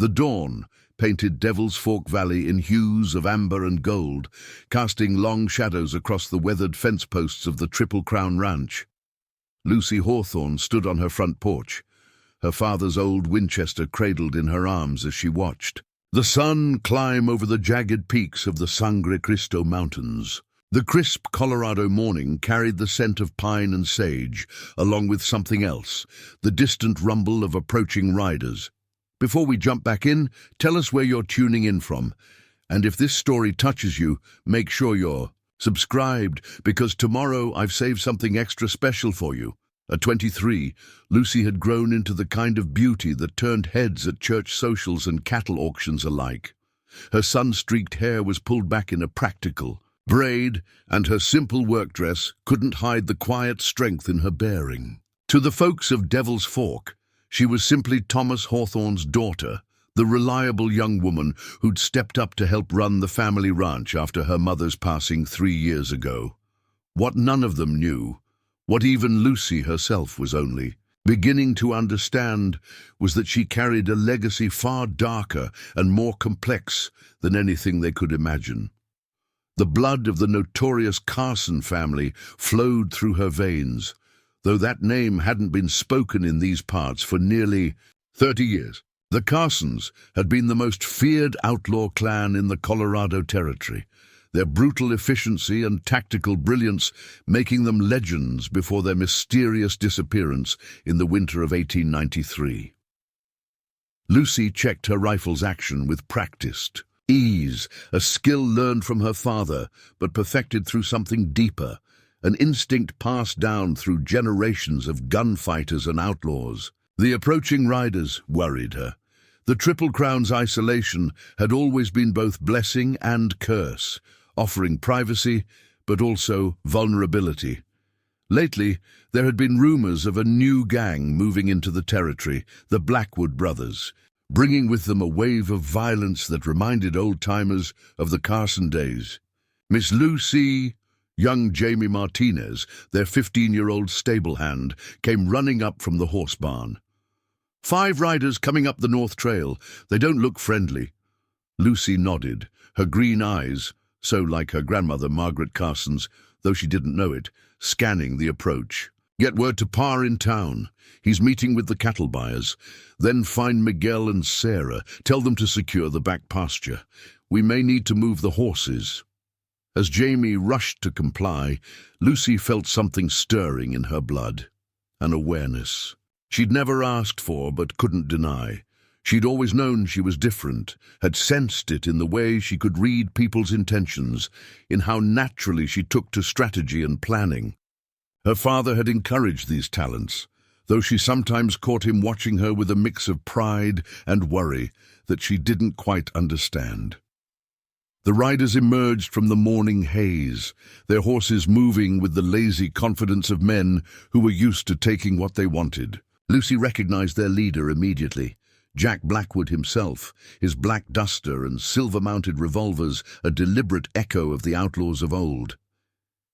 The dawn painted Devil's Fork Valley in hues of amber and gold, casting long shadows across the weathered fence posts of the Triple Crown Ranch. Lucy Hawthorne stood on her front porch, her father's old Winchester cradled in her arms as she watched the sun climb over the jagged peaks of the Sangre Cristo Mountains. The crisp Colorado morning carried the scent of pine and sage, along with something else, the distant rumble of approaching riders. Before we jump back in, tell us where you're tuning in from. And if this story touches you, make sure you're subscribed, because tomorrow I've saved something extra special for you. At 23, Lucy had grown into the kind of beauty that turned heads at church socials and cattle auctions alike. Her sun-streaked hair was pulled back in a practical braid, and her simple work dress couldn't hide the quiet strength in her bearing. To the folks of Devil's Fork, she was simply Thomas Hawthorne's daughter, the reliable young woman who'd stepped up to help run the family ranch after her mother's passing 3 years ago. What none of them knew, what even Lucy herself was only beginning to understand, was that she carried a legacy far darker and more complex than anything they could imagine. The blood of the notorious Carson family flowed through her veins, though that name hadn't been spoken in these parts for nearly 30 years. The Carsons had been the most feared outlaw clan in the Colorado Territory, their brutal efficiency and tactical brilliance making them legends before their mysterious disappearance in the winter of 1893. Lucy checked her rifle's action with practiced ease, a skill learned from her father, but perfected through something deeper, an instinct passed down through generations of gunfighters and outlaws. The approaching riders worried her. The Triple Crown's isolation had always been both blessing and curse, offering privacy but also vulnerability. Lately, there had been rumors of a new gang moving into the territory, the Blackwood brothers, bringing with them a wave of violence that reminded old-timers of the Carson days. Miss Lucy, young Jamie Martinez, their 15-year-old stable hand, came running up from the horse barn. 5 riders coming up the North Trail. They don't look friendly. Lucy nodded, her green eyes, so like her grandmother Margaret Carson's, though she didn't know it, scanning the approach. Get word to Pa in town. He's meeting with the cattle buyers. Then find Miguel and Sarah. Tell them to secure the back pasture. We may need to move the horses. As Jamie rushed to comply, Lucy felt something stirring in her blood. An awareness she'd never asked for but couldn't deny. She'd always known she was different, had sensed it in the way she could read people's intentions, in how naturally she took to strategy and planning. Her father had encouraged these talents, though she sometimes caught him watching her with a mix of pride and worry that she didn't quite understand. The riders emerged from the morning haze, their horses moving with the lazy confidence of men who were used to taking what they wanted. Lucy recognized their leader immediately. Jack Blackwood himself, his black duster and silver-mounted revolvers a deliberate echo of the outlaws of old.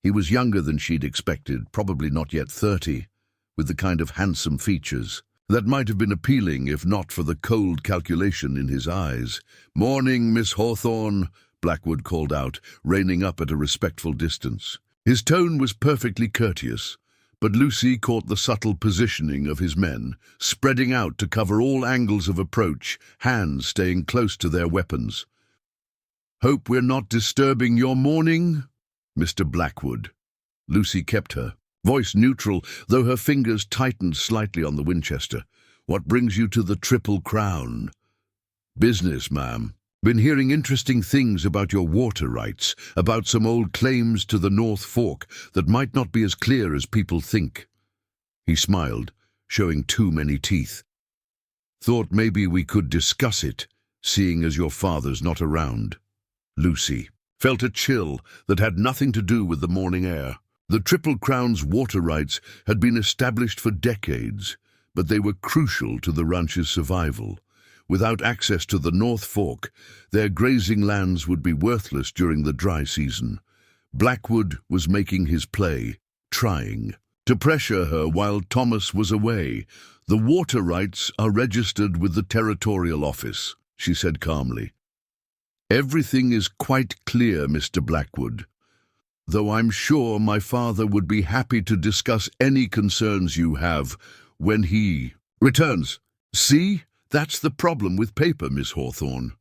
He was younger than she'd expected, probably not yet 30, with the kind of handsome features that might have been appealing if not for the cold calculation in his eyes. "Morning, Miss Hawthorne," Blackwood called out, reining up at a respectful distance. His tone was perfectly courteous, but Lucy caught the subtle positioning of his men, spreading out to cover all angles of approach, hands staying close to their weapons. "Hope we're not disturbing your morning, Mr. Blackwood." Lucy kept her voice neutral, though her fingers tightened slightly on the Winchester. "What brings you to the Triple Crown?" "Business, ma'am. Been hearing interesting things about your water rights, about some old claims to the North Fork that might not be as clear as people think." He smiled, showing too many teeth. "Thought maybe we could discuss it, seeing as your father's not around." Lucy felt a chill that had nothing to do with the morning air. The Triple Crown's water rights had been established for decades, but they were crucial to the ranch's survival. Without access to the North Fork, their grazing lands would be worthless during the dry season. Blackwood was making his play, trying. to pressure her while Thomas was away. "The water rights are registered with the territorial office," she said calmly. "Everything is quite clear, Mr. Blackwood, though I'm sure my father would be happy to discuss any concerns you have when he returns." "See, that's the problem with paper, Miss Hawthorne."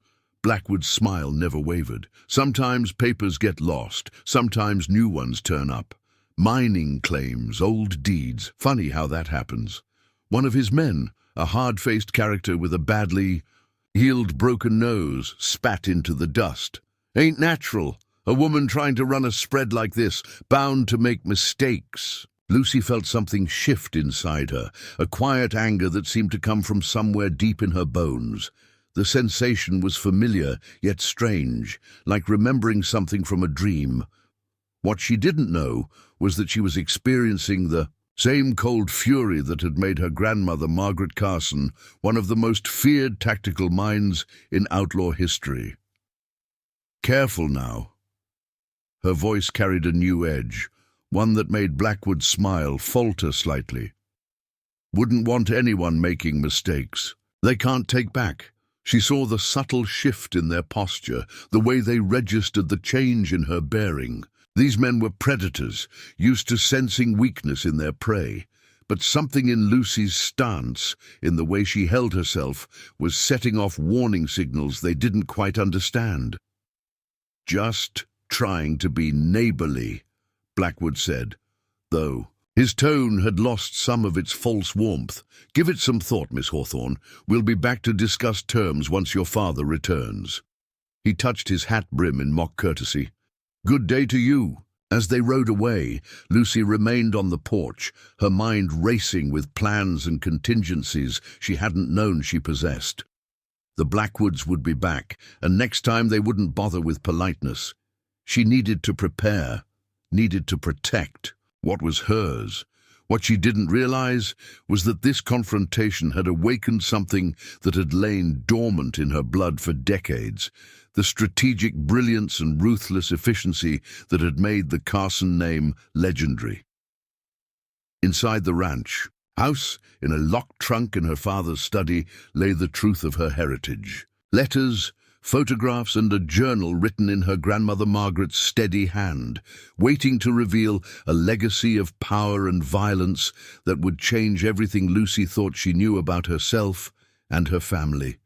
Blackwood's smile never wavered. "Sometimes papers get lost, sometimes new ones turn up. Mining claims, old deeds. Funny how that happens. One of his men, a hard-faced character with a badly healed broken nose, spat into the dust. Ain't natural. A woman trying to run a spread like this, bound to make mistakes." Lucy felt something shift inside her, a quiet anger that seemed to come from somewhere deep in her bones. The sensation was familiar, yet strange, like remembering something from a dream. What she didn't know was that she was experiencing the same cold fury that had made her grandmother, Margaret Carson, one of the most feared tactical minds in outlaw history. "Careful now." Her voice carried a new edge, one that made Blackwood smile, falter slightly. "Wouldn't want anyone making mistakes. They can't take back." She saw the subtle shift in their posture, the way they registered the change in her bearing. These men were predators, used to sensing weakness in their prey. But something in Lucy's stance, in the way she held herself, was setting off warning signals they didn't quite understand. "Just trying to be neighborly," Blackwood said, though his tone had lost some of its false warmth. "Give it some thought, Miss Hawthorne. We'll be back to discuss terms once your father returns." He touched his hat brim in mock courtesy. "Good day to you." As they rode away, Lucy remained on the porch, her mind racing with plans and contingencies she hadn't known she possessed. The Blackwoods would be back, and next time they wouldn't bother with politeness. She needed to prepare, needed to protect what was hers. What she didn't realize was that this confrontation had awakened something that had lain dormant in her blood for decades, the strategic brilliance and ruthless efficiency that had made the Carson name legendary. Inside the ranch house, in a locked trunk in her father's study, lay the truth of her heritage. Letters, photographs, and a journal written in her grandmother Margaret's steady hand, waiting to reveal a legacy of power and violence that would change everything Lucy thought she knew about herself and her family.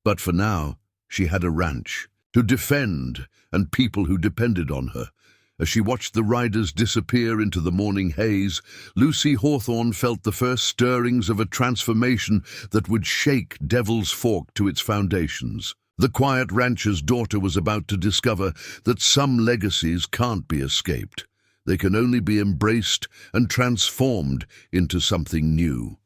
But for now, she had a ranch to defend and people who depended on her. As she watched the riders disappear into the morning haze, Lucy Hawthorne felt the first stirrings of a transformation that would shake Devil's Fork to its foundations. The quiet rancher's daughter was about to discover that some legacies can't be escaped. They can only be embraced and transformed into something new.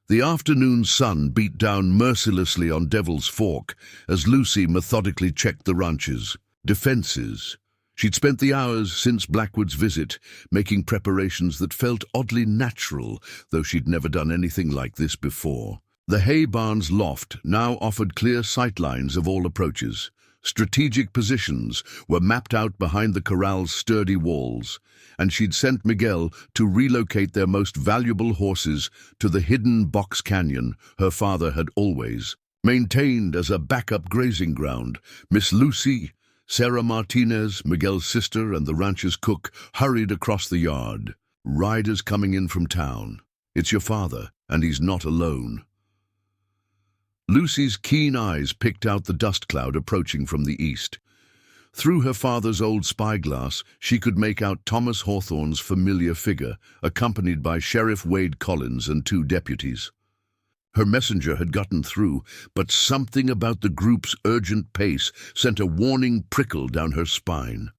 The afternoon sun beat down mercilessly on Devil's Fork as Lucy methodically checked the ranch's defenses. She'd spent the hours since Blackwood's visit making preparations that felt oddly natural, though she'd never done anything like this before. The hay barn's loft now offered clear sightlines of all approaches. Strategic positions were mapped out behind the corral's sturdy walls, and she'd sent Miguel to relocate their most valuable horses to the hidden box canyon her father had always maintained as a backup grazing ground. Miss Lucy, Sarah Martinez, Miguel's sister, and the rancher's cook hurried across the yard. "Riders coming in from town. It's your father, and he's not alone." Lucy's keen eyes picked out the dust cloud approaching from the east. Through her father's old spyglass, she could make out Thomas Hawthorne's familiar figure, accompanied by Sheriff Wade Collins and 2 deputies. Her messenger had gotten through, but something about the group's urgent pace sent a warning prickle down her spine.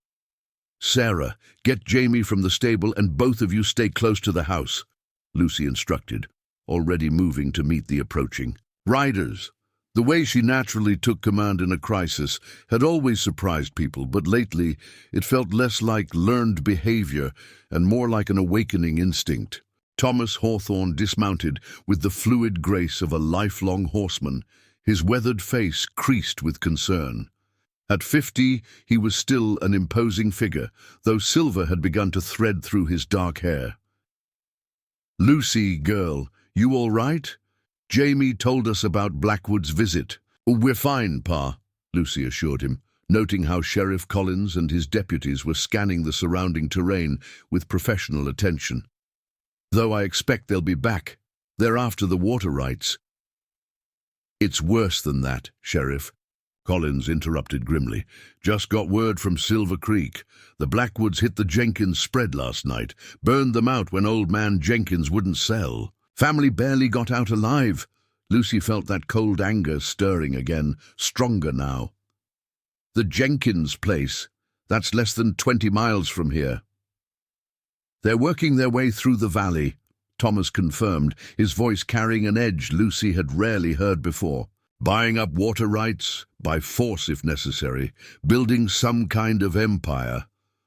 "Sarah, get Jamie from the stable and both of you stay close to the house," Lucy instructed, already moving to meet the approaching riders. The way she naturally took command in a crisis had always surprised people, but lately it felt less like learned behavior and more like an awakening instinct. Thomas Hawthorne dismounted with the fluid grace of a lifelong horseman, his weathered face creased with concern. At 50, he was still an imposing figure, though silver had begun to thread through his dark hair. "Lucy, girl, you all right? Jamie told us about Blackwood's visit." "We're fine, Pa," Lucy assured him, noting how Sheriff Collins and his deputies were scanning the surrounding terrain with professional attention. "Though I expect they'll be back. They're after the water rights." "It's worse than that, Sheriff," Collins interrupted grimly. "Just got word from Silver Creek. The Blackwoods hit the Jenkins spread last night, burned them out when old man Jenkins wouldn't sell. Family barely got out alive." Lucy felt that cold anger stirring again, stronger now. "The Jenkins place, that's less than 20 miles from here." "They're working their way through the valley," Thomas confirmed, his voice carrying an edge Lucy had rarely heard before. "Buying up water rights, by force if necessary, building some kind of empire."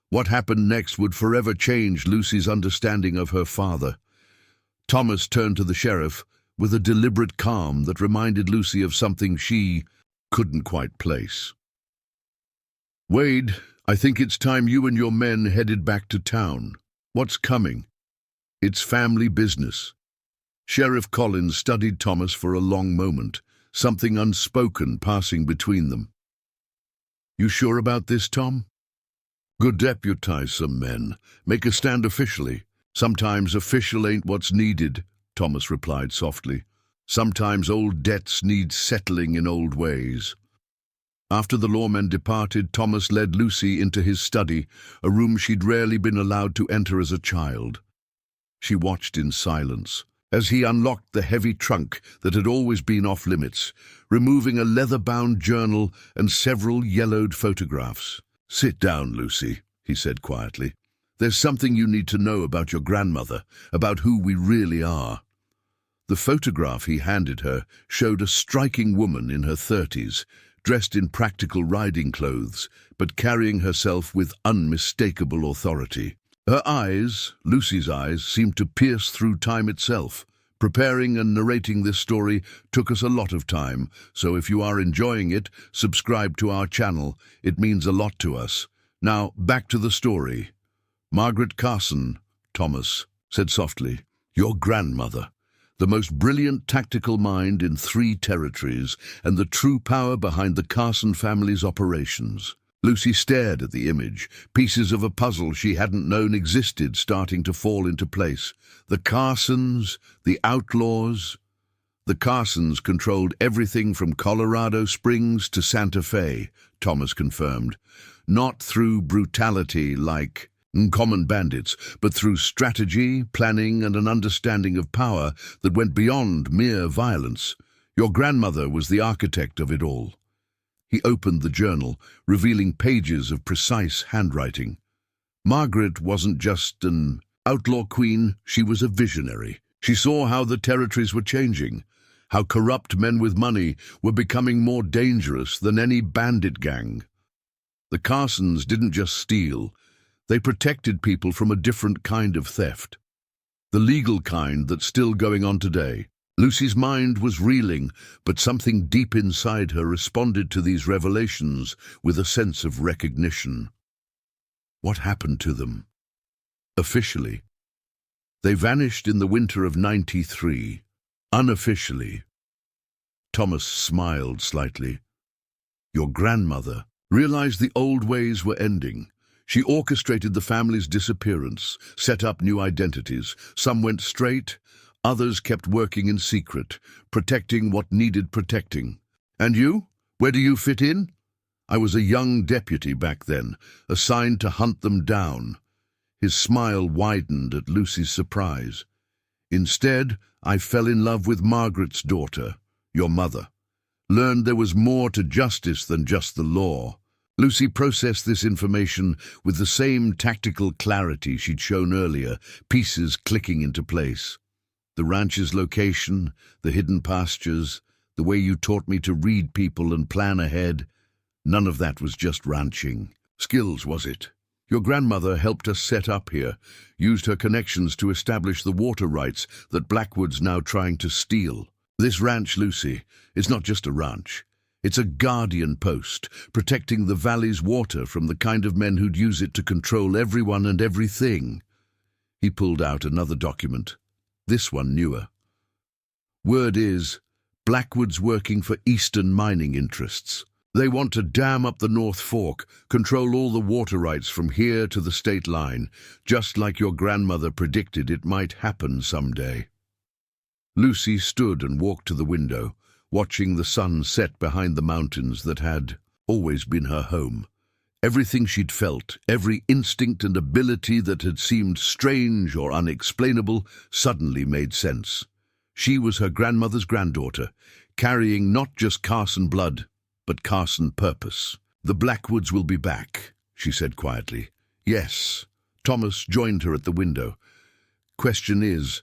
What happened next would forever change Lucy's understanding of her father. Thomas turned to the sheriff with a deliberate calm that reminded Lucy of something she couldn't quite place. "Wade, I think it's time you and your men headed back to town. What's coming? It's family business." Sheriff Collins studied Thomas for a long moment, something unspoken passing between them. "You sure about this, Tom?" "Good, deputize some men. Make a stand officially." "Sometimes official ain't what's needed," Thomas replied softly. "Sometimes old debts need settling in old ways." After the lawmen departed, Thomas led Lucy into his study, a room she'd rarely been allowed to enter as a child. She watched in silence as he unlocked the heavy trunk that had always been off-limits, removing a leather-bound journal and several yellowed photographs. "Sit down, Lucy," he said quietly. "There's something you need to know about your grandmother, about who we really are." The photograph he handed her showed a striking woman in her 30s, dressed in practical riding clothes, but carrying herself with unmistakable authority. Her eyes, Lucy's eyes, seemed to pierce through time itself. Preparing and narrating this story took us a lot of time, so if you are enjoying it, subscribe to our channel. It means a lot to us. Now, back to the story. "Margaret Carson," Thomas said softly, "your grandmother. The most brilliant tactical mind in 3 territories and the true power behind the Carson family's operations." Lucy stared at the image, pieces of a puzzle she hadn't known existed starting to fall into place. The Carsons, the Outlaws. The Carsons controlled everything from Colorado Springs to Santa Fe, Thomas confirmed. Not through brutality like common bandits, but through strategy, planning, and an understanding of power that went beyond mere violence. Your grandmother was the architect of it all. He opened the journal, revealing pages of precise handwriting. Margaret wasn't just an outlaw queen, she was a visionary. She saw how the territories were changing, how corrupt men with money were becoming more dangerous than any bandit gang. The Carsons didn't just steal, they protected people from a different kind of theft. The legal kind that's still going on today. Lucy's mind was reeling, but something deep inside her responded to these revelations with a sense of recognition. What happened to them? Officially, they vanished in the winter of '93. Unofficially, Thomas smiled slightly. Your grandmother realized the old ways were ending. She orchestrated the family's disappearance, set up new identities. Some went straight, others kept working in secret, protecting what needed protecting. And you? Where do you fit in? I was a young deputy back then, assigned to hunt them down. His smile widened at Lucy's surprise. Instead, I fell in love with Margaret's daughter, your mother. Learned there was more to justice than just the law. Lucy processed this information with the same tactical clarity she'd shown earlier, pieces clicking into place. The ranch's location, the hidden pastures, the way you taught me to read people and plan ahead, none of that was just ranching. Skills, was it? Your grandmother helped us set up here, used her connections to establish the water rights that Blackwood's now trying to steal. This ranch, Lucy, is not just a ranch. It's a guardian post, protecting the valley's water from the kind of men who'd use it to control everyone and everything. He pulled out another document, this one newer. Word is, Blackwood's working for Eastern mining interests. They want to dam up the North Fork, control all the water rights from here to the state line, just like your grandmother predicted it might happen someday. Lucy stood and walked to the window, watching the sun set behind the mountains that had always been her home. Everything she'd felt, every instinct and ability that had seemed strange or unexplainable, suddenly made sense. She was her grandmother's granddaughter, carrying not just Carson blood, but Carson purpose. "The Blackwoods will be back," she said quietly. "Yes." Thomas joined her at the window. "Question is,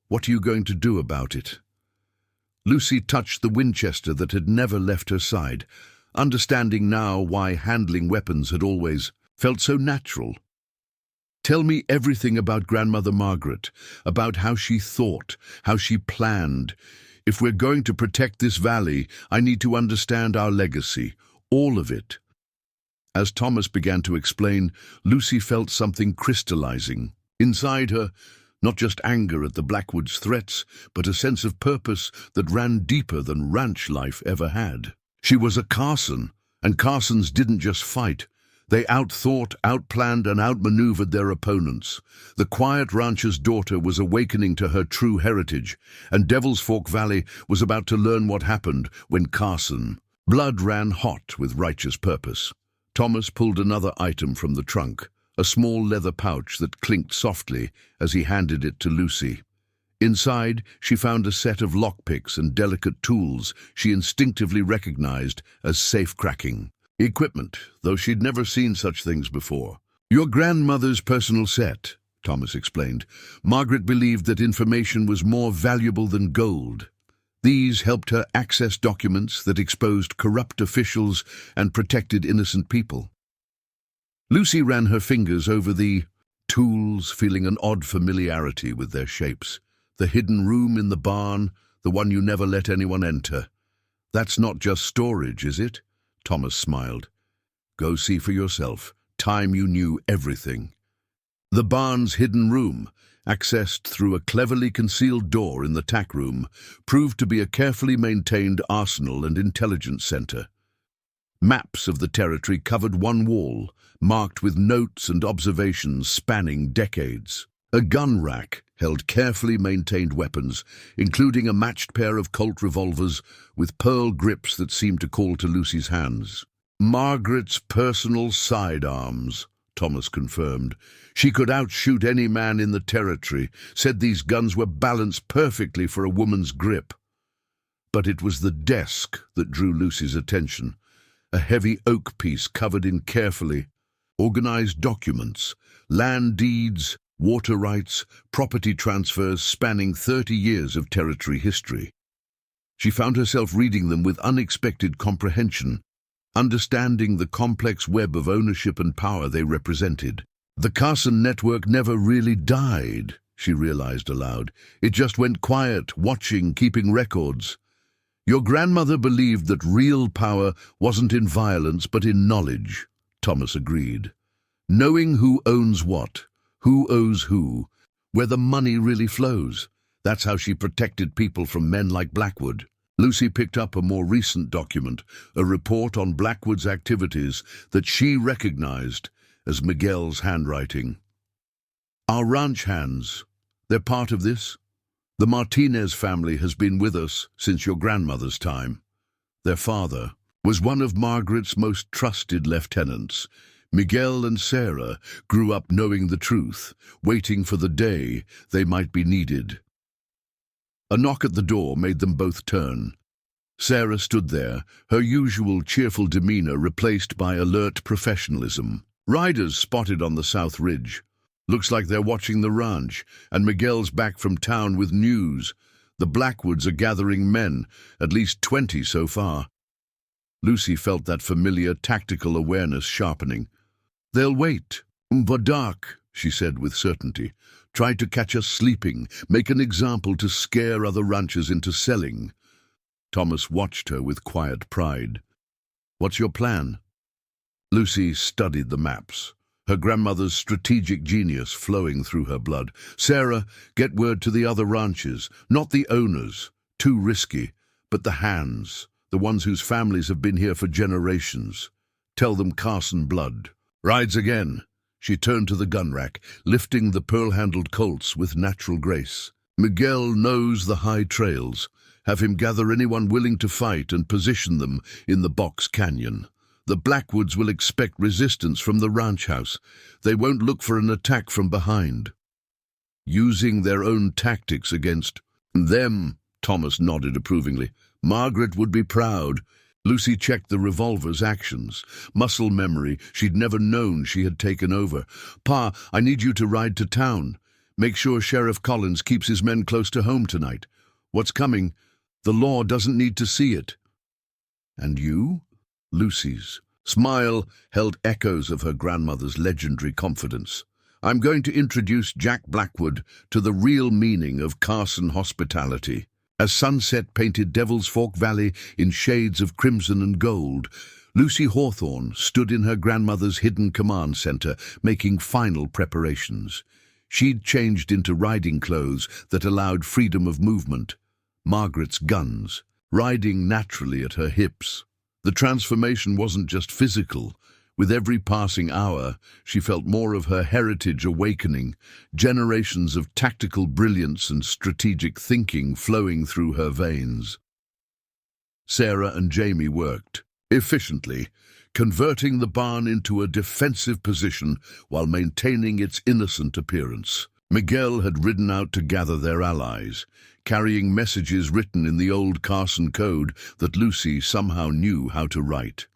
what are you going to do about it?" Lucy touched the Winchester that had never left her side, understanding now why handling weapons had always felt so natural. "Tell me everything about Grandmother Margaret, about how she thought, how she planned. If we're going to protect this valley, I need to understand our legacy, all of it." As Thomas began to explain, Lucy felt something crystallizing. Inside her, not just anger at the Blackwoods' threats, but a sense of purpose that ran deeper than ranch life ever had. She was a Carson, and Carsons didn't just fight. They outthought, outplanned, and outmaneuvered their opponents. The quiet rancher's daughter was awakening to her true heritage, and Devil's Fork Valley was about to learn what happened when Carson. Blood ran hot with righteous purpose. Thomas pulled another item from the trunk, a small leather pouch that clinked softly as he handed it to Lucy. Inside, she found a set of lockpicks and delicate tools she instinctively recognized as safe-cracking equipment, though she'd never seen such things before. "Your grandmother's personal set," Thomas explained. "Margaret believed that information was more valuable than gold. These helped her access documents that exposed corrupt officials and protected innocent people." Lucy ran her fingers over the tools, feeling an odd familiarity with their shapes. "The hidden room in the barn, the one you never let anyone enter. That's not just storage, is it?" Thomas smiled. "Go see for yourself. Time you knew everything." The barn's hidden room, accessed through a cleverly concealed door in the tack room, proved to be a carefully maintained arsenal and intelligence center. Maps of the territory covered one wall, marked with notes and observations spanning decades. A gun rack held carefully maintained weapons, including a matched pair of Colt revolvers with pearl grips that seemed to call to Lucy's hands. "Margaret's personal sidearms," Thomas confirmed. "She could outshoot any man in the territory, said these guns were balanced perfectly for a woman's grip." But it was the desk that drew Lucy's attention, a heavy oak piece covered in carefully organized documents, land deeds, water rights, property transfers spanning 30 years of territory history. She found herself reading them with unexpected comprehension, understanding the complex web of ownership and power they represented. The Carson network never really died, she realized aloud. It just went quiet, watching, keeping records. "Your grandmother believed that real power wasn't in violence but in knowledge," Thomas agreed. "Knowing who owns what, who owes who, where the money really flows. That's how she protected people from men like Blackwood." Lucy picked up a more recent document, a report on Blackwood's activities that she recognized as Miguel's handwriting. "Our ranch hands, they're part of this. The Martinez family has been with us since your grandmother's time. Their father was one of Margaret's most trusted lieutenants. Miguel and Sarah grew up knowing the truth, waiting for the day they might be needed." A knock at the door made them both turn. Sarah stood there, her usual cheerful demeanor replaced by alert professionalism. "Riders spotted on the South Ridge. Looks like they're watching the ranch, and Miguel's back from town with news. The Blackwoods are gathering men, at least 20 so far." Lucy felt that familiar tactical awareness sharpening. "They'll wait. Dark," she said with certainty. "Try to catch us sleeping, make an example to scare other ranchers into selling." Thomas watched her with quiet pride. "What's your plan?" Lucy studied the maps, her grandmother's strategic genius flowing through her blood. "Sarah, get word to the other ranches, not the owners, too risky, but the hands, the ones whose families have been here for generations. Tell them Carson blood rides again." She turned to the gun rack, lifting the pearl-handled Colts with natural grace. "Miguel knows the high trails. Have him gather anyone willing to fight and position them in the Box Canyon. The Blackwoods will expect resistance from the ranch house. They won't look for an attack from behind." "Using their own tactics against them," Thomas nodded approvingly. "Margaret would be proud." Lucy checked the revolver's actions. Muscle memory she'd never known she had taken over. "Pa, I need you to ride to town. Make sure Sheriff Collins keeps his men close to home tonight. What's coming? The law doesn't need to see it." "And you?" Lucy's smile held echoes of her grandmother's legendary confidence. "I'm going to introduce Jack Blackwood to the real meaning of Carson hospitality." As sunset painted Devil's Fork Valley in shades of crimson and gold, Lucy Hawthorne stood in her grandmother's hidden command center, making final preparations. She'd changed into riding clothes that allowed freedom of movement, Margaret's guns, riding naturally at her hips. The transformation wasn't just physical. With every passing hour, she felt more of her heritage awakening, generations of tactical brilliance and strategic thinking flowing through her veins. Sarah and Jamie worked efficiently, converting the barn into a defensive position while maintaining its innocent appearance. Miguel had ridden out to gather their allies, carrying messages written in the old Carson code that Lucy somehow knew how to write.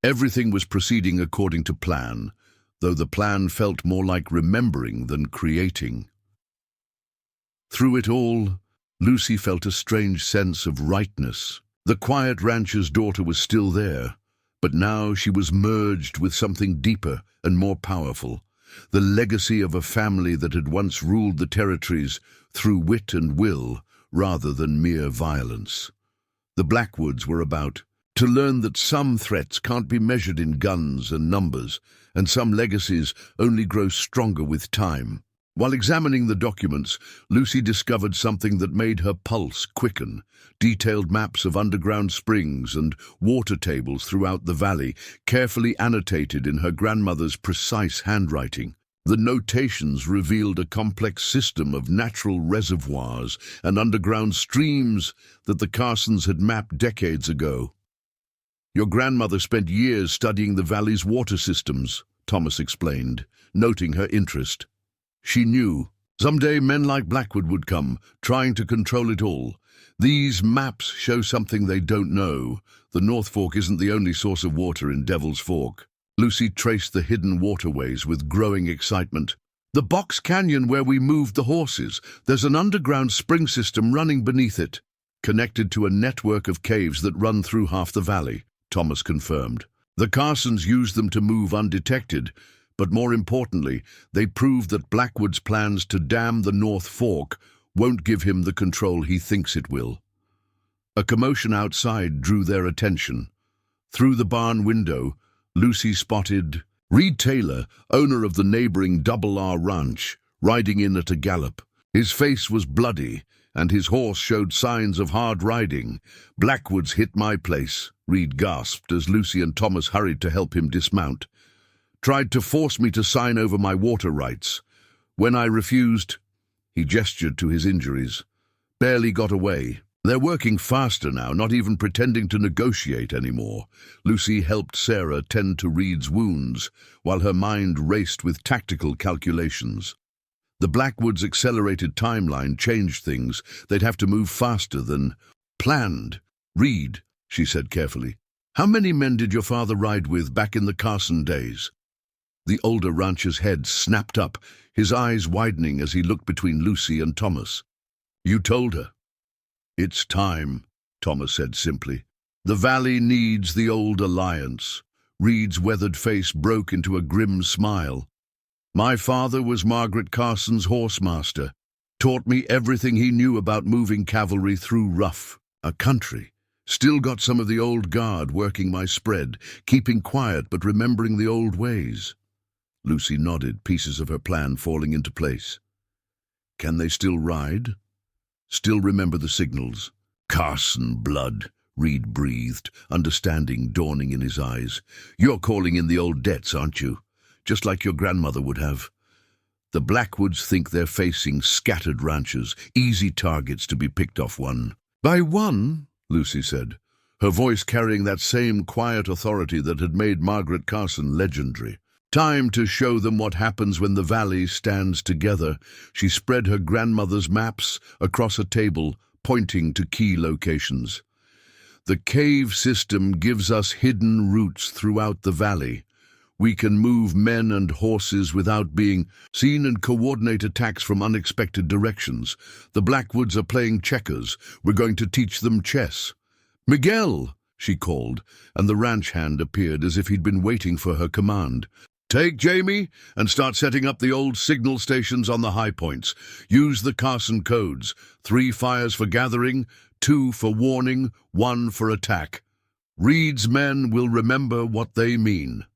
Everything was proceeding according to plan, though the plan felt more like remembering than creating. Through it all, Lucy felt a strange sense of rightness. The quiet rancher's daughter was still there, but now she was merged with something deeper and more powerful, the legacy of a family that had once ruled the territories through wit and will rather than mere violence. The Blackwoods were about to learn that some threats can't be measured in guns and numbers, and some legacies only grow stronger with time. While examining the documents, Lucy discovered something that made her pulse quicken: detailed maps of underground springs and water tables throughout the valley, carefully annotated in her grandmother's precise handwriting. The notations revealed a complex system of natural reservoirs and underground streams that the Carsons had mapped decades ago. "Your grandmother spent years studying the valley's water systems," Thomas explained, noting her interest. She knew someday men like Blackwood would come, trying to control it all. "These maps show something they don't know. The North Fork isn't the only source of water in Devil's Fork." Lucy traced the hidden waterways with growing excitement. "The Box Canyon where we moved the horses. There's an underground spring system running beneath it, connected to a network of caves that run through half the valley," Thomas confirmed. "The Carsons used them to move undetected, but more importantly, they proved that Blackwood's plans to dam the North Fork won't give him the control he thinks it will." A commotion outside drew their attention. Through the barn window, Lucy spotted Reed Taylor, owner of the neighboring Double R Ranch, riding in at a gallop. His face was bloody, and his horse showed signs of hard riding. "Blackwood's hit my place," Reed gasped as Lucy and Thomas hurried to help him dismount. "Tried to force me to sign over my water rights. When I refused," he gestured to his injuries, "barely got away. They're working faster now, not even pretending to negotiate anymore." Lucy helped Sarah tend to Reed's wounds, while her mind raced with tactical calculations. The Blackwoods' accelerated timeline changed things. They'd have to move faster than planned. "Reed," she said carefully, "how many men did your father ride with back in the Carson days?" The older rancher's head snapped up, his eyes widening as he looked between Lucy and Thomas. "You told her." "It's time," Thomas said simply. "The valley needs the old alliance." Reed's weathered face broke into a grim smile. "My father was Margaret Carson's horsemaster, taught me everything he knew about moving cavalry through rough A country. Still got some of the old guard working my spread, keeping quiet but remembering the old ways. Lucy nodded, pieces of her plan falling into place. Can they still ride? Still remember the signals? Carson blood, Reed breathed, understanding dawning in his eyes. You're calling in the old debts, aren't you? Just like your grandmother would have. The Blackwoods think they're facing scattered ranches, easy targets to be picked off one by one, Lucy said, her voice carrying that same quiet authority that had made Margaret Carson legendary. Time to show them what happens when the valley stands together. She spread her grandmother's maps across a table, pointing to key locations. The cave system gives us hidden routes throughout the valley. We can move men and horses without being seen and coordinate attacks from unexpected directions. The Blackwoods are playing checkers. We're going to teach them chess. Miguel, she called, and the ranch hand appeared as if he'd been waiting for her command. Take Jamie and start setting up the old signal stations on the high points. Use the Carson codes. 3 fires for gathering, 2 for warning, 1 for attack. Reed's men will remember what they mean.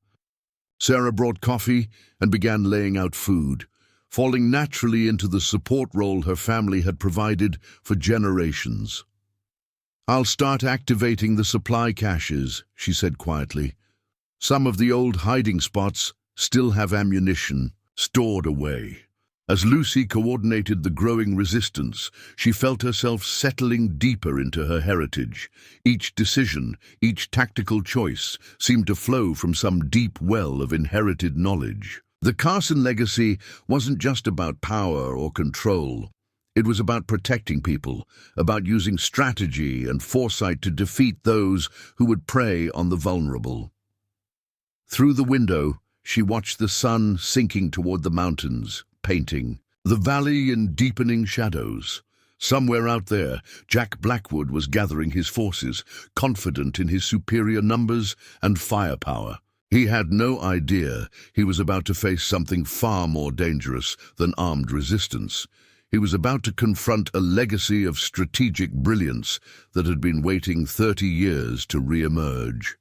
Sarah brought coffee and began laying out food, falling naturally into the support role her family had provided for generations. I'll start activating the supply caches, she said quietly. Some of the old hiding spots still have ammunition stored away. As Lucy coordinated the growing resistance, she felt herself settling deeper into her heritage. Each decision, each tactical choice seemed to flow from some deep well of inherited knowledge. The Carson legacy wasn't just about power or control. It was about protecting people, about using strategy and foresight to defeat those who would prey on the vulnerable. Through the window, she watched the sun sinking toward the mountains, painting the valley in deepening shadows. Somewhere out there, Jack Blackwood was gathering his forces, confident in his superior numbers and firepower. He had no idea he was about to face something far more dangerous than armed resistance. He was about to confront a legacy of strategic brilliance that had been waiting 30 years to re-emerge.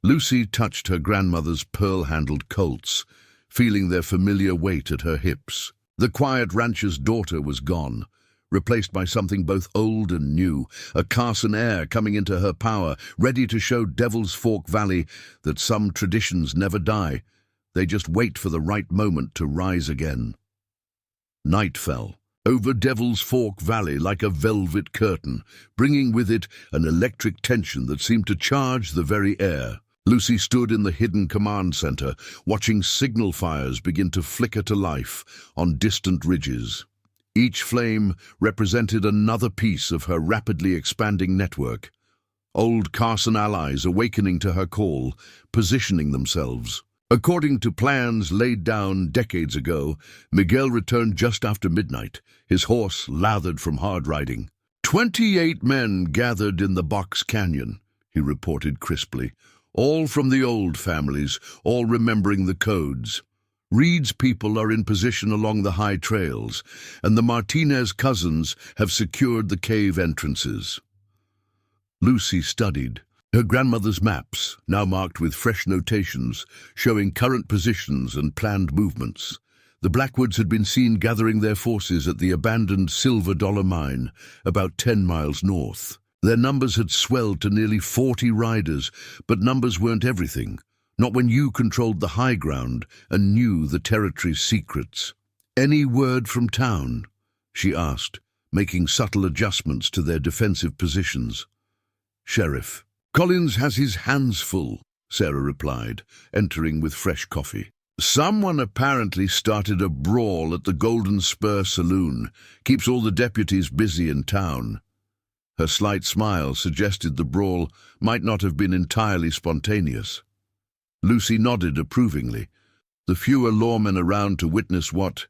Lucy touched her grandmother's pearl-handled Colts, feeling their familiar weight at her hips. The quiet rancher's daughter was gone, replaced by something both old and new, a Carson heir coming into her power, ready to show Devil's Fork Valley that some traditions never die. They just wait for the right moment to rise again. Night fell over Devil's Fork Valley like a velvet curtain, bringing with it an electric tension that seemed to charge the very air. Lucy stood in the hidden command center, watching signal fires begin to flicker to life on distant ridges. Each flame represented another piece of her rapidly expanding network. Old Carson allies awakening to her call, positioning themselves. According to plans laid down decades ago, Miguel returned just after midnight, his horse lathered from hard riding. 28 men gathered in the Box Canyon, he reported crisply. All from the old families, all remembering the codes. Reed's people are in position along the high trails, and the Martinez cousins have secured the cave entrances. Lucy studied her grandmother's maps, now marked with fresh notations, showing current positions and planned movements. The Blackwoods had been seen gathering their forces at the abandoned Silver Dollar Mine, about 10 miles north. Their numbers had swelled to nearly 40 riders, but numbers weren't everything, not when you controlled the high ground and knew the territory's secrets. Any word from town? She asked, making subtle adjustments to their defensive positions. Sheriff. Collins has his hands full, Sarah replied, entering with fresh coffee. Someone apparently started a brawl at the Golden Spur Saloon, keeps all the deputies busy in town. Her slight smile suggested the brawl might not have been entirely spontaneous. Lucy nodded approvingly. The fewer lawmen around to witness what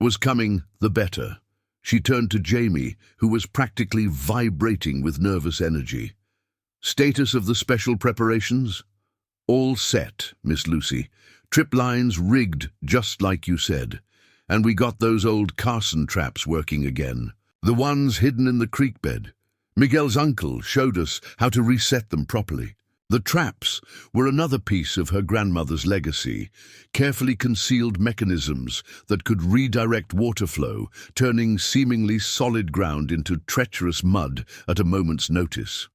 was coming, the better. She turned to Jamie, who was practically vibrating with nervous energy. Status of the special preparations? All set, Miss Lucy. Trip lines rigged just like you said. And we got those old Carson traps working again. The ones hidden in the creek bed. Miguel's uncle showed us how to reset them properly. The traps were another piece of her grandmother's legacy, carefully concealed mechanisms that could redirect water flow, turning seemingly solid ground into treacherous mud at a moment's notice.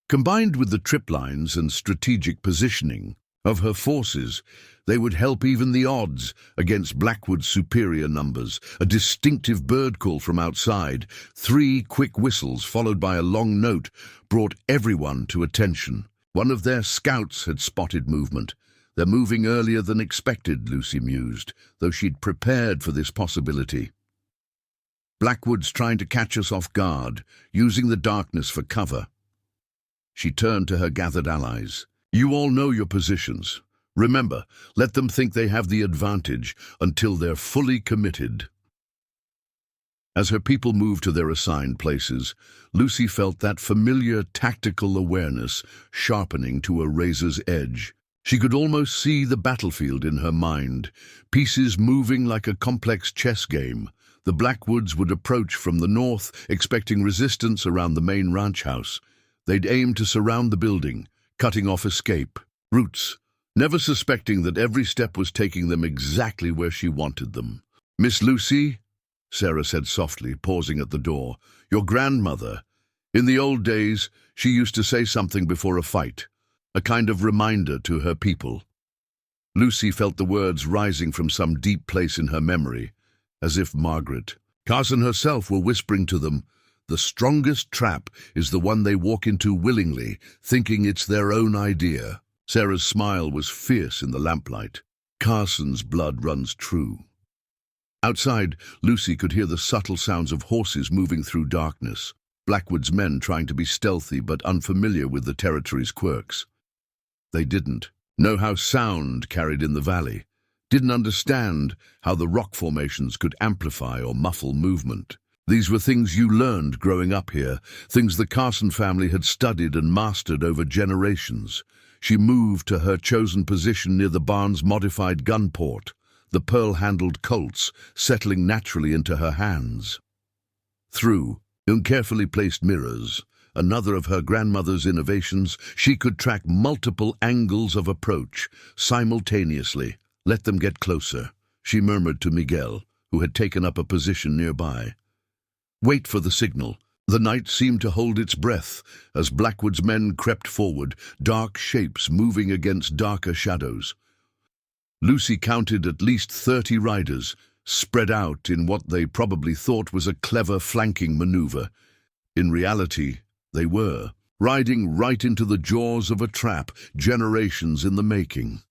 Combined with the trip lines and strategic positioning of her forces, they would help even the odds against Blackwood's superior numbers. A distinctive bird call from outside, 3 quick whistles followed by a long note, brought everyone to attention. One of their scouts had spotted movement. They're moving earlier than expected, Lucy mused, though she'd prepared for this possibility. Blackwood's trying to catch us off guard, using the darkness for cover. She turned to her gathered allies. You all know your positions. Remember, let them think they have the advantage until they're fully committed. As her people moved to their assigned places, Lucy felt that familiar tactical awareness sharpening to a razor's edge. She could almost see the battlefield in her mind, pieces moving like a complex chess game. The Blackwoods would approach from the north, expecting resistance around the main ranch house. They'd aim to surround the building, cutting off escape routes, never suspecting that every step was taking them exactly where she wanted them. "Miss Lucy," Sarah said softly, pausing at the door, "your grandmother, in the old days, she used to say something before a fight, a kind of reminder to her people." Lucy felt the words rising from some deep place in her memory, as if Margaret, Carson herself, were whispering to them, "The strongest trap is the one they walk into willingly, thinking it's their own idea." Sarah's smile was fierce in the lamplight. Carson's blood runs true. Outside, Lucy could hear the subtle sounds of horses moving through darkness, Blackwood's men trying to be stealthy but unfamiliar with the territory's quirks. They didn't know how sound carried in the valley, didn't understand how the rock formations could amplify or muffle movement. These were things you learned growing up here, things the Carson family had studied and mastered over generations. She moved to her chosen position near the barn's modified gun port, the pearl-handled Colts settling naturally into her hands. Through carefully placed mirrors, another of her grandmother's innovations, she could track multiple angles of approach simultaneously. "Let them get closer," she murmured to Miguel, who had taken up a position nearby. "Wait for the signal." The night seemed to hold its breath as Blackwood's men crept forward, dark shapes moving against darker shadows. Lucy counted at least 30 riders, spread out in what they probably thought was a clever flanking maneuver. In reality, they were riding right into the jaws of a trap, generations in the making.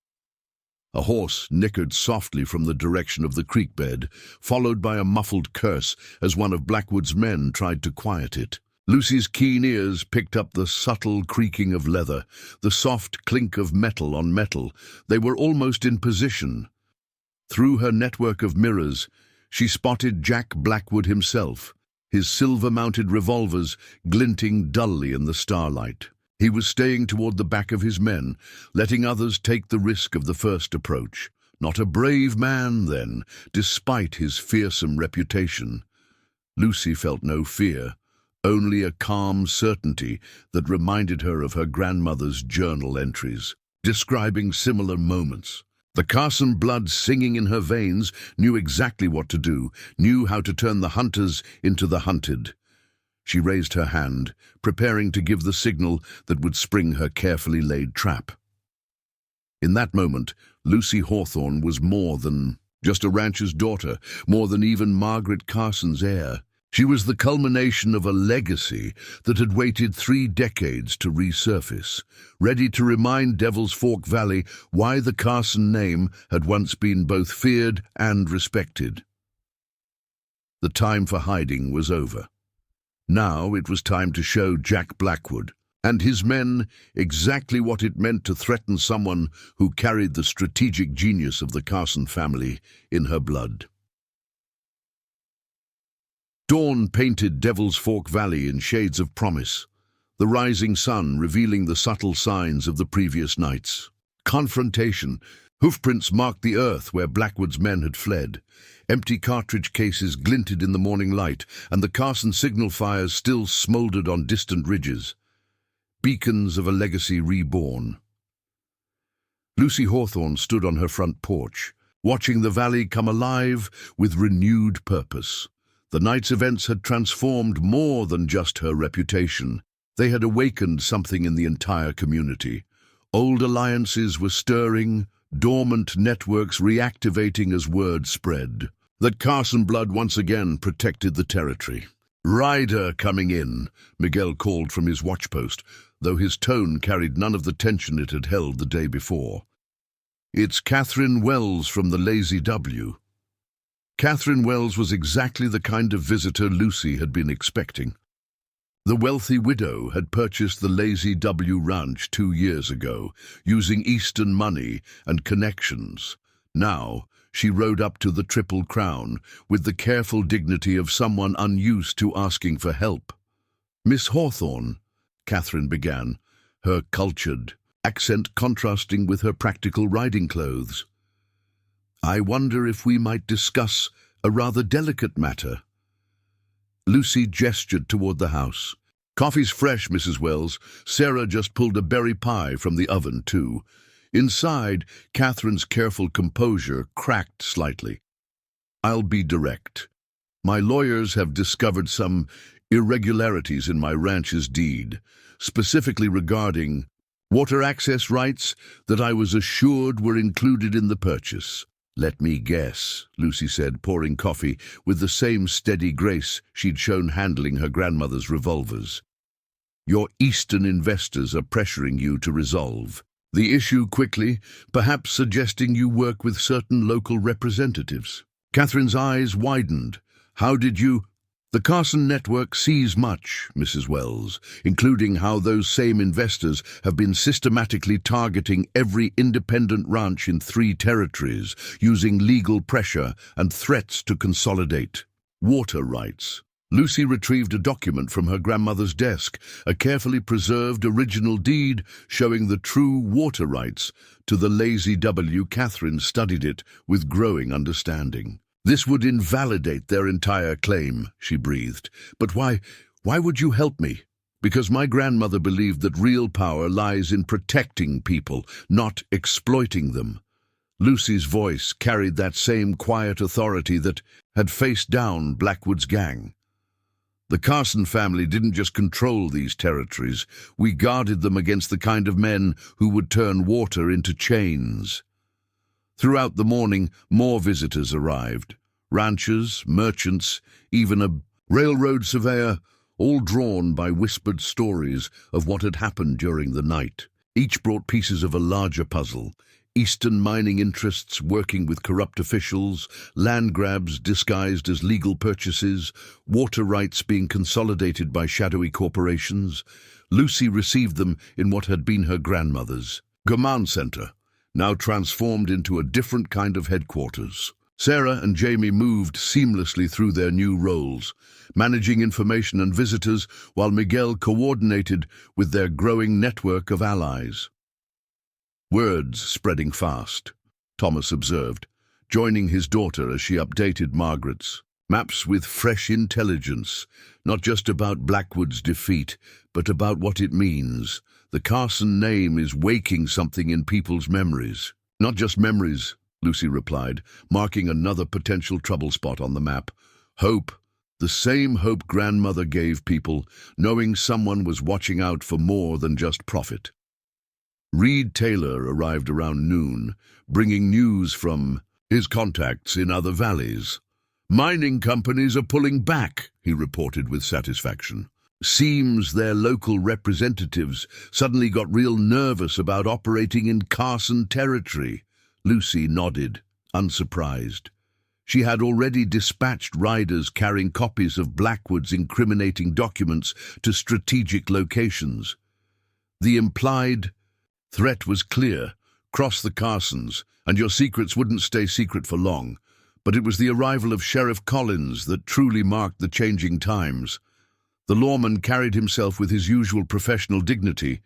A horse nickered softly from the direction of the creek bed, followed by a muffled curse as one of Blackwood's men tried to quiet it. Lucy's keen ears picked up the subtle creaking of leather, the soft clink of metal on metal. They were almost in position. Through her network of mirrors, she spotted Jack Blackwood himself, his silver-mounted revolvers glinting dully in the starlight. He was staying toward the back of his men, letting others take the risk of the first approach. Not a brave man, then, despite his fearsome reputation. Lucy felt no fear, only a calm certainty that reminded her of her grandmother's journal entries, describing similar moments. The Carson blood singing in her veins knew exactly what to do, knew how to turn the hunters into the hunted. She raised her hand, preparing to give the signal that would spring her carefully laid trap. In that moment, Lucy Hawthorne was more than just a rancher's daughter, more than even Margaret Carson's heir. She was the culmination of a legacy that had waited 3 decades to resurface, ready to remind Devil's Fork Valley why the Carson name had once been both feared and respected. The time for hiding was over. Now it was time to show Jack Blackwood and his men exactly what it meant to threaten someone who carried the strategic genius of the Carson family in her blood. Dawn painted Devil's Fork Valley in shades of promise, the rising sun revealing the subtle signs of the previous nights. Confrontation, Hoofprints marked the earth where Blackwood's men had fled. Empty cartridge cases glinted in the morning light, and the Carson signal fires still smouldered on distant ridges. Beacons of a legacy reborn. Lucy Hawthorne stood on her front porch, watching the valley come alive with renewed purpose. The night's events had transformed more than just her reputation. They had awakened something in the entire community. Old alliances were stirring, dormant networks reactivating as word spread. That Carson blood once again protected the territory. "Ryder coming in," Miguel called from his watchpost, though his tone carried none of the tension it had held the day before. "It's Catherine Wells from the Lazy W." Catherine Wells was exactly the kind of visitor Lucy had been expecting. The wealthy widow had purchased the Lazy W ranch 2 years ago, using Eastern money and connections. Now, she rode up to the Triple Crown with the careful dignity of someone unused to asking for help. "Miss Hawthorne," Catherine began, her cultured accent contrasting with her practical riding clothes. "I wonder if we might discuss a rather delicate matter." Lucy gestured toward the house. "Coffee's fresh, Mrs. Wells. Sarah just pulled a berry pie from the oven, too." Inside, Catherine's careful composure cracked slightly. "I'll be direct. My lawyers have discovered some irregularities in my ranch's deed, specifically regarding water access rights that I was assured were included in the purchase." "Let me guess," Lucy said, pouring coffee with the same steady grace she'd shown handling her grandmother's revolvers. "Your Eastern investors are pressuring you to resolve the issue quickly, perhaps suggesting you work with certain local representatives." Catherine's eyes widened. "How did you—" "The Carson network sees much, Mrs. Wells, including how those same investors have been systematically targeting every independent ranch in 3 territories, using legal pressure and threats to consolidate water rights." Lucy retrieved a document from her grandmother's desk, a carefully preserved original deed showing the true water rights to the Lazy W. Catherine studied it with growing understanding. "This would invalidate their entire claim," she breathed. "But why would you help me?" "Because my grandmother believed that real power lies in protecting people, not exploiting them." Lucy's voice carried that same quiet authority that had faced down Blackwood's gang. "The Carson family didn't just control these territories. We guarded them against the kind of men who would turn water into chains." Throughout the morning, more visitors arrived. Ranchers, merchants, even a railroad surveyor, all drawn by whispered stories of what had happened during the night. Each brought pieces of a larger puzzle. Eastern mining interests working with corrupt officials, land grabs disguised as legal purchases, water rights being consolidated by shadowy corporations. Lucy received them in what had been her grandmother's command center, now transformed into a different kind of headquarters. Sarah and Jamie moved seamlessly through their new roles, managing information and visitors while Miguel coordinated with their growing network of allies. "Words spreading fast," Thomas observed, joining his daughter as she updated Margaret's. "Maps with fresh intelligence, not just about Blackwood's defeat, but about what it means. The Carson name is waking something in people's memories." "Not just memories," Lucy replied, marking another potential trouble spot on the map. "Hope. The same hope grandmother gave people, knowing someone was watching out for more than just profit." Reed Taylor arrived around noon, bringing news from his contacts in other valleys. "Mining companies are pulling back," he reported with satisfaction. "Seems their local representatives suddenly got real nervous about operating in Carson territory." Lucy nodded, unsurprised. She had already dispatched riders carrying copies of Blackwood's incriminating documents to strategic locations. The implied threat was clear: cross the Carsons, and your secrets wouldn't stay secret for long. But it was the arrival of Sheriff Collins that truly marked the changing times. The lawman carried himself with his usual professional dignity,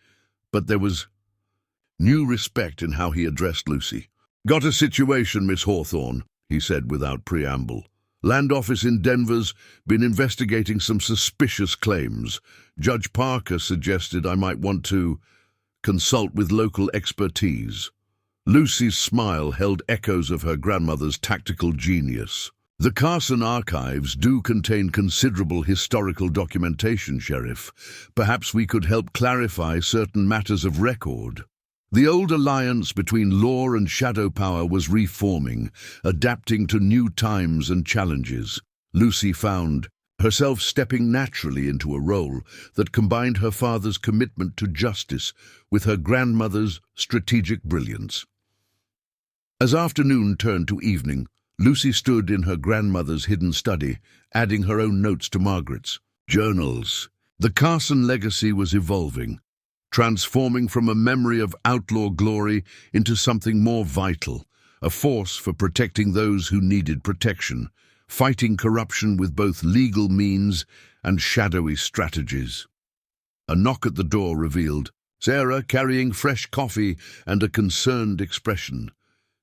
but there was new respect in how he addressed Lucy. "Got a situation, Miss Hawthorne," he said without preamble. "Land office in Denver's been investigating some suspicious claims. Judge Parker suggested I might want to consult with local expertise." Lucy's smile held echoes of her grandmother's tactical genius. "The Carson archives do contain considerable historical documentation, Sheriff. Perhaps we could help clarify certain matters of record." The old alliance between law and shadow power was reforming, adapting to new times and challenges. Lucy found herself stepping naturally into a role that combined her father's commitment to justice with her grandmother's strategic brilliance. As afternoon turned to evening, Lucy stood in her grandmother's hidden study, adding her own notes to Margaret's. Journals. The Carson legacy was evolving, transforming from a memory of outlaw glory into something more vital, a force for protecting those who needed protection, fighting corruption with both legal means and shadowy strategies. A knock at the door revealed Sarah carrying fresh coffee and a concerned expression.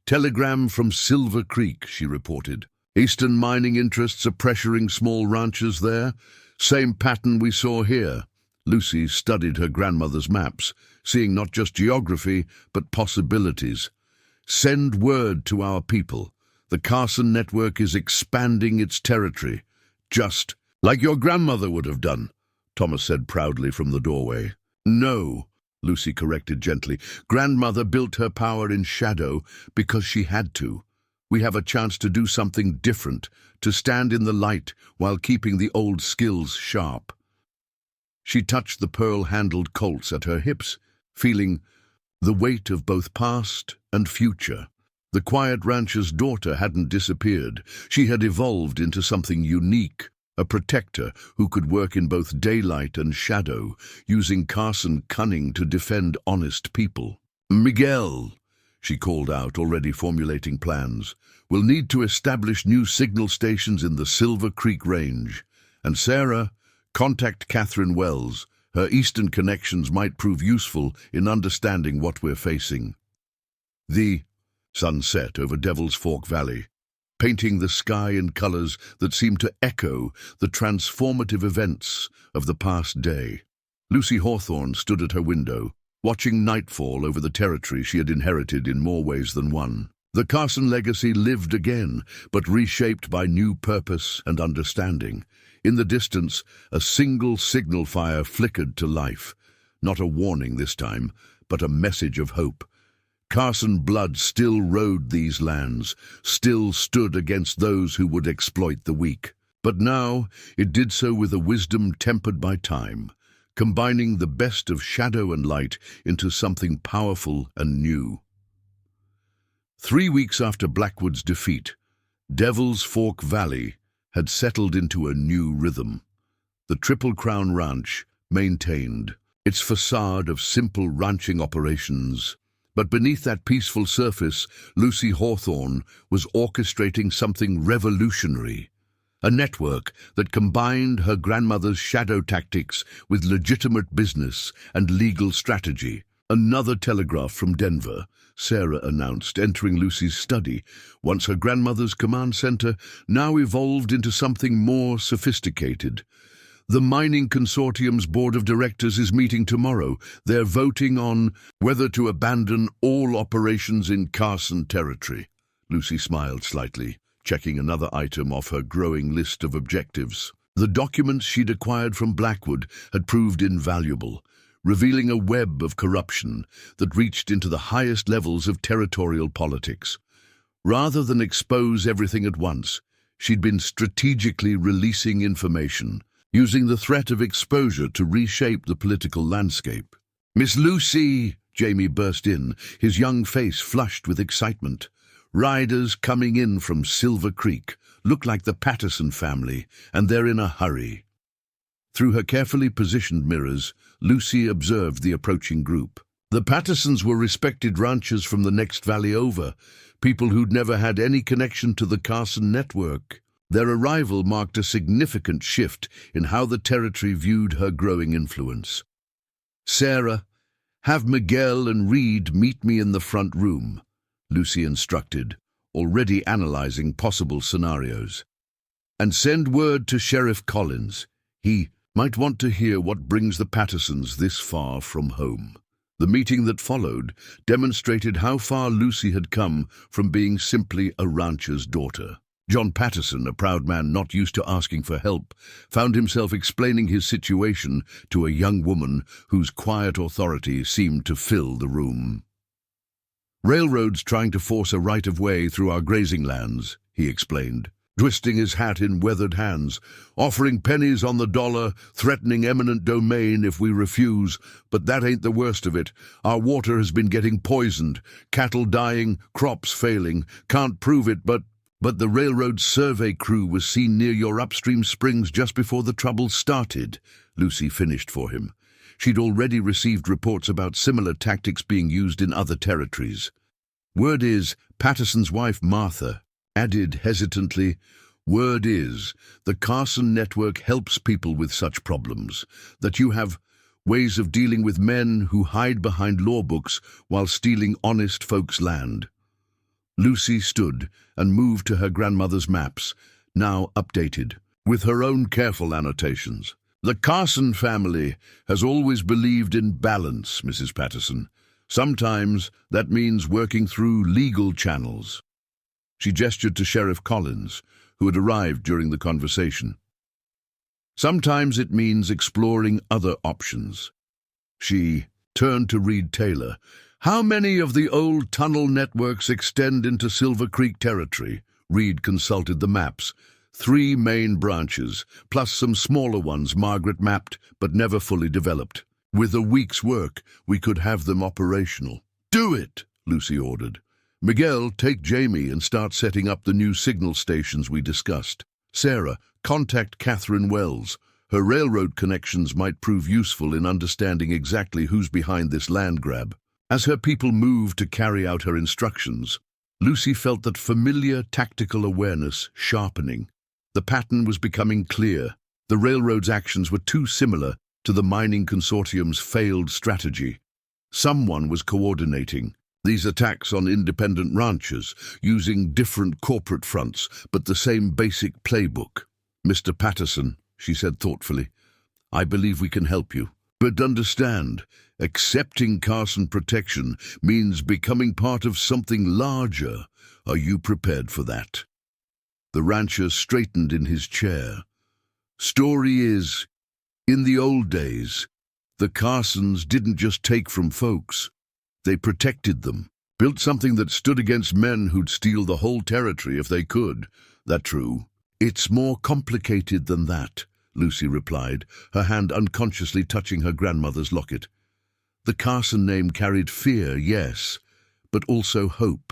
"Telegram from Silver Creek," she reported. "Eastern mining interests are pressuring small ranches there. Same pattern we saw here." Lucy studied her grandmother's maps, seeing not just geography, but possibilities. "Send word to our people. The Carson network is expanding its territory. Just like your grandmother would have done," Thomas said proudly from the doorway. "No," Lucy corrected gently. "Grandmother built her power in shadow because she had to. We have a chance to do something different, to stand in the light while keeping the old skills sharp." She touched the pearl-handled Colts at her hips, feeling the weight of both past and future. The quiet rancher's daughter hadn't disappeared. She had evolved into something unique, a protector who could work in both daylight and shadow, using Carson cunning to defend honest people. "Miguel," she called out, already formulating plans, "we'll need to establish new signal stations in the Silver Creek Range. And Sarah, contact Catherine Wells. Her eastern connections might prove useful in understanding what we're facing." The sun set over Devil's Fork Valley, painting the sky in colors that seemed to echo the transformative events of the past day. Lucy Hawthorne stood at her window, watching nightfall over the territory she had inherited in more ways than one. The Carson legacy lived again, but reshaped by new purpose and understanding. In the distance, a single signal fire flickered to life. Not a warning this time, but a message of hope. Carson blood still rode these lands, still stood against those who would exploit the weak. But now it did so with a wisdom tempered by time, combining the best of shadow and light into something powerful and new. 3 weeks after Blackwood's defeat, Devil's Fork Valley had settled into a new rhythm. The Triple Crown Ranch maintained its facade of simple ranching operations, but beneath that peaceful surface, Lucy Hawthorne was orchestrating something revolutionary. A network that combined her grandmother's shadow tactics with legitimate business and legal strategy. "Another telegraph from Denver," Sarah announced, entering Lucy's study, once her grandmother's command center now evolved into something more sophisticated. "The mining consortium's board of directors is meeting tomorrow. They're voting on whether to abandon all operations in Carson territory." Lucy smiled slightly, checking another item off her growing list of objectives. The documents she'd acquired from Blackwood had proved invaluable, revealing a web of corruption that reached into the highest levels of territorial politics. Rather than expose everything at once, she'd been strategically releasing information, using the threat of exposure to reshape the political landscape. "Miss Lucy!" Jamie burst in, his young face flushed with excitement. "Riders coming in from Silver Creek. Look like the Patterson family, and they're in a hurry." Through her carefully positioned mirrors, Lucy observed the approaching group. The Pattersons were respected ranchers from the next valley over, people who'd never had any connection to the Carson network. Their arrival marked a significant shift in how the territory viewed her growing influence. "Sarah, have Miguel and Reed meet me in the front room." Lucy instructed, already analyzing possible scenarios. And send word to Sheriff Collins. He might want to hear what brings the Pattersons this far from home. The meeting that followed demonstrated how far Lucy had come from being simply a rancher's daughter. John Patterson, a proud man not used to asking for help, found himself explaining his situation to a young woman whose quiet authority seemed to fill the room. "Railroads trying to force a right-of-way through our grazing lands," he explained, twisting his hat in weathered hands, "offering pennies on the dollar, threatening eminent domain if we refuse. But that ain't the worst of it. Our water has been getting poisoned, cattle dying, crops failing. Can't prove it, but the railroad survey crew was seen near your upstream springs just before the trouble started," Lucy finished for him. She'd already received reports about similar tactics being used in other territories. "Word is," Patterson's wife Martha added hesitantly, "word is, the Carson Network helps people with such problems, that you have ways of dealing with men who hide behind law books while stealing honest folks' land." Lucy stood and moved to her grandmother's maps, now updated, with her own careful annotations. "The Carson family has always believed in balance, Mrs. Patterson. Sometimes that means working through legal channels." She gestured to Sheriff Collins, who had arrived during the conversation. "Sometimes it means exploring other options." She turned to Reed Taylor. "How many of the old tunnel networks extend into Silver Creek territory?" Reed consulted the maps. "3 main branches, plus some smaller ones Margaret mapped but never fully developed. With a week's work, we could have them operational." "Do it," Lucy ordered. "Miguel, take Jamie and start setting up the new signal stations we discussed. Sarah, contact Catherine Wells. Her railroad connections might prove useful in understanding exactly who's behind this land grab." As her people moved to carry out her instructions, Lucy felt that familiar tactical awareness sharpening. The pattern was becoming clear. The railroad's actions were too similar to the mining consortium's failed strategy. Someone was coordinating these attacks on independent ranchers, using different corporate fronts, but the same basic playbook. "Mr. Patterson," she said thoughtfully, "I believe we can help you. But understand, accepting Carson protection means becoming part of something larger. Are you prepared for that?" The rancher straightened in his chair. "Story is, in the old days, the Carsons didn't just take from folks. They protected them, built something that stood against men who'd steal the whole territory if they could. That true?" "It's more complicated than that," Lucy replied, her hand unconsciously touching her grandmother's locket. "The Carson name carried fear, yes, but also hope.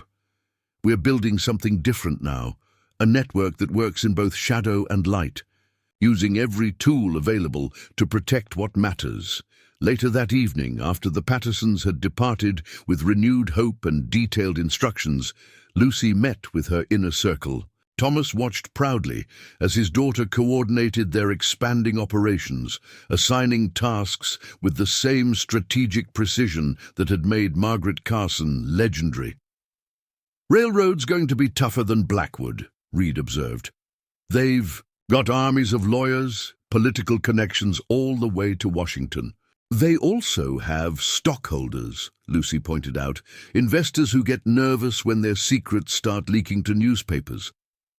We're building something different now, a network that works in both shadow and light, using every tool available to protect what matters." Later that evening, after the Pattersons had departed with renewed hope and detailed instructions, Lucy met with her inner circle. Thomas watched proudly as his daughter coordinated their expanding operations, assigning tasks with the same strategic precision that had made Margaret Carson legendary. "Railroad's going to be tougher than Blackwood," Reed observed. "They've got armies of lawyers, political connections all the way to Washington. They also have stockholders," Lucy pointed out, "investors who get nervous when their secrets start leaking to newspapers.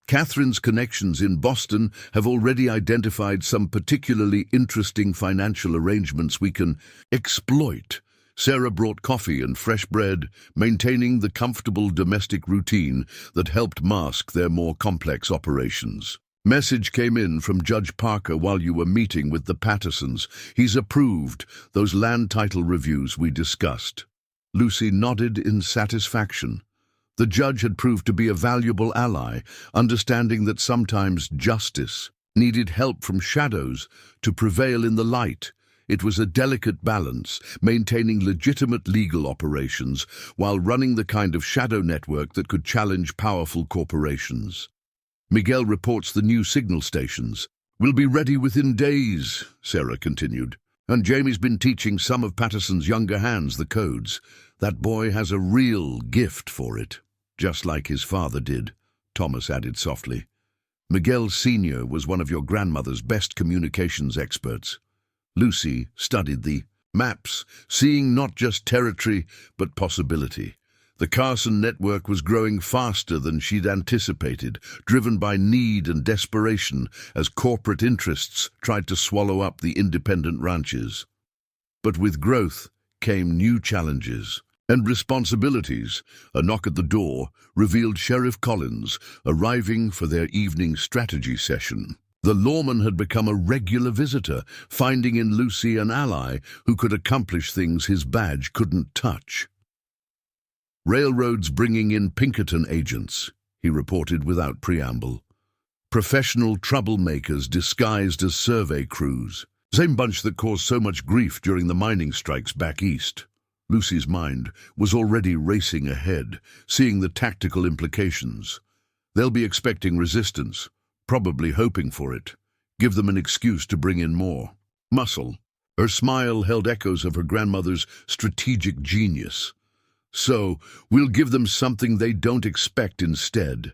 Catherine's connections in Boston have already identified some particularly interesting financial arrangements we can exploit." Sarah brought coffee and fresh bread, maintaining the comfortable domestic routine that helped mask their more complex operations. "Message came in from Judge Parker while you were meeting with the Pattersons. He's approved those land title reviews we discussed." Lucy nodded in satisfaction. The judge had proved to be a valuable ally, understanding that sometimes justice needed help from shadows to prevail in the light. It was a delicate balance, maintaining legitimate legal operations while running the kind of shadow network that could challenge powerful corporations. "Miguel reports the new signal stations. We'll be ready within days," Sarah continued. "And Jamie's been teaching some of Patterson's younger hands the codes. That boy has a real gift for it." Just like his father did, Thomas added softly. Miguel Sr. was one of your grandmother's best communications experts. Lucy studied the maps, seeing not just territory, but possibility. The Carson network was growing faster than she'd anticipated, driven by need and desperation as corporate interests tried to swallow up the independent ranches. But with growth came new challenges and responsibilities. A knock at the door revealed Sheriff Collins, arriving for their evening strategy session. The lawman had become a regular visitor, finding in Lucy an ally who could accomplish things his badge couldn't touch. Railroads bringing in Pinkerton agents, he reported without preamble. Professional troublemakers disguised as survey crews. Same bunch that caused so much grief during the mining strikes back east. Lucy's mind was already racing ahead, seeing the tactical implications. They'll be expecting resistance, probably hoping for it. Give them an excuse to bring in more muscle. Her smile held echoes of her grandmother's strategic genius. So, we'll give them something they don't expect instead.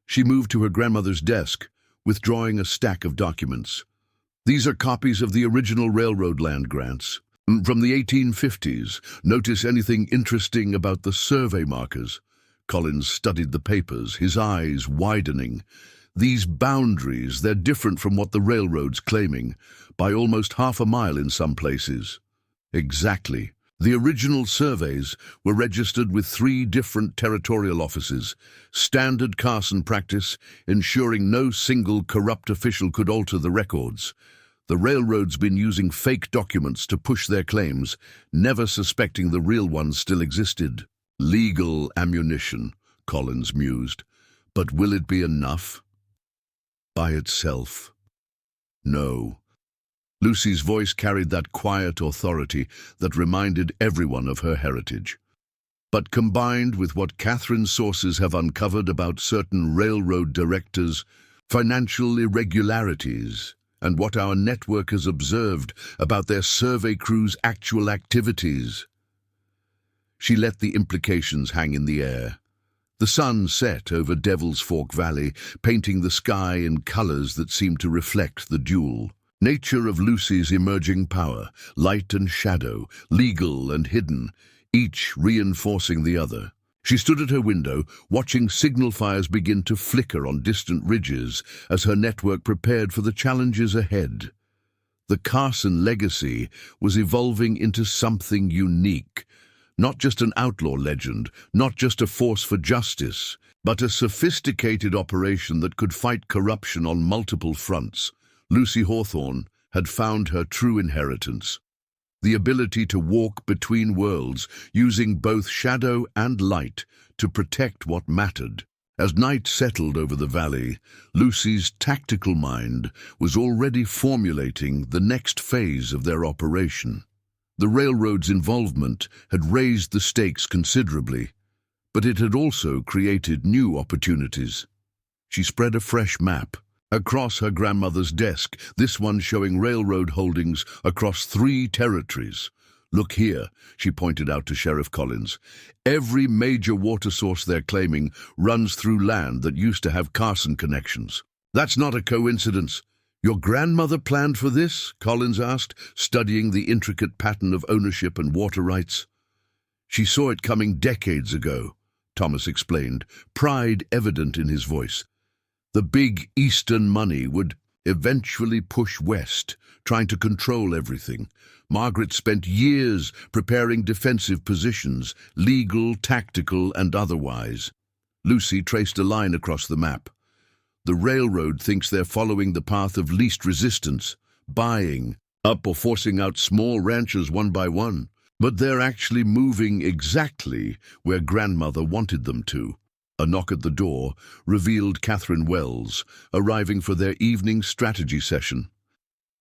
She moved to her grandmother's desk, withdrawing a stack of documents. These are copies of the original railroad land grants. From the 1850s, notice anything interesting about the survey markers? Collins studied the papers, his eyes widening. These boundaries, they're different from what the railroad's claiming, by almost half a mile in some places. Exactly. The original surveys were registered with 3 different territorial offices, standard Carson practice, ensuring no single corrupt official could alter the records. The railroad's been using fake documents to push their claims, never suspecting the real ones still existed. Legal ammunition, Collins mused. But will it be enough? By itself? No. Lucy's voice carried that quiet authority that reminded everyone of her heritage. But combined with what Catherine's sources have uncovered about certain railroad directors, financial irregularities, and what our network has observed about their survey crew's actual activities. She let the implications hang in the air. The sun set over Devil's Fork Valley, painting the sky in colors that seemed to reflect the duel. Nature of Lucy's emerging power, light and shadow, legal and hidden, each reinforcing the other. She stood at her window, watching signal fires begin to flicker on distant ridges as her network prepared for the challenges ahead. The Carson legacy was evolving into something unique, not just an outlaw legend, not just a force for justice, but a sophisticated operation that could fight corruption on multiple fronts. Lucy Hawthorne had found her true inheritance, the ability to walk between worlds, using both shadow and light to protect what mattered. As night settled over the valley, Lucy's tactical mind was already formulating the next phase of their operation. The railroad's involvement had raised the stakes considerably, but it had also created new opportunities. She spread a fresh map across her grandmother's desk, this one showing railroad holdings across 3 territories. Look here, she pointed out to Sheriff Collins. Every major water source they're claiming runs through land that used to have Carson connections. That's not a coincidence. Your grandmother planned for this? Collins asked, studying the intricate pattern of ownership and water rights. She saw it coming decades ago, Thomas explained, pride evident in his voice. The big Eastern money would eventually push west, trying to control everything. Margaret spent years preparing defensive positions, legal, tactical, and otherwise. Lucy traced a line across the map. The railroad thinks they're following the path of least resistance, buying up or forcing out small ranchers one by one, but they're actually moving exactly where grandmother wanted them to. A knock at the door revealed Catherine Wells, arriving for their evening strategy session.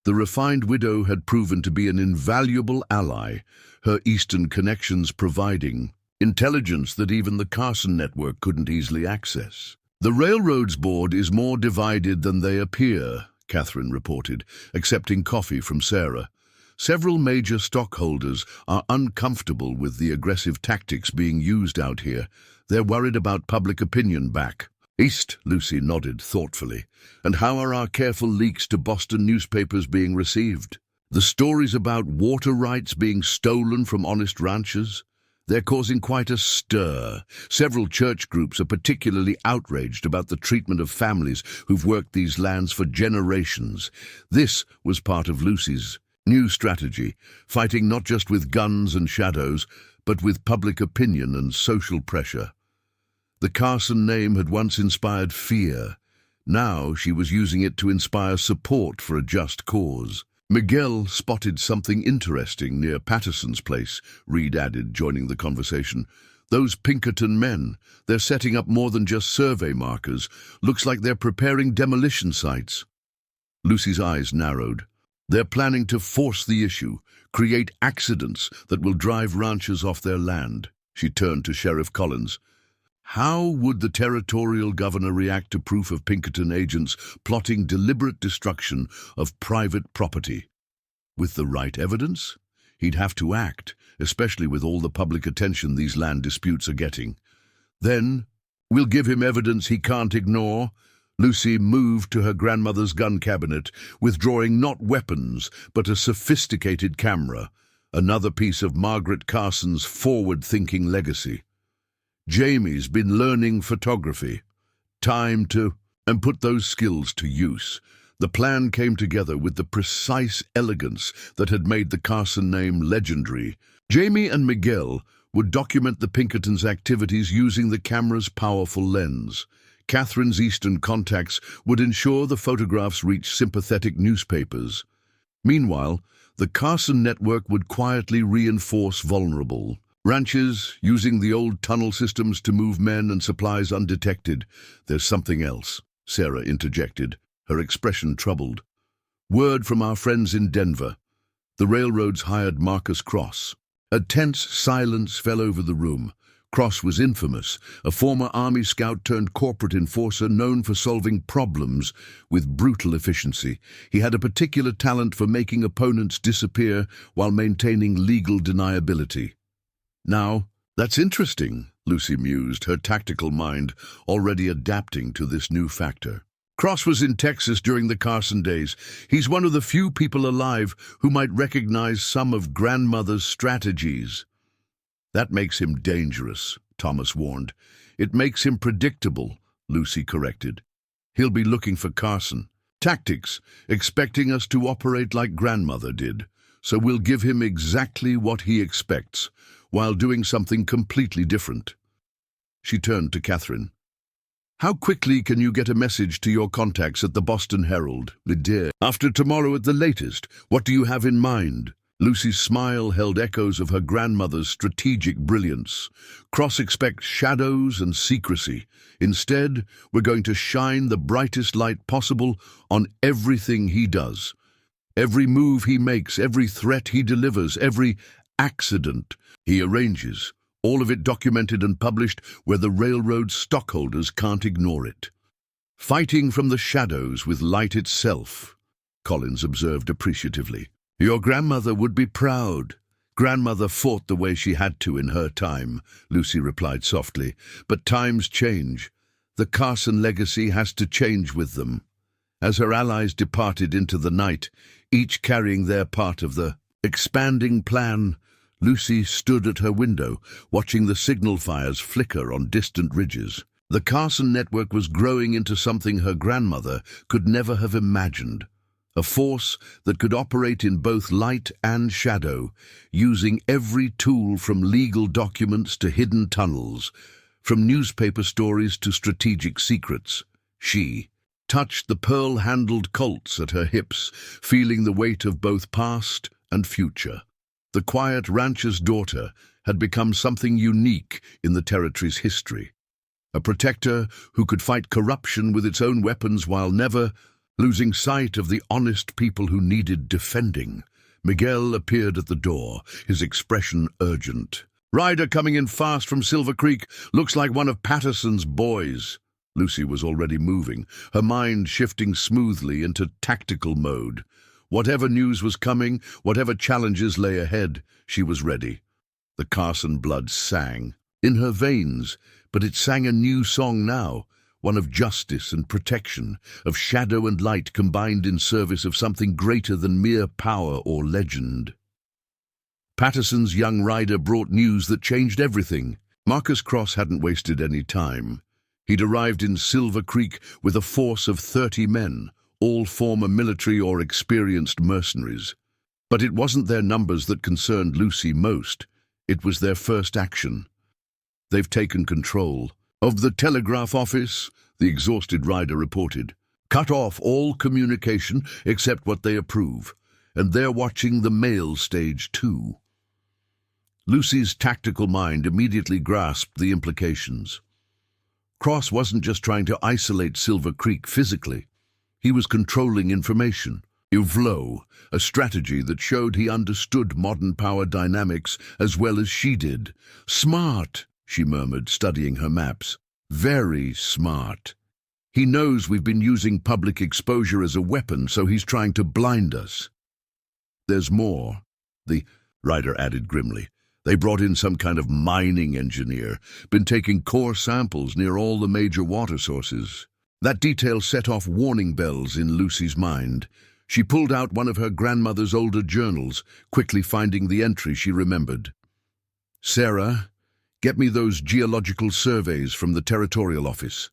The refined widow had proven to be an invaluable ally, her Eastern connections providing intelligence that even the Carson network couldn't easily access. The railroad's board is more divided than they appear, Catherine reported, accepting coffee from Sarah. Several major stockholders are uncomfortable with the aggressive tactics being used out here. They're worried about public opinion back east, Lucy nodded thoughtfully. And how are our careful leaks to Boston newspapers being received? The stories about water rights being stolen from honest ranchers? They're causing quite a stir. Several church groups are particularly outraged about the treatment of families who've worked these lands for generations. This was part of Lucy's new strategy, fighting not just with guns and shadows, but with public opinion and social pressure. The Carson name had once inspired fear. Now she was using it to inspire support for a just cause. Miguel spotted something interesting near Patterson's place, Reed added, joining the conversation. Those Pinkerton men, they're setting up more than just survey markers. Looks like they're preparing demolition sites. Lucy's eyes narrowed. They're planning to force the issue, create accidents that will drive ranchers off their land. She turned to Sheriff Collins. How would the territorial governor react to proof of Pinkerton agents plotting deliberate destruction of private property? With the right evidence? He'd have to act, especially with all the public attention these land disputes are getting. Then, we'll give him evidence he can't ignore. Lucy moved to her grandmother's gun cabinet, withdrawing not weapons, but a sophisticated camera, another piece of Margaret Carson's forward-thinking legacy. Jamie's been learning photography. Time to put those skills to use. The plan came together with the precise elegance that had made the Carson name legendary. Jamie and Miguel would document the Pinkertons' activities using the camera's powerful lens. Catherine's Eastern contacts would ensure the photographs reached sympathetic newspapers. Meanwhile, the Carson network would quietly reinforce vulnerable ranches, using the old tunnel systems to move men and supplies undetected. There's something else, Sarah interjected, her expression troubled. Word from our friends in Denver. The railroads hired Marcus Cross. A tense silence fell over the room. Cross was infamous, a former Army scout turned corporate enforcer known for solving problems with brutal efficiency. He had a particular talent for making opponents disappear while maintaining legal deniability. Now, that's interesting, Lucy mused, her tactical mind already adapting to this new factor. Cross was in Texas during the Carson days. He's one of the few people alive who might recognize some of grandmother's strategies. That makes him dangerous, Thomas warned. It makes him predictable, Lucy corrected. He'll be looking for Carson. Tactics, expecting us to operate like grandmother did. So we'll give him exactly what he expects, while doing something completely different. She turned to Catherine. How quickly can you get a message to your contacts at the Boston Herald, Lydia? After tomorrow at the latest, what do you have in mind? Lucy's smile held echoes of her grandmother's strategic brilliance. Cross expects shadows and secrecy. Instead, we're going to shine the brightest light possible on everything he does. Every move he makes, every threat he delivers, every accident he arranges, all of it documented and published where the railroad stockholders can't ignore it. Fighting from the shadows with light itself, Collins observed appreciatively. Your grandmother would be proud. Grandmother fought the way she had to in her time, Lucy replied softly. But times change. The Carson legacy has to change with them. As her allies departed into the night, each carrying their part of the expanding plan, Lucy stood at her window, watching the signal fires flicker on distant ridges. The Carson network was growing into something her grandmother could never have imagined. A force that could operate in both light and shadow, using every tool from legal documents to hidden tunnels, from newspaper stories to strategic secrets. She touched the pearl-handled Colts at her hips, feeling the weight of both past and future. The quiet rancher's daughter had become something unique in the territory's history. A protector who could fight corruption with its own weapons while never losing sight of the honest people who needed defending. Miguel appeared at the door, his expression urgent. Rider coming in fast from Silver Creek, looks like one of Patterson's boys. Lucy was already moving, her mind shifting smoothly into tactical mode. Whatever news was coming, whatever challenges lay ahead, she was ready. The Carson blood sang in her veins, but it sang a new song now, one of justice and protection, of shadow and light combined in service of something greater than mere power or legend. Patterson's young rider brought news that changed everything. Marcus Cross hadn't wasted any time. He'd arrived in Silver Creek with a force of 30 men, all former military or experienced mercenaries. But it wasn't their numbers that concerned Lucy most. It was their first action. "They've taken control of the telegraph office," the exhausted rider reported. "Cut off all communication except what they approve, and they're watching the mail stage too." Lucy's tactical mind immediately grasped the implications. Cross wasn't just trying to isolate Silver Creek physically. He was controlling information. Outlaw, a strategy that showed he understood modern power dynamics as well as she did. "Smart," she murmured, studying her maps. "Very smart. He knows we've been using public exposure as a weapon, so he's trying to blind us." "There's more," the rider added grimly. "They brought in some kind of mining engineer, been taking core samples near all the major water sources." That detail set off warning bells in Lucy's mind. She pulled out one of her grandmother's older journals, quickly finding the entry she remembered. "Sarah, get me those geological surveys from the territorial office,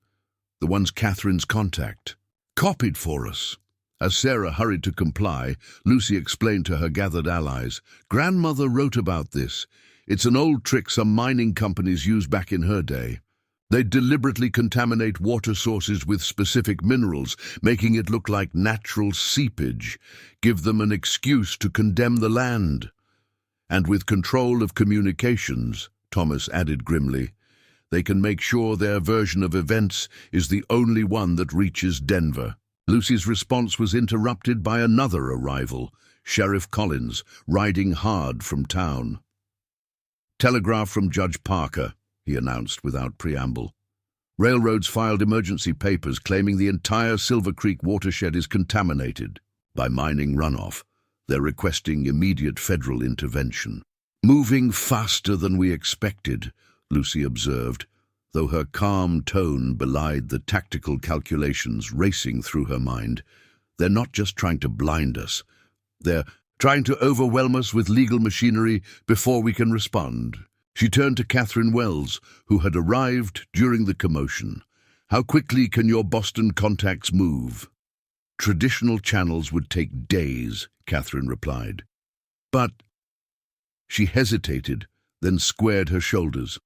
the ones Catherine's contact. Copied for us." As Sarah hurried to comply, Lucy explained to her gathered allies, "Grandmother wrote about this. It's an old trick some mining companies used back in her day. They deliberately contaminate water sources with specific minerals, making it look like natural seepage, give them an excuse to condemn the land. And with control of communications," Thomas added grimly, "they can make sure their version of events is the only one that reaches Denver." Lucy's response was interrupted by another arrival, Sheriff Collins, riding hard from town. "Telegraph from Judge Parker," he announced without preamble. "Railroads filed emergency papers claiming the entire Silver Creek watershed is contaminated by mining runoff. They're requesting immediate federal intervention." "Moving faster than we expected," Lucy observed, though her calm tone belied the tactical calculations racing through her mind. "They're not just trying to blind us. They're trying to overwhelm us with legal machinery before we can respond." She turned to Catherine Wells, who had arrived during the commotion. "How quickly can your Boston contacts move?" "Traditional channels would take days," Catherine replied. "But—" She hesitated, then squared her shoulders.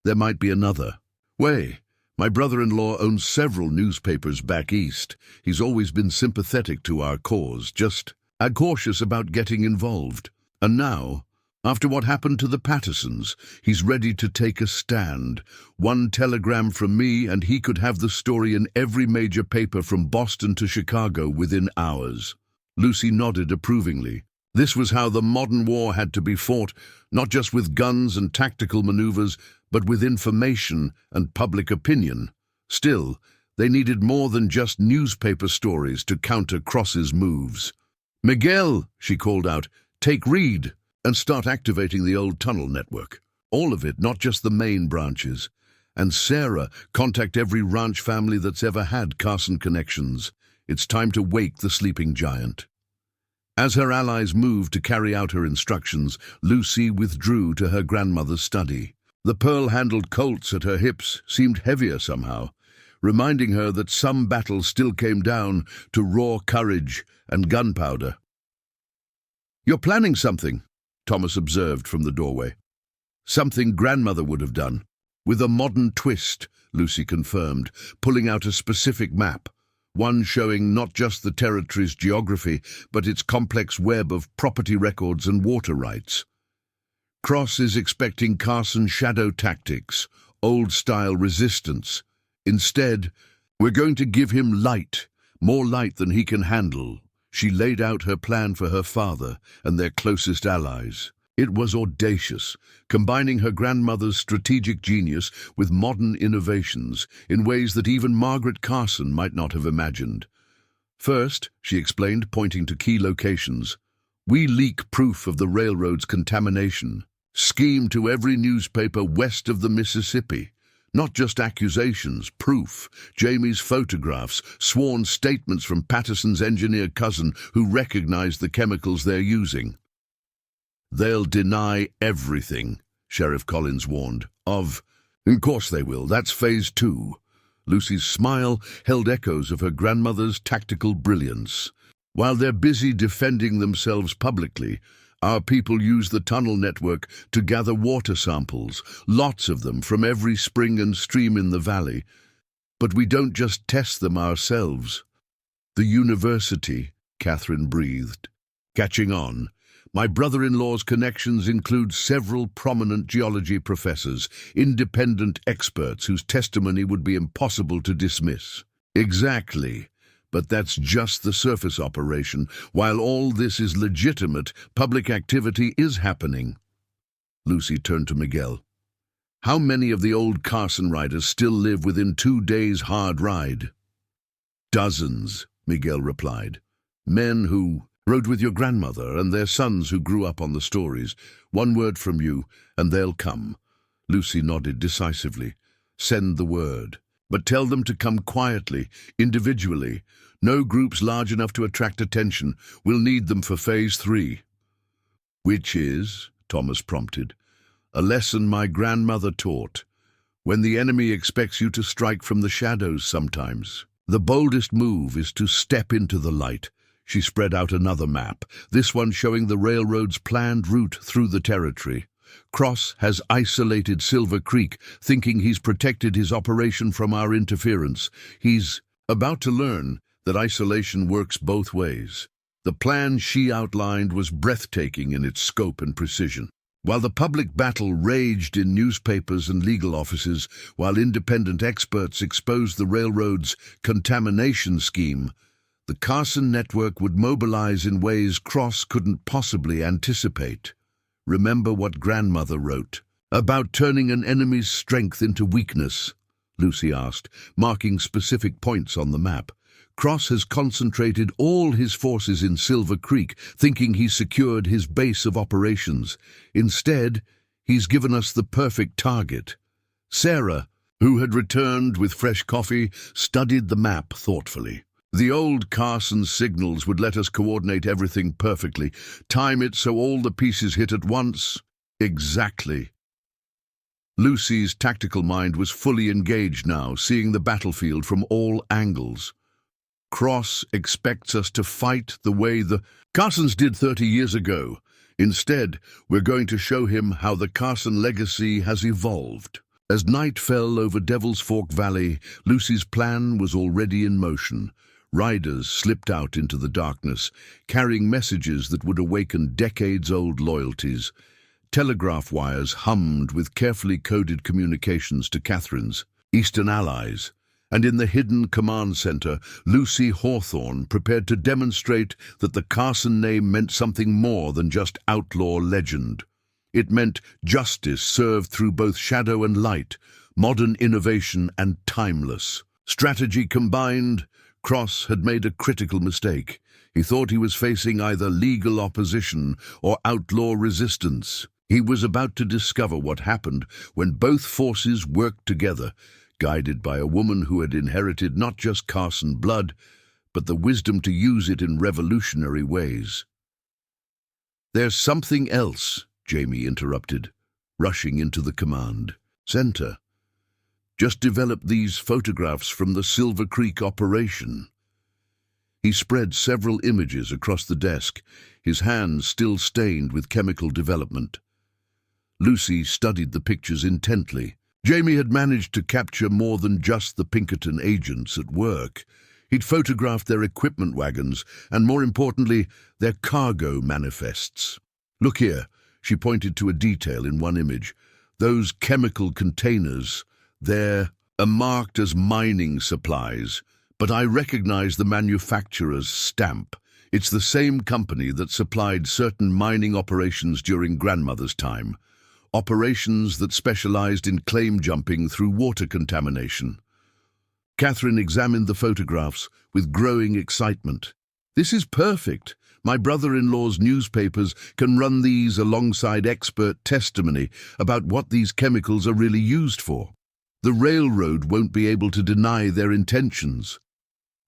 "There might be another way. My brother-in-law owns several newspapers back east. He's always been sympathetic to our cause, just cautious about getting involved. And now, after what happened to the Pattersons, he's ready to take a stand. One telegram from me and he could have the story in every major paper from Boston to Chicago within hours." Lucy nodded approvingly. This was how the modern war had to be fought, not just with guns and tactical maneuvers, but with information and public opinion. Still, they needed more than just newspaper stories to counter Cross's moves. "Miguel," she called out, "take Reed and start activating the old tunnel network. All of it, not just the main branches. And Sarah, contact every ranch family that's ever had Carson connections. It's time to wake the sleeping giant." As her allies moved to carry out her instructions, Lucy withdrew to her grandmother's study. The pearl-handled Colts at her hips seemed heavier somehow, reminding her that some battles still came down to raw courage and gunpowder. "You're planning something," Thomas observed from the doorway. "Something grandmother would have done. With a modern twist," Lucy confirmed, pulling out a specific map. One showing not just the territory's geography, but its complex web of property records and water rights. "Cross is expecting Carson shadow tactics, old-style resistance. Instead, we're going to give him light, more light than he can handle." She laid out her plan for her father and their closest allies. It was audacious, combining her grandmother's strategic genius with modern innovations in ways that even Margaret Carson might not have imagined. First, she explained, pointing to key locations, we leak proof of the railroad's contamination. Scheme to every newspaper west of the Mississippi. Not just accusations, proof. Jamie's photographs, sworn statements from Patterson's engineer cousin who recognized the chemicals they're using. They'll deny everything, Sheriff Collins warned. Of course they will, that's phase 2. Lucy's smile held echoes of her grandmother's tactical brilliance. While they're busy defending themselves publicly, our people use the tunnel network to gather water samples, lots of them from every spring and stream in the valley. But we don't just test them ourselves. The university, Catherine breathed. Catching on. My brother-in-law's connections include several prominent geology professors, independent experts whose testimony would be impossible to dismiss. Exactly. But that's just the surface operation. While all this is legitimate, public activity is happening. Lucy turned to Miguel. How many of the old Carson riders still live within 2 days' hard ride? Dozens, Miguel replied. Men who rode with your grandmother and their sons who grew up on the stories. One word from you, and they'll come. Lucy nodded decisively. Send the word. But tell them to come quietly, individually. No groups large enough to attract attention. We'll need them for phase 3. Which is, Thomas prompted, a lesson my grandmother taught. When the enemy expects you to strike from the shadows sometimes. The boldest move is to step into the light. She spread out another map, this one showing the railroad's planned route through the territory. Cross has isolated Silver Creek, thinking he's protected his operation from our interference. He's about to learn that isolation works both ways. The plan she outlined was breathtaking in its scope and precision. While the public battle raged in newspapers and legal offices, while independent experts exposed the railroad's contamination scheme, the Carson network would mobilize in ways Cross couldn't possibly anticipate. Remember what grandmother wrote about turning an enemy's strength into weakness? Lucy asked, marking specific points on the map. Cross has concentrated all his forces in Silver Creek, thinking he's secured his base of operations. Instead, he's given us the perfect target. Sarah, who had returned with fresh coffee, studied the map thoughtfully. The old Carson signals would let us coordinate everything perfectly, time it so all the pieces hit at once. Exactly. Lucy's tactical mind was fully engaged now, seeing the battlefield from all angles. Cross expects us to fight the way the Carsons did 30 years ago. Instead, we're going to show him how the Carson legacy has evolved. As night fell over Devil's Fork Valley, Lucy's plan was already in motion. Riders slipped out into the darkness, carrying messages that would awaken decades-old loyalties. Telegraph wires hummed with carefully coded communications to Catherine's Eastern allies. And in the hidden command center, Lucy Hawthorne prepared to demonstrate that the Carson name meant something more than just outlaw legend. It meant justice served through both shadow and light, modern innovation and timeless. Strategy combined, Cross had made a critical mistake. He thought he was facing either legal opposition or outlaw resistance. He was about to discover what happened when both forces worked together, guided by a woman who had inherited not just Carson blood, but the wisdom to use it in revolutionary ways. There's something else, Jamie interrupted, rushing into the command center. Just developed these photographs from the Silver Creek operation. He spread several images across the desk, his hands still stained with chemical development. Lucy studied the pictures intently. Jamie had managed to capture more than just the Pinkerton agents at work. He'd photographed their equipment wagons and, more importantly, their cargo manifests. Look here, she pointed to a detail in one image. Those chemical containers, they're marked as mining supplies, but I recognize the manufacturer's stamp. It's the same company that supplied certain mining operations during grandmother's time. Operations that specialized in claim jumping through water contamination. Catherine examined the photographs with growing excitement. This is perfect. My brother-in-law's newspapers can run these alongside expert testimony about what these chemicals are really used for. The railroad won't be able to deny their intentions.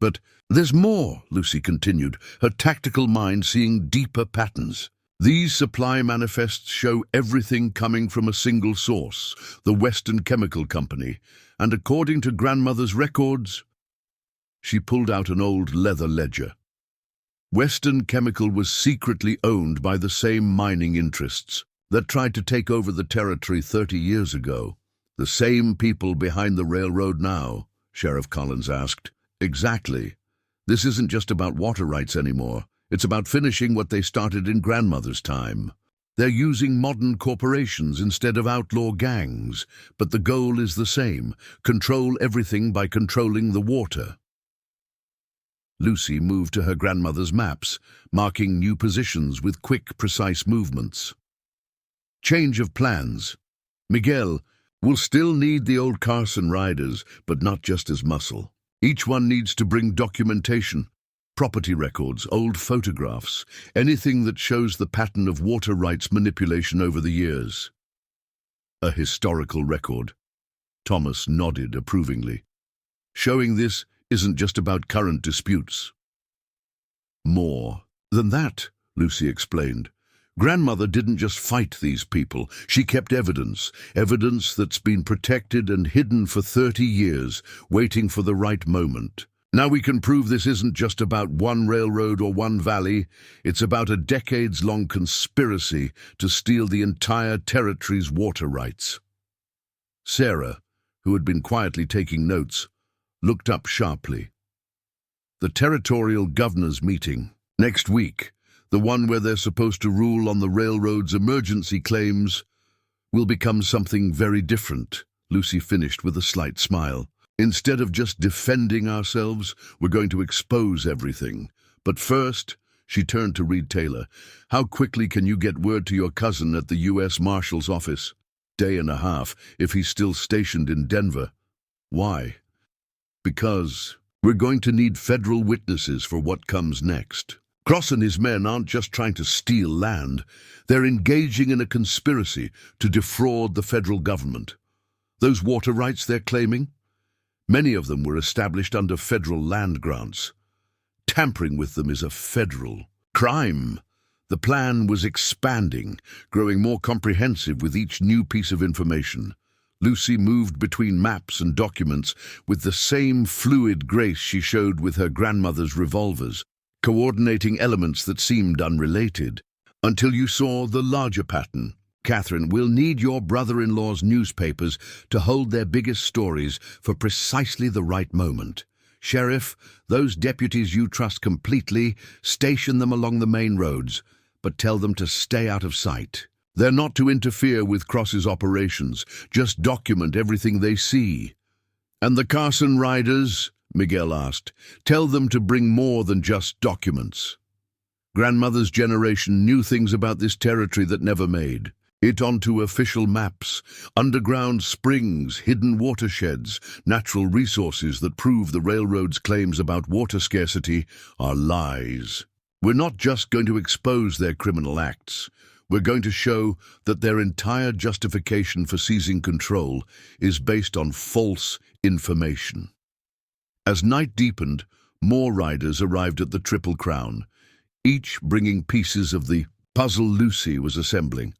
But there's more, Lucy continued, her tactical mind seeing deeper patterns. These supply manifests show everything coming from a single source, the Western Chemical Company, and according to grandmother's records, she pulled out an old leather ledger. Western Chemical was secretly owned by the same mining interests that tried to take over the territory 30 years ago. The same people behind the railroad now, Sheriff Collins asked. Exactly. This isn't just about water rights anymore. It's about finishing what they started in grandmother's time. They're using modern corporations instead of outlaw gangs, but the goal is the same: control everything by controlling the water. Lucy moved to her grandmother's maps, marking new positions with quick, precise movements. Change of plans. Miguel, we'll still need the old Carson riders, but not just as muscle. Each one needs to bring documentation, property records, old photographs, anything that shows the pattern of water rights manipulation over the years. A historical record. Thomas nodded approvingly. Showing this isn't just about current disputes. More than that, Lucy explained. Grandmother didn't just fight these people. She kept evidence that's been protected and hidden for 30 years, waiting for the right moment. Now we can prove this isn't just about one railroad or one valley. It's about a decades-long conspiracy to steal the entire territory's water rights. Sarah, who had been quietly taking notes, looked up sharply. The territorial governors' meeting next week, the one where they're supposed to rule on the railroad's emergency claims, will become something very different, Lucy finished with a slight smile. Instead of just defending ourselves, we're going to expose everything. But first, she turned to Reed Taylor. How quickly can you get word to your cousin at the U.S. Marshal's office? Day and a half, if he's still stationed in Denver. Why? Because we're going to need federal witnesses for what comes next. Cross and his men aren't just trying to steal land. They're engaging in a conspiracy to defraud the federal government. Those water rights they're claiming, many of them were established under federal land grants. Tampering with them is a federal crime. The plan was expanding, growing more comprehensive with each new piece of information. Lucy moved between maps and documents with the same fluid grace she showed with her grandmother's revolvers, coordinating elements that seemed unrelated, until you saw the larger pattern. Catherine, we'll need your brother-in-law's newspapers to hold their biggest stories for precisely the right moment. Sheriff, those deputies you trust completely, station them along the main roads, but tell them to stay out of sight. They're not to interfere with Cross's operations, just document everything they see. And the Carson riders, Miguel asked, tell them to bring more than just documents. Grandmother's generation knew things about this territory that never made it onto official maps, underground springs, hidden watersheds, natural resources that prove the railroad's claims about water scarcity are lies. We're not just going to expose their criminal acts. We're going to show that their entire justification for seizing control is based on false information. As night deepened, more riders arrived at the Triple Crown, each bringing pieces of the puzzle Lucy was assembling.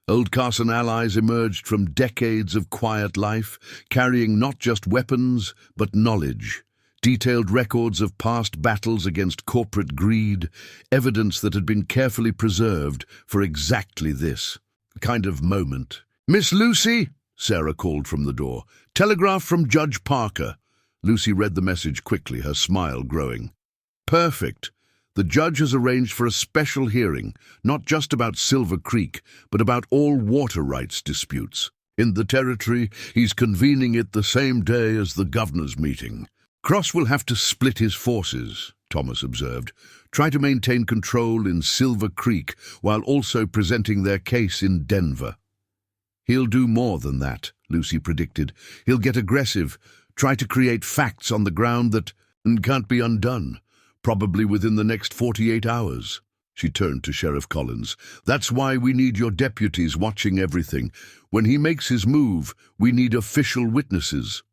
Old Carson allies emerged from decades of quiet life, carrying not just weapons, but knowledge. Detailed records of past battles against corporate greed, evidence that had been carefully preserved for exactly this kind of moment. "Miss Lucy," Sarah called from the door. "Telegraph from Judge Parker." Lucy read the message quickly, her smile growing. "Perfect. The judge has arranged for a special hearing, not just about Silver Creek, but about all water rights disputes. In the territory, he's convening it the same day as the governor's meeting. Cross will have to split his forces," Thomas observed, "try to maintain control in Silver Creek while also presenting their case in Denver." "He'll do more than that," Lucy predicted. "He'll get aggressive, Try to create facts on the ground that can't be undone, probably within the next 48 hours. She turned to Sheriff Collins. That's why we need your deputies watching everything. When he makes his move, we need official witnesses.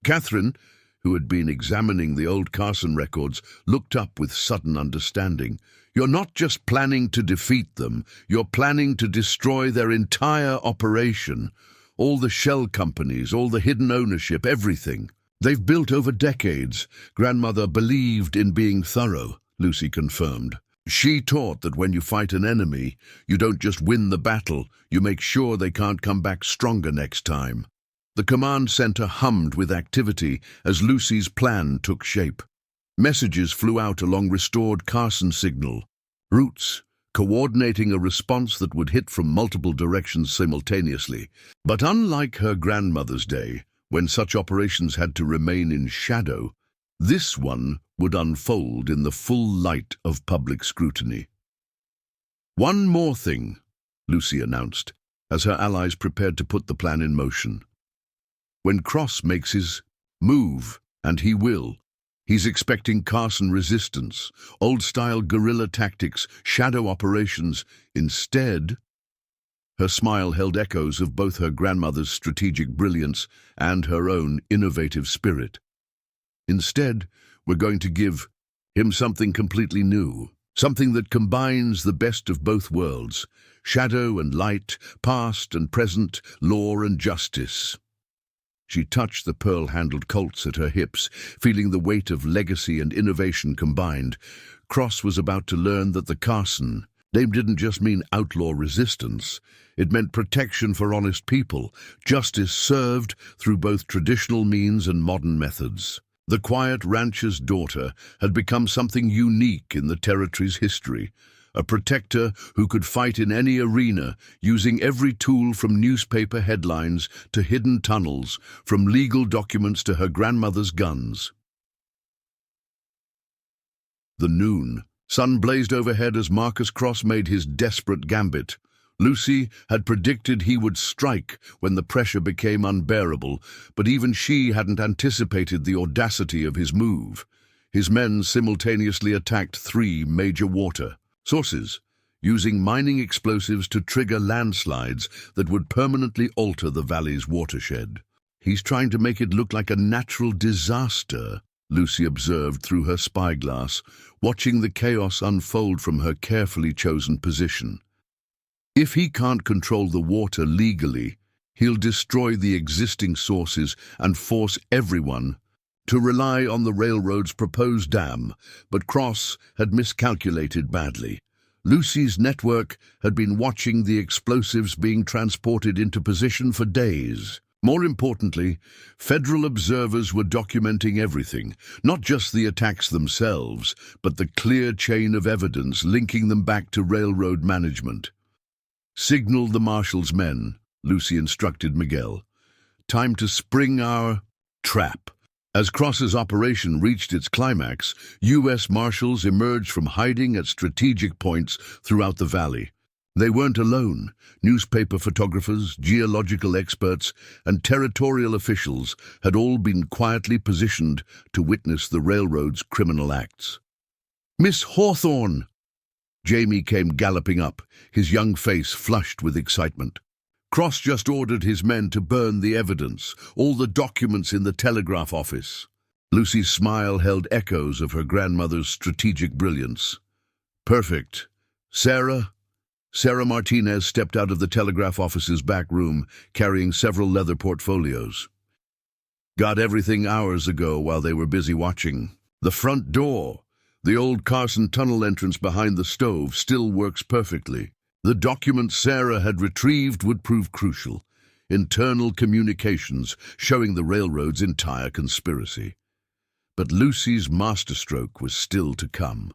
Catherine, who had been examining the old Carson records, looked up with sudden understanding. You're not just planning to defeat them, you're planning to destroy their entire operation. All the shell companies, all the hidden ownership, everything. They've built over decades. Grandmother believed in being thorough, Lucy confirmed. She taught that when you fight an enemy, you don't just win the battle, you make sure they can't come back stronger next time. The command center hummed with activity as Lucy's plan took shape. Messages flew out along restored Carson signal routes, coordinating a response that would hit from multiple directions simultaneously. But unlike her grandmother's day, when such operations had to remain in shadow, this one would unfold in the full light of public scrutiny. One more thing, Lucy announced, as her allies prepared to put the plan in motion. When Cross makes his move, and he will, he's expecting Carson resistance, old-style guerrilla tactics, shadow operations. Instead, her smile held echoes of both her grandmother's strategic brilliance and her own innovative spirit. Instead, we're going to give him something completely new, something that combines the best of both worlds, shadow and light, past and present, law and justice. She touched the pearl-handled Colts at her hips, feeling the weight of legacy and innovation combined. Cross was about to learn that the Carson name didn't just mean outlaw resistance. It meant protection for honest people, justice served through both traditional means and modern methods. The quiet rancher's daughter had become something unique in the territory's history, a protector who could fight in any arena, using every tool from newspaper headlines to hidden tunnels, from legal documents to her grandmother's guns. The noon sun blazed overhead as Marcus Cross made his desperate gambit. Lucy had predicted he would strike when the pressure became unbearable, but even she hadn't anticipated the audacity of his move. His men simultaneously attacked 3 major water sources, using mining explosives to trigger landslides that would permanently alter the valley's watershed. He's trying to make it look like a natural disaster, Lucy observed through her spyglass, watching the chaos unfold from her carefully chosen position. If he can't control the water legally, he'll destroy the existing sources and force everyone to rely on the railroad's proposed dam, but Cross had miscalculated badly. Lucy's network had been watching the explosives being transported into position for days. More importantly, federal observers were documenting everything, not just the attacks themselves, but the clear chain of evidence linking them back to railroad management. Signal the marshal's men, Lucy instructed Miguel. Time to spring our trap. As Cross's operation reached its climax, U.S. Marshals emerged from hiding at strategic points throughout the valley. They weren't alone. Newspaper photographers, geological experts, and territorial officials had all been quietly positioned to witness the railroad's criminal acts. "Miss Hawthorne!" Jamie came galloping up, his young face flushed with excitement. Cross just ordered his men to burn the evidence, all the documents in the telegraph office. Lucy's smile held echoes of her grandmother's strategic brilliance. Perfect. Sarah Martinez stepped out of the telegraph office's back room, carrying several leather portfolios. Got everything hours ago while they were busy watching. The front door, the old Carson tunnel entrance behind the stove, still works perfectly. The documents Sarah had retrieved would prove crucial. Internal communications showing the railroad's entire conspiracy. But Lucy's masterstroke was still to come.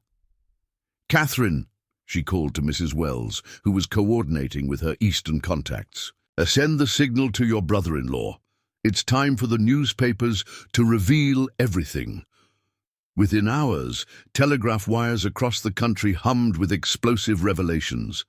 "Catherine," she called to Mrs. Wells, who was coordinating with her eastern contacts. "Send the signal to your brother-in-law. It's time for the newspapers to reveal everything." Within hours, telegraph wires across the country hummed with explosive revelations.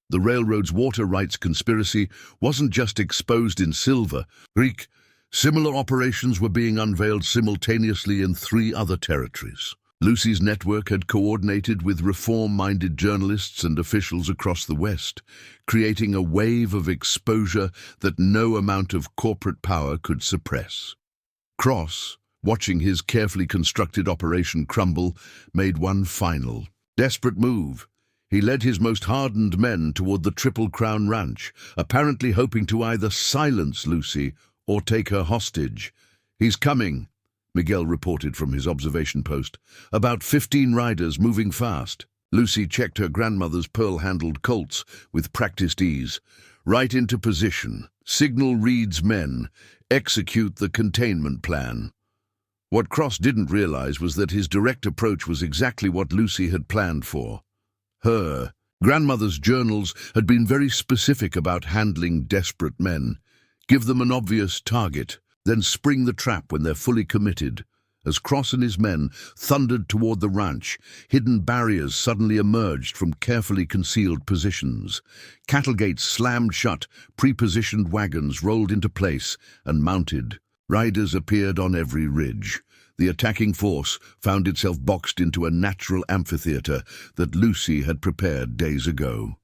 The railroad's water rights conspiracy wasn't just exposed in silver. Greek Similar operations were being unveiled simultaneously in 3 other territories. Lucy's network had coordinated with reform-minded journalists and officials across the West, creating a wave of exposure that no amount of corporate power could suppress. Cross, watching his carefully constructed operation crumble, made one final, desperate move. He led his most hardened men toward the Triple Crown Ranch, apparently hoping to either silence Lucy or take her hostage. "He's coming," Miguel reported from his observation post. "About 15 riders moving fast." Lucy checked her grandmother's pearl-handled Colts with practiced ease. "Right into position. Signal Reed's men. Execute the containment plan." What Cross didn't realize was that his direct approach was exactly what Lucy had planned for. Her grandmother's journals had been very specific about handling desperate men. Give them an obvious target, then spring the trap when they're fully committed. As Cross and his men thundered toward the ranch, hidden barriers suddenly emerged from carefully concealed positions. Cattle gates slammed shut, pre-positioned wagons rolled into place and mounted. Riders appeared on every ridge. The attacking force found itself boxed into a natural amphitheater that Lucy had prepared days ago.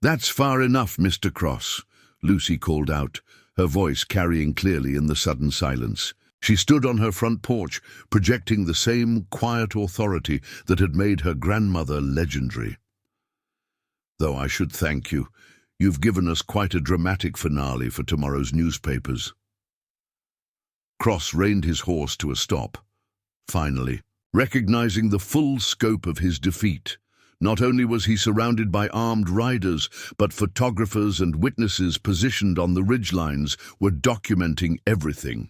"That's far enough, Mr. Cross," Lucy called out, her voice carrying clearly in the sudden silence. She stood on her front porch, projecting the same quiet authority that had made her grandmother legendary. "Though I should thank you. You've given us quite a dramatic finale for tomorrow's newspapers." Cross reined his horse to a stop, finally, recognizing the full scope of his defeat. Not only was he surrounded by armed riders, but photographers and witnesses positioned on the ridgelines were documenting everything.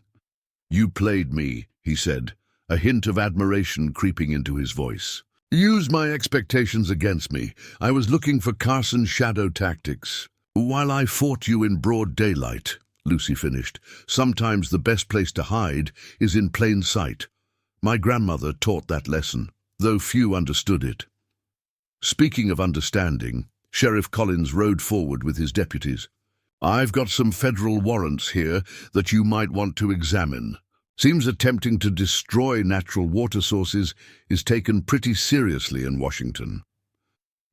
"You played me," he said, a hint of admiration creeping into his voice. "Used my expectations against me. I was looking for Carson's shadow tactics. While I fought you in broad daylight," Lucy finished, "sometimes the best place to hide is in plain sight. My grandmother taught that lesson, though few understood it." Speaking of understanding, Sheriff Collins rode forward with his deputies. "I've got some federal warrants here that you might want to examine. Seems attempting to destroy natural water sources is taken pretty seriously in Washington."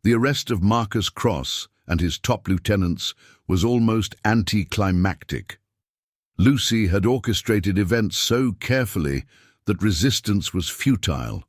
The arrest of Marcus Cross and his top lieutenants was almost anticlimactic. Lucy had orchestrated events so carefully that resistance was futile.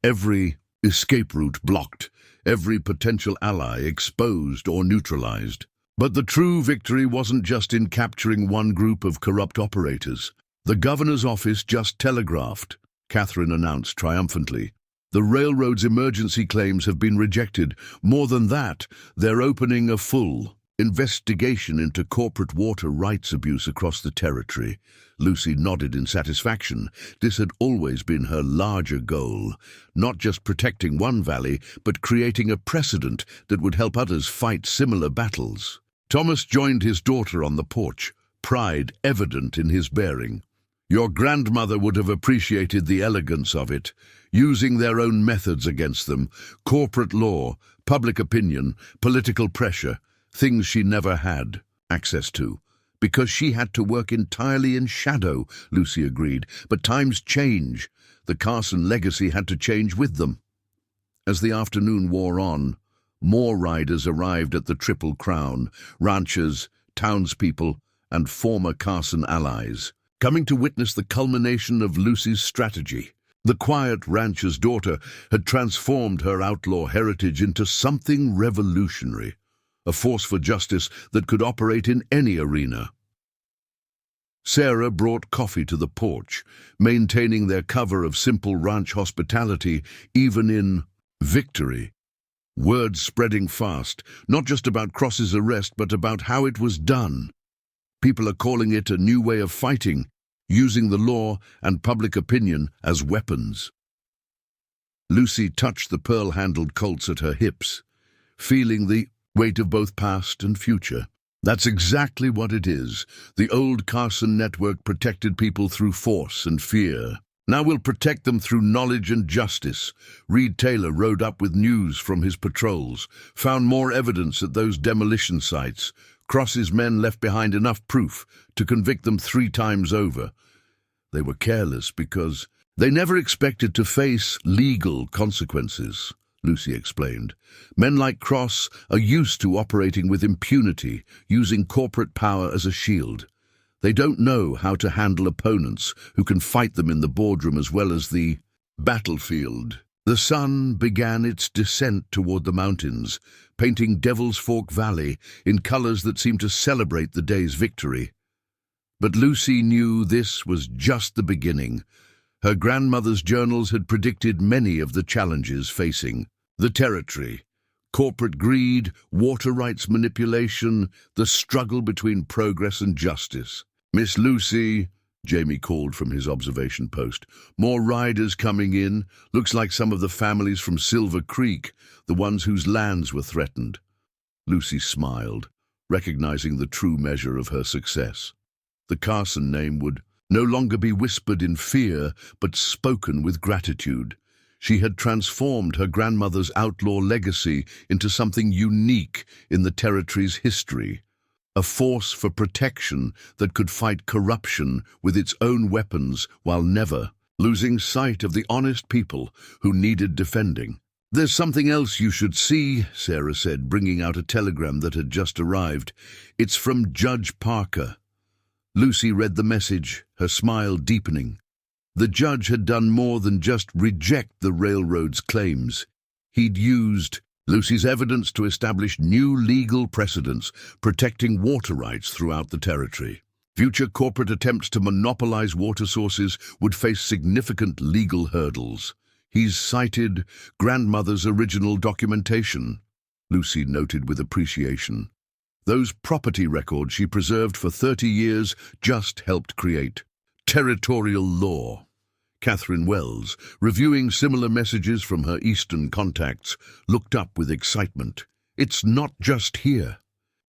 Every escape route blocked, every potential ally exposed or neutralized. But the true victory wasn't just in capturing one group of corrupt operators. "The governor's office just telegraphed," Catherine announced triumphantly. "The railroad's emergency claims have been rejected. More than that, they're opening a full investigation into corporate water rights abuse across the territory." Lucy nodded in satisfaction. This had always been her larger goal, not just protecting one valley, but creating a precedent that would help others fight similar battles. Thomas joined his daughter on the porch, pride evident in his bearing. "Your grandmother would have appreciated the elegance of it, using their own methods against them, corporate law, public opinion, political pressure, things she never had access to. Because she had to work entirely in shadow," Lucy agreed. "But times change. The Carson legacy had to change with them." As the afternoon wore on, more riders arrived at the Triple Crown, ranchers, townspeople, and former Carson allies, coming to witness the culmination of Lucy's strategy. The quiet rancher's daughter had transformed her outlaw heritage into something revolutionary, a force for justice that could operate in any arena. Sarah brought coffee to the porch, maintaining their cover of simple ranch hospitality even in victory. Word spreading fast, not just about Cross's arrest, but about how it was done. People are calling it a new way of fighting, using the law and public opinion as weapons. Lucy touched the pearl-handled Colts at her hips, feeling the weight of both past and future. That's exactly what it is. The old Carson network protected people through force and fear. Now we'll protect them through knowledge and justice. Reed Taylor rode up with news from his patrols, found more evidence at those demolition sites. Cross's men left behind enough proof to convict them 3 times over. They were careless because they never expected to face legal consequences, Lucy explained. Men like Cross are used to operating with impunity, using corporate power as a shield. They don't know how to handle opponents who can fight them in the boardroom as well as the battlefield. The sun began its descent toward the mountains, painting Devil's Fork Valley in colors that seemed to celebrate the day's victory. But Lucy knew this was just the beginning. Her grandmother's journals had predicted many of the challenges facing the territory: corporate greed, water rights manipulation, the struggle between progress and justice. "Miss Lucy," Jamie called from his observation post. "More riders coming in. Looks like some of the families from Silver Creek, the ones whose lands were threatened." Lucy smiled, recognizing the true measure of her success. The Carson name would no longer be whispered in fear, but spoken with gratitude. She had transformed her grandmother's outlaw legacy into something unique in the territory's history. A force for protection that could fight corruption with its own weapons while never losing sight of the honest people who needed defending. "There's something else you should see," Sarah said, bringing out a telegram that had just arrived. "It's from Judge Parker." Lucy read the message, her smile deepening. The judge had done more than just reject the railroad's claims. He'd used Lucy's evidence to establish new legal precedents, protecting water rights throughout the territory. Future corporate attempts to monopolize water sources would face significant legal hurdles. He's cited grandmother's original documentation, Lucy noted with appreciation. Those property records she preserved for 30 years just helped create territorial law. Catherine Wells, reviewing similar messages from her Eastern contacts, looked up with excitement. "It's not just here.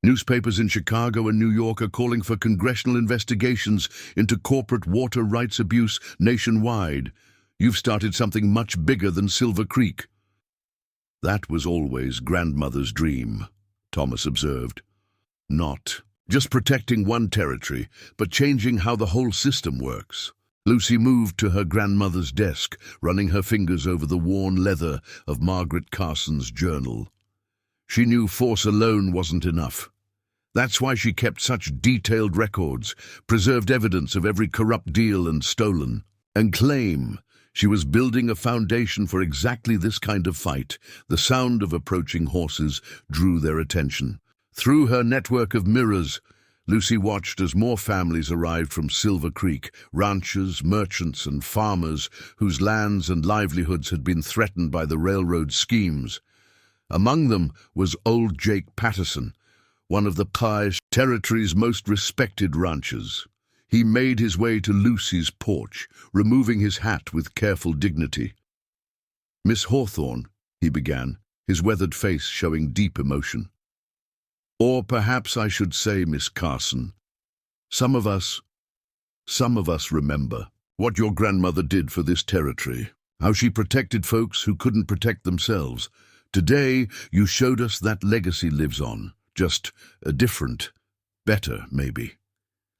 Newspapers in Chicago and New York are calling for congressional investigations into corporate water rights abuse nationwide. You've started something much bigger than Silver Creek." "That was always grandmother's dream," Thomas observed. "Not just protecting one territory, but changing how the whole system works." Lucy moved to her grandmother's desk, running her fingers over the worn leather of Margaret Carson's journal. She knew force alone wasn't enough. That's why she kept such detailed records, preserved evidence of every corrupt deal and stolen claim. She was building a foundation for exactly this kind of fight. The sound of approaching horses drew their attention. Through her network of mirrors, Lucy watched as more families arrived from Silver Creek, ranchers, merchants, and farmers whose lands and livelihoods had been threatened by the railroad schemes. Among them was old Jake Patterson, one of the Pie's territory's most respected ranchers. He made his way to Lucy's porch, removing his hat with careful dignity. "Miss Hawthorne," he began, his weathered face showing deep emotion. "Or perhaps I should say, Miss Carson, some of us remember what your grandmother did for this territory, how she protected folks who couldn't protect themselves. Today, you showed us that legacy lives on, just a different, better, maybe."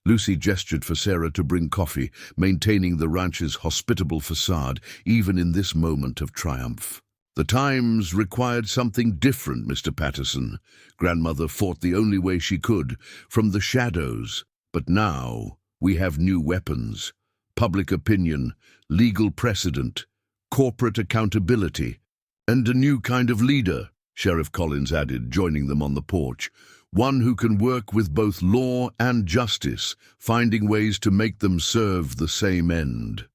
Lucy gestured for Sarah to bring coffee, maintaining the ranch's hospitable facade even in this moment of triumph. "The times required something different, Mr. Patterson. Grandmother fought the only way she could, from the shadows. But now we have new weapons, public opinion, legal precedent, corporate accountability, and a new kind of leader," Sheriff Collins added, joining them on the porch. "One who can work with both law and justice, finding ways to make them serve the same end."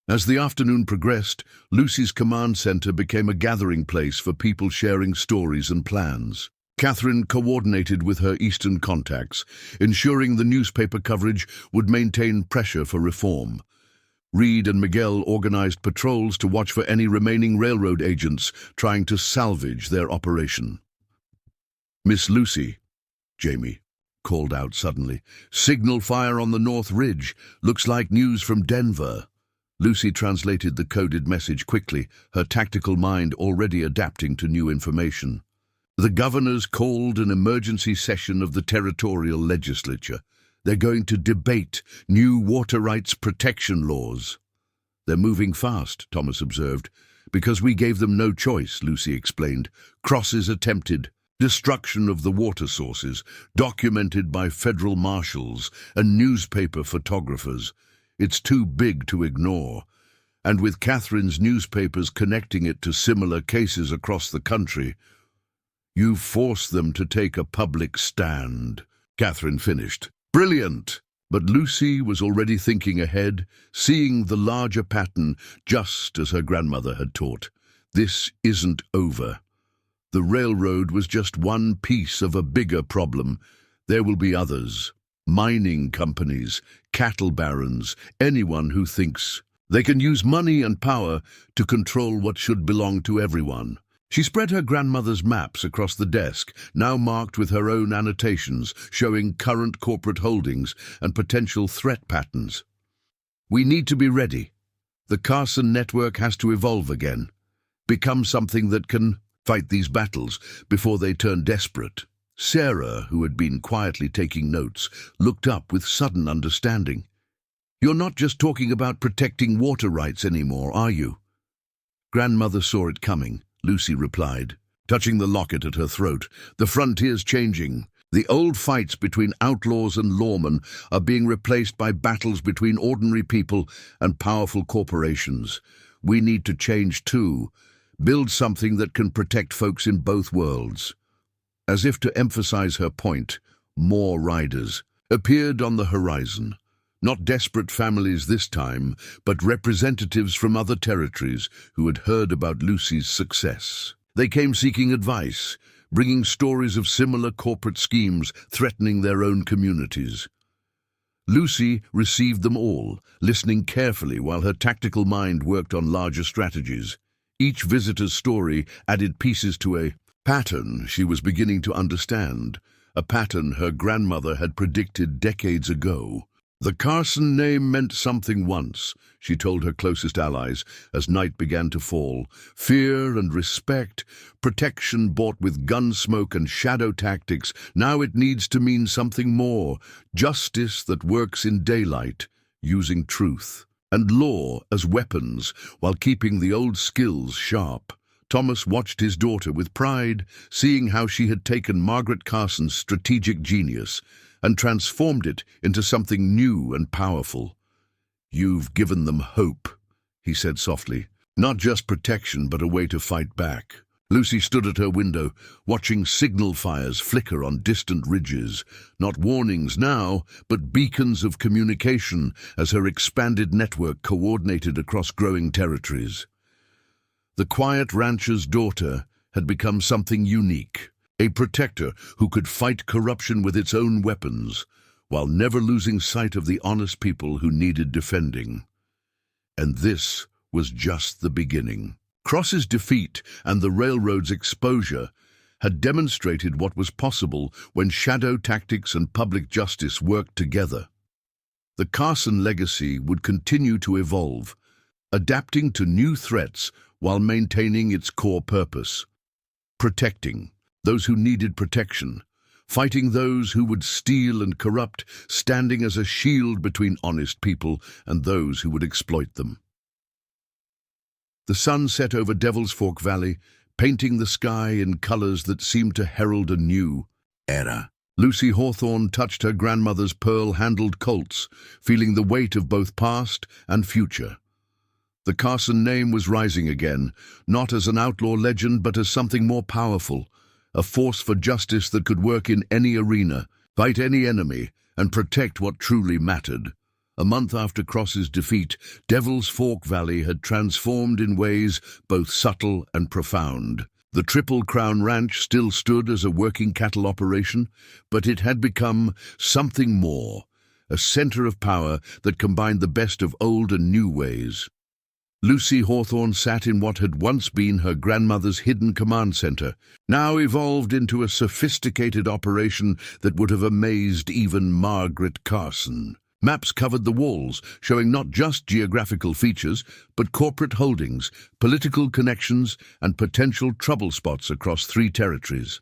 As the afternoon progressed, Lucy's command center became a gathering place for people sharing stories and plans. Catherine coordinated with her Eastern contacts, ensuring the newspaper coverage would maintain pressure for reform. Reed and Miguel organized patrols to watch for any remaining railroad agents trying to salvage their operation. "Miss Lucy," Jamie called out suddenly, "signal fire on the North Ridge. Looks like news from Denver." Lucy translated the coded message quickly, her tactical mind already adapting to new information. The governors called an emergency session of the territorial legislature. They're going to debate new water rights protection laws. They're moving fast, Thomas observed. Because we gave them no choice, Lucy explained. Crosses attempted destruction of the water sources, documented by federal marshals and newspaper photographers. It's too big to ignore. And with Catherine's newspapers connecting it to similar cases across the country, you forced them to take a public stand, Catherine finished. Brilliant! But Lucy was already thinking ahead, seeing the larger pattern just as her grandmother had taught. This isn't over. The railroad was just one piece of a bigger problem. There will be others. Mining companies, cattle barons, anyone who thinks they can use money and power to control what should belong to everyone. She spread her grandmother's maps across the desk, now marked with her own annotations, showing current corporate holdings and potential threat patterns. We need to be ready. The Carson network has to evolve again, become something that can fight these battles before they turn desperate. Sarah, who had been quietly taking notes, looked up with sudden understanding. You're not just talking about protecting water rights anymore, are you? Grandmother saw it coming. Lucy replied, touching the locket at her throat. The frontier's changing. The old fights between outlaws and lawmen are being replaced by battles between ordinary people and powerful corporations. We need to change too. Build something that can protect folks in both worlds. As if to emphasize her point, more riders appeared on the horizon. Not desperate families this time, but representatives from other territories who had heard about Lucy's success. They came seeking advice, bringing stories of similar corporate schemes threatening their own communities. Lucy received them all, listening carefully while her tactical mind worked on larger strategies. Each visitor's story added pieces to a pattern she was beginning to understand, a pattern her grandmother had predicted decades ago. The Carson name meant something once, she told her closest allies as night began to fall. Fear and respect, protection bought with gun smoke and shadow tactics. Now it needs to mean something more. Justice that works in daylight, using truth. And law as weapons while keeping the old skills sharp. Thomas watched his daughter with pride, seeing how she had taken Margaret Carson's strategic genius and transformed it into something new and powerful. You've given them hope, he said softly. Not just protection, but a way to fight back. Lucy stood at her window, watching signal fires flicker on distant ridges. Not warnings now, but beacons of communication as her expanded network coordinated across growing territories. The quiet rancher's daughter had become something unique. A protector who could fight corruption with its own weapons, while never losing sight of the honest people who needed defending. And this was just the beginning. Cross's defeat and the railroad's exposure had demonstrated what was possible when shadow tactics and public justice worked together. The Carson legacy would continue to evolve, adapting to new threats while maintaining its core purpose: protecting those who needed protection, fighting those who would steal and corrupt, standing as a shield between honest people and those who would exploit them. The sun set over Devil's Fork Valley, painting the sky in colors that seemed to herald a new era. Lucy Hawthorne touched her grandmother's pearl-handled Colts, feeling the weight of both past and future. The Carson name was rising again, not as an outlaw legend but as something more powerful, a force for justice that could work in any arena, fight any enemy, and protect what truly mattered. A month after Cross's defeat, Devil's Fork Valley had transformed in ways both subtle and profound. The Triple Crown Ranch still stood as a working cattle operation, but it had become something more, a center of power that combined the best of old and new ways. Lucy Hawthorne sat in what had once been her grandmother's hidden command center, now evolved into a sophisticated operation that would have amazed even Margaret Carson. Maps covered the walls, showing not just geographical features, but corporate holdings, political connections, and potential trouble spots across 3 territories.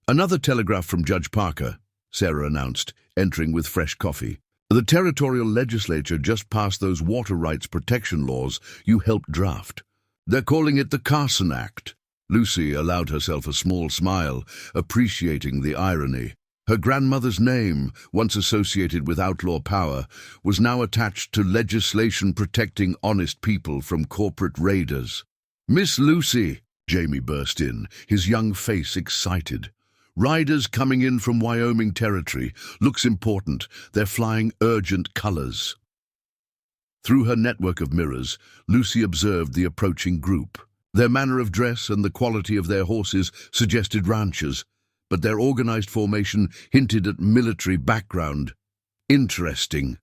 Another telegraph from Judge Parker, Sarah announced, entering with fresh coffee. The territorial legislature just passed those water rights protection laws you helped draft. They're calling it the Carson Act. Lucy allowed herself a small smile, appreciating the irony. Her grandmother's name, once associated with outlaw power, was now attached to legislation protecting honest people from corporate raiders. "Miss Lucy," Jamie burst in, his young face excited. "Riders coming in from Wyoming territory. Looks important. They're flying urgent colors." Through her network of mirrors, Lucy observed the approaching group. Their manner of dress and the quality of their horses suggested ranchers, but their organized formation hinted at military background. "Interesting."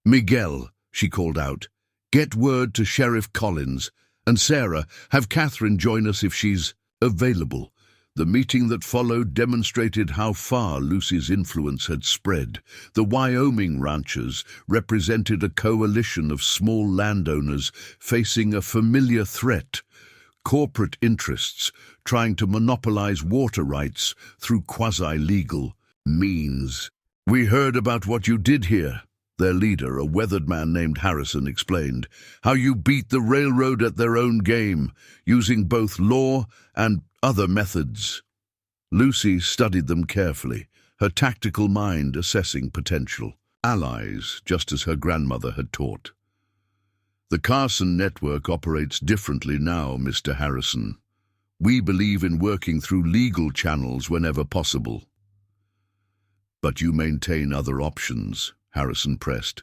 "Miguel," she called out, "get word to Sheriff Collins. And Sarah, have Catherine join us if she's available." The meeting that followed demonstrated how far Lucy's influence had spread. The Wyoming ranchers represented a coalition of small landowners facing a familiar threat: corporate interests trying to monopolize water rights through quasi-legal means. "We heard about what you did here," their leader, a weathered man named Harass, explained. "How you beat the railroad at their own game, using both law and other methods." Lucy studied them carefully, her tactical mind assessing potential. Allies, just as her grandmother had taught. "The Carson network operates differently now, Mr. Harrison. We believe in working through legal channels whenever possible." "But you maintain other options," Harrison pressed.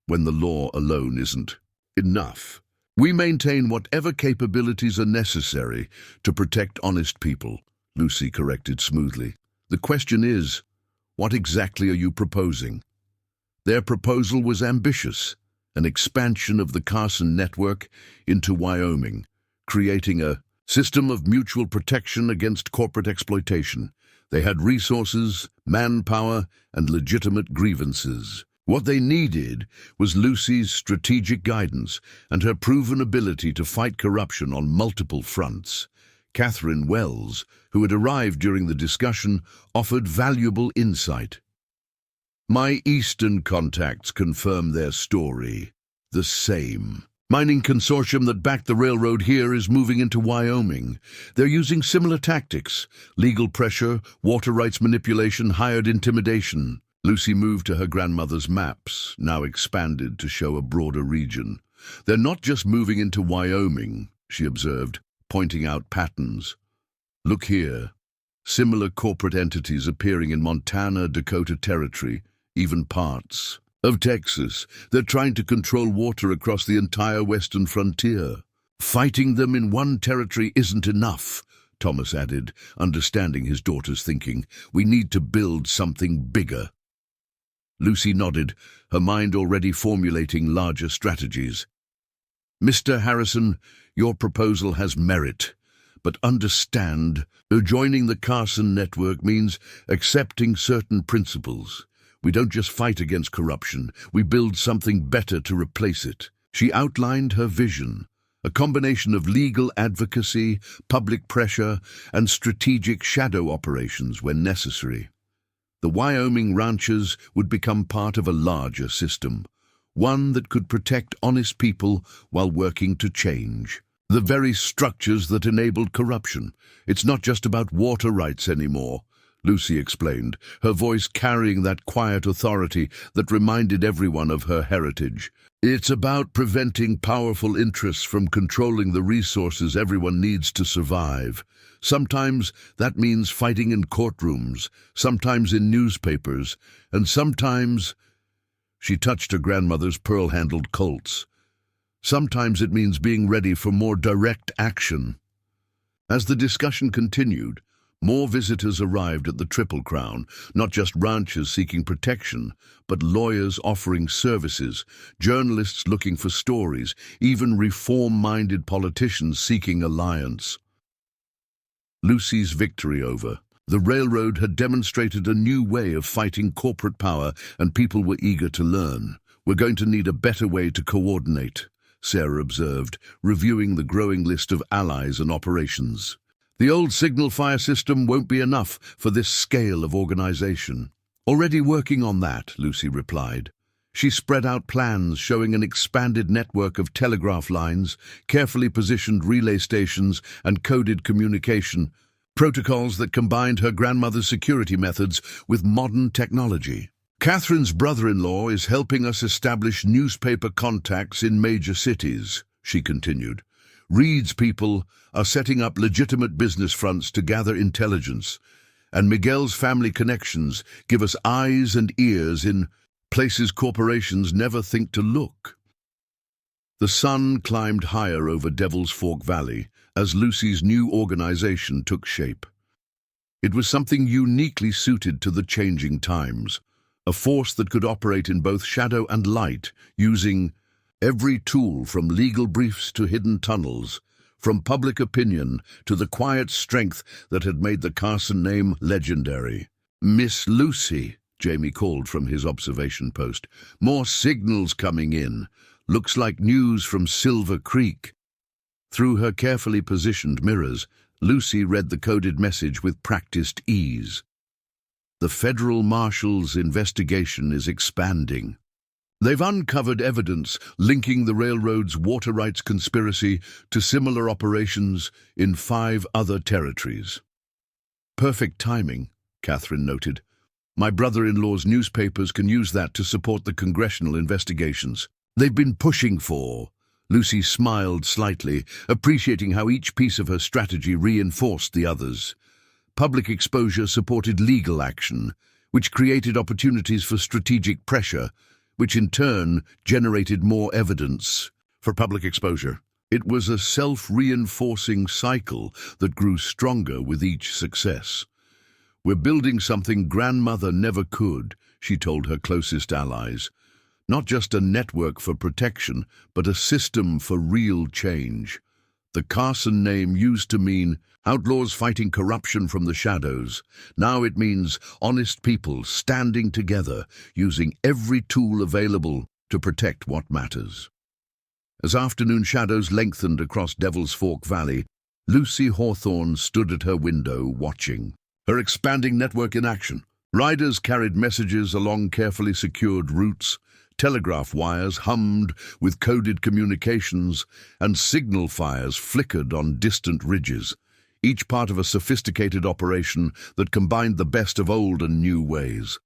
"When the law alone isn't enough. We maintain whatever capabilities are necessary to protect honest people," Lucy corrected smoothly. "The question is, what exactly are you proposing?" Their proposal was ambitious, an expansion of the Carson network into Wyoming, creating a system of mutual protection against corporate exploitation. They had resources, manpower, and legitimate grievances. What they needed was Lucy's strategic guidance and her proven ability to fight corruption on multiple fronts. Catherine Wells, who had arrived during the discussion, offered valuable insight. "My Eastern contacts confirm their story. The same. Mining consortium that backed the railroad here is moving into Wyoming. They're using similar tactics: legal pressure, water rights manipulation, hired intimidation." Lucy moved to her grandmother's maps, now expanded to show a broader region. "They're not just moving into Wyoming," she observed, pointing out patterns. "Look here. Similar corporate entities appearing in Montana, Dakota Territory, even parts of Texas. They're trying to control water across the entire western frontier. Fighting them in one territory isn't enough," Thomas added, understanding his daughter's thinking. "We need to build something bigger." Lucy nodded, her mind already formulating larger strategies. "Mr. Harrison, your proposal has merit, but understand, joining the Carson network means accepting certain principles. We don't just fight against corruption, we build something better to replace it." She outlined her vision, a combination of legal advocacy, public pressure, and strategic shadow operations when necessary. The Wyoming ranchers would become part of a larger system, one that could protect honest people while working to change the very structures that enabled corruption. "It's not just about water rights anymore," Lucy explained, her voice carrying that quiet authority that reminded everyone of her heritage. "It's about preventing powerful interests from controlling the resources everyone needs to survive. Sometimes that means fighting in courtrooms, sometimes in newspapers, and sometimes—" She touched her grandmother's pearl-handled Colts. "Sometimes it means being ready for more direct action." As the discussion continued, more visitors arrived at the Triple Crown, not just ranchers seeking protection, but lawyers offering services, journalists looking for stories, even reform-minded politicians seeking alliance. Lucy's victory over the railroad had demonstrated a new way of fighting corporate power, and people were eager to learn. "We're going to need a better way to coordinate," Sarah observed, reviewing the growing list of allies and operations. The old signal fire system won't be enough for this scale of organization. Already working on that, Lucy replied. She spread out plans showing an expanded network of telegraph lines, carefully positioned relay stations, and coded communication, protocols that combined her grandmother's security methods with modern technology. Catherine's brother-in-law is helping us establish newspaper contacts in major cities, she continued. Reed's people are setting up legitimate business fronts to gather intelligence, and Miguel's family connections give us eyes and ears in places corporations never think to look. The sun climbed higher over Devil's Fork Valley as Lucy's new organization took shape. It was something uniquely suited to the changing times, a force that could operate in both shadow and light, using every tool from legal briefs to hidden tunnels, from public opinion to the quiet strength that had made the Carson name legendary. "Miss Lucy," Jamie called from his observation post. "More signals coming in. Looks like news from Silver Creek." Through her carefully positioned mirrors, Lucy read the coded message with practiced ease. "The federal marshal's investigation is expanding. They've uncovered evidence linking the railroad's water rights conspiracy to similar operations in 5 other territories." "Perfect timing," Catherine noted. "My brother-in-law's newspapers can use that to support the congressional investigations they've been pushing for." Lucy smiled slightly, appreciating how each piece of her strategy reinforced the others. Public exposure supported legal action, which created opportunities for strategic pressure, which in turn generated more evidence for public exposure. It was a self-reinforcing cycle that grew stronger with each success. "We're building something Grandmother never could," she told her closest allies. "Not just a network for protection, but a system for real change." The Carson name used to mean outlaws fighting corruption from the shadows. Now it means honest people standing together, using every tool available to protect what matters. As afternoon shadows lengthened across Devil's Fork Valley, Lucy Hawthorne stood at her window watching. Her expanding network in action. Riders carried messages along carefully secured routes, telegraph wires hummed with coded communications, and signal fires flickered on distant ridges, each part of a sophisticated operation that combined the best of old and new ways.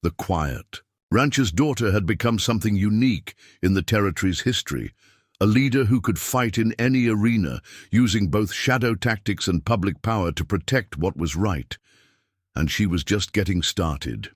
The quiet rancher's daughter had become something unique in the territory's history, a leader who could fight in any arena, using both shadow tactics and public power to protect what was right. And she was just getting started.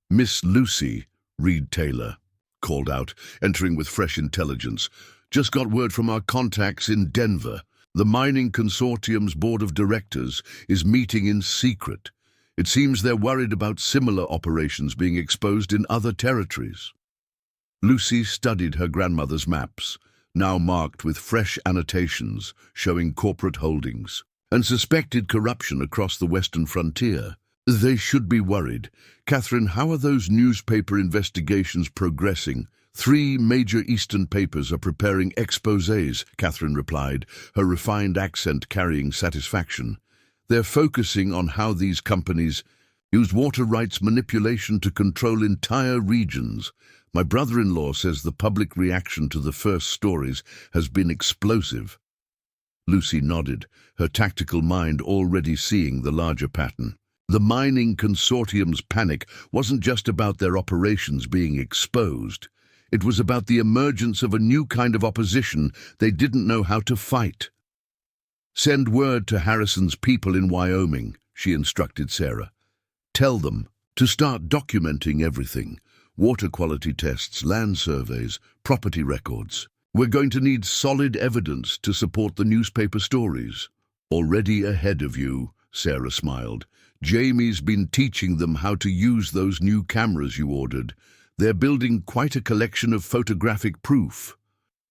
"Miss Lucy," Reed Taylor called out, entering with fresh intelligence. "Just got word from our contacts in Denver. The mining consortium's board of directors is meeting in secret. It seems they're worried about similar operations being exposed in other territories." Lucy studied her grandmother's maps, now marked with fresh annotations showing corporate holdings and suspected corruption across the western frontier. "They should be worried. Catherine, how are those newspaper investigations progressing?" 3 major Eastern papers are preparing exposés, Catherine replied, her refined accent carrying satisfaction. "They're focusing on how these companies use water rights manipulation to control entire regions. My brother-in-law says the public reaction to the first stories has been explosive." Lucy nodded, her tactical mind already seeing the larger pattern. The mining consortium's panic wasn't just about their operations being exposed. It was about the emergence of a new kind of opposition they didn't know how to fight. "Send word to Harrison's people in Wyoming," she instructed Sarah. "Tell them to start documenting everything. Water quality tests, land surveys, property records. We're going to need solid evidence to support the newspaper stories." "Already ahead of you," Sarah smiled. "Jamie's been teaching them how to use those new cameras you ordered. They're building quite a collection of photographic proof."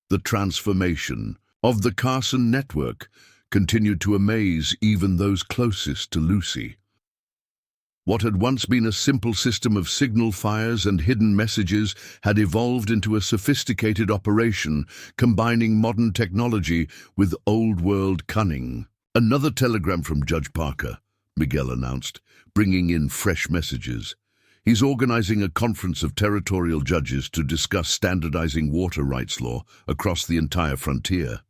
The transformation of the Carson network continued to amaze even those closest to Lucy. What had once been a simple system of signal fires and hidden messages had evolved into a sophisticated operation, combining modern technology with old-world cunning. "Another telegram from Judge Parker," Miguel announced, bringing in fresh messages. "He's organizing a conference of territorial judges to discuss standardizing water rights law across the entire frontier."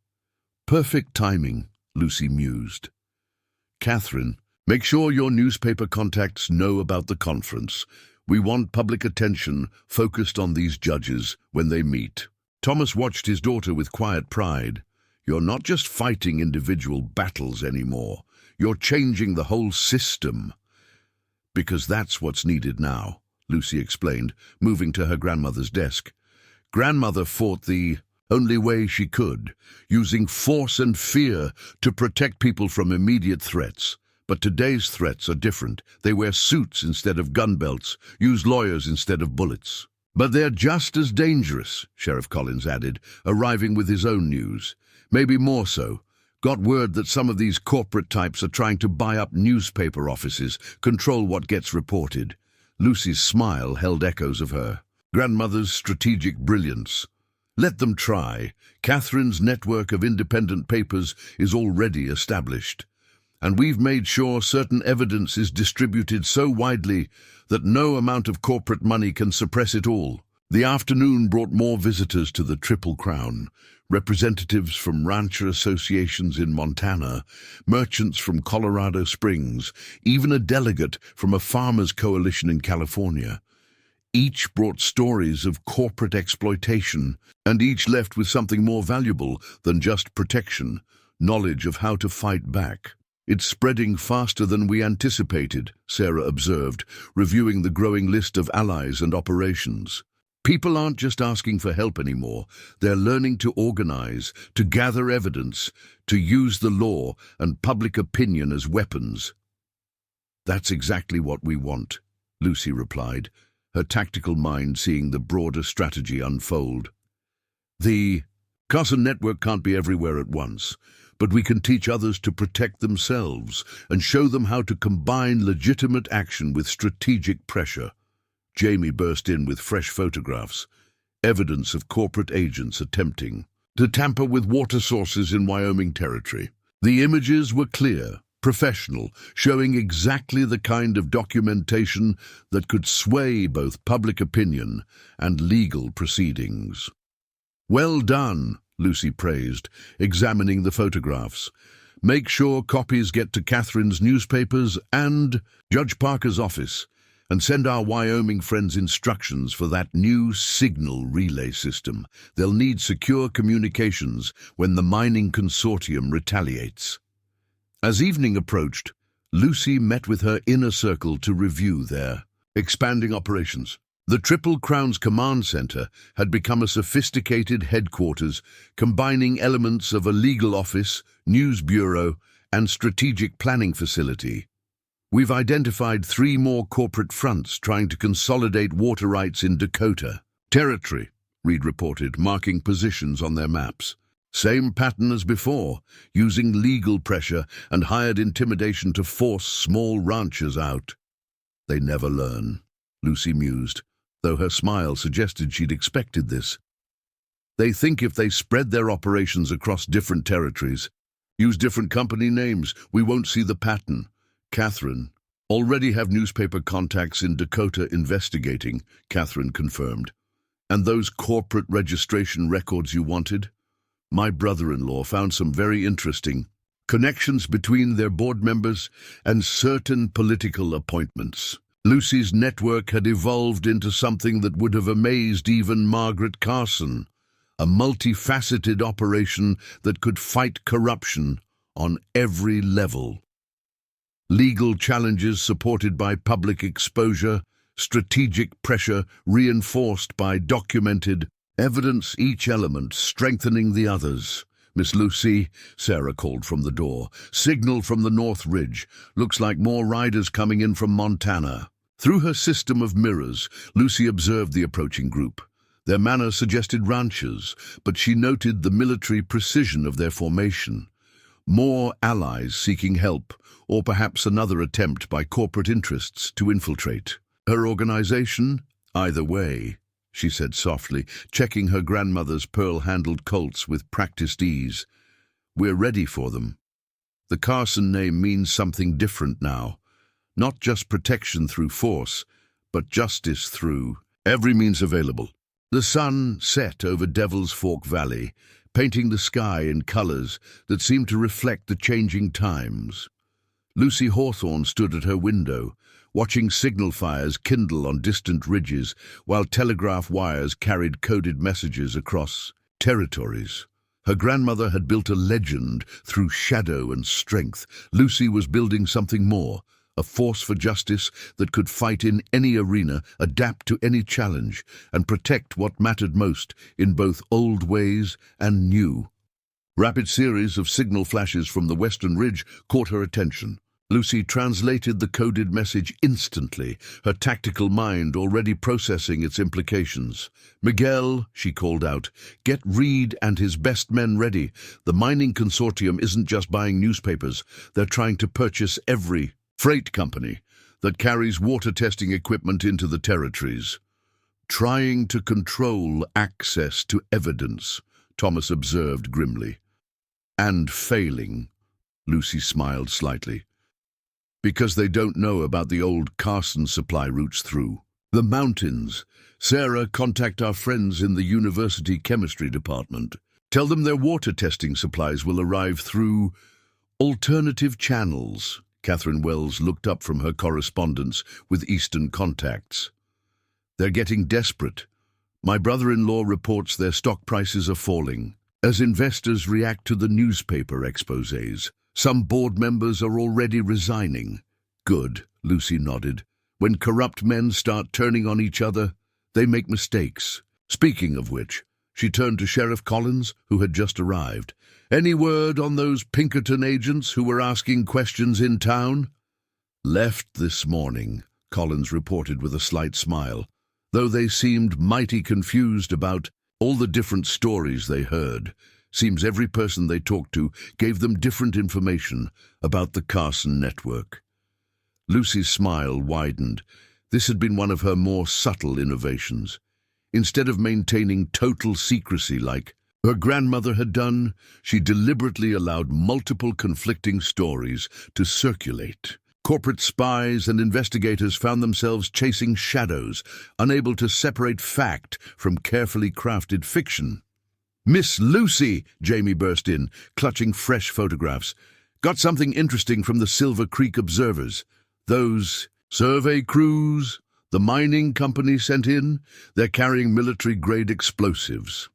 "Perfect timing," Lucy mused. "Catherine, make sure your newspaper contacts know about the conference. We want public attention focused on these judges when they meet." Thomas watched his daughter with quiet pride. "You're not just fighting individual battles anymore. You're changing the whole system." "Because that's what's needed now," Lucy explained, moving to her grandmother's desk. "Grandmother fought the only way she could, using force and fear to protect people from immediate threats. But today's threats are different. They wear suits instead of gun belts, use lawyers instead of bullets." "But they're just as dangerous," Sheriff Collins added, arriving with his own news. "Maybe more so. Got word that some of these corporate types are trying to buy up newspaper offices, control what gets reported." Lucy's smile held echoes of her grandmother's strategic brilliance. "Let them try. Catherine's network of independent papers is already established. And we've made sure certain evidence is distributed so widely that no amount of corporate money can suppress it all." The afternoon brought more visitors to the Triple Crown. Representatives from rancher associations in Montana, merchants from Colorado Springs, even a delegate from a farmers' coalition in California. Each brought stories of corporate exploitation, and each left with something more valuable than just protection, knowledge of how to fight back. "It's spreading faster than we anticipated," Sarah observed, reviewing the growing list of allies and operations. "People aren't just asking for help anymore. They're learning to organize, to gather evidence, to use the law and public opinion as weapons." "That's exactly what we want," Lucy replied, her tactical mind seeing the broader strategy unfold. "The Carson network can't be everywhere at once, but we can teach others to protect themselves and show them how to combine legitimate action with strategic pressure." Jamie burst in with fresh photographs, evidence of corporate agents attempting to tamper with water sources in Wyoming territory. The images were clear, professional, showing exactly the kind of documentation that could sway both public opinion and legal proceedings. "Well done," Lucy praised, examining the photographs. "Make sure copies get to Catherine's newspapers and Judge Parker's office, and send our Wyoming friends instructions for that new signal relay system. They'll need secure communications when the mining consortium retaliates." As evening approached, Lucy met with her inner circle to review their expanding operations. The Triple Crown's command center had become a sophisticated headquarters, combining elements of a legal office, news bureau, and strategic planning facility. "We've identified 3 more corporate fronts trying to consolidate water rights in Dakota territory," Reed reported, marking positions on their maps. "Same pattern as before, using legal pressure and hired intimidation to force small ranchers out." "They never learn," Lucy mused, though her smile suggested she'd expected this. "They think if they spread their operations across different territories, use different company names, we won't see the pattern." "Catherine, already have newspaper contacts in Dakota investigating," Catherine confirmed. "And those corporate registration records you wanted? My brother-in-law found some very interesting connections between their board members and certain political appointments." Lucy's network had evolved into something that would have amazed even Margaret Carson, a multifaceted operation that could fight corruption on every level. Legal challenges supported by public exposure, strategic pressure reinforced by documented evidence, each element strengthening the others. "Miss Lucy," Sarah called from the door. "Signal from the North Ridge. Looks like more riders coming in from Montana." Through her system of mirrors, Lucy observed the approaching group. Their manner suggested ranchers, but she noted the military precision of their formation. More allies seeking help, or perhaps another attempt by corporate interests to infiltrate her organization? Either way, she said softly, checking her grandmother's pearl-handled Colts with practiced ease. We're ready for them. The Carson name means something different now. Not just protection through force, but justice through every means available. The sun set over Devil's Fork Valley, painting the sky in colors that seemed to reflect the changing times. Lucy Hawthorne stood at her window, watching signal fires kindle on distant ridges while telegraph wires carried coded messages across territories. Her grandmother had built a legend through shadow and strength. Lucy was building something more, a force for justice that could fight in any arena, adapt to any challenge, and protect what mattered most in both old ways and new. Rapid series of signal flashes from the western ridge caught her attention. Lucy translated the coded message instantly, her tactical mind already processing its implications. "Miguel," she called out, "get Reed and his best men ready. The mining consortium isn't just buying newspapers. They're trying to purchase every freight company that carries water testing equipment into the territories. Trying to control access to evidence," Thomas observed grimly. "And failing," Lucy smiled slightly. "Because they don't know about the old Carson supply routes through the mountains. Sarah, contact our friends in the university chemistry department. Tell them their water testing supplies will arrive through alternative channels." Catherine Wells looked up from her correspondence with Eastern contacts. "They're getting desperate. My brother-in-law reports their stock prices are falling as investors react to the newspaper exposés. Some board members are already resigning." "Good," Lucy nodded. "When corrupt men start turning on each other, they make mistakes. Speaking of which," she turned to Sheriff Collins, who had just arrived. "Any word on those Pinkerton agents who were asking questions in town?" "Left this morning," Collins reported with a slight smile, though they seemed mighty confused about all the different stories they heard. Seems every person they talked to gave them different information about the Carson network. Lucy's smile widened. This had been one of her more subtle innovations. Instead of maintaining total secrecy like her grandmother had done, she deliberately allowed multiple conflicting stories to circulate. Corporate spies and investigators found themselves chasing shadows, unable to separate fact from carefully crafted fiction. "Miss Lucy," Jamie burst in, clutching fresh photographs. "Got something interesting from the Silver Creek observers. Those survey crews the mining company sent in, they're carrying military-grade explosives."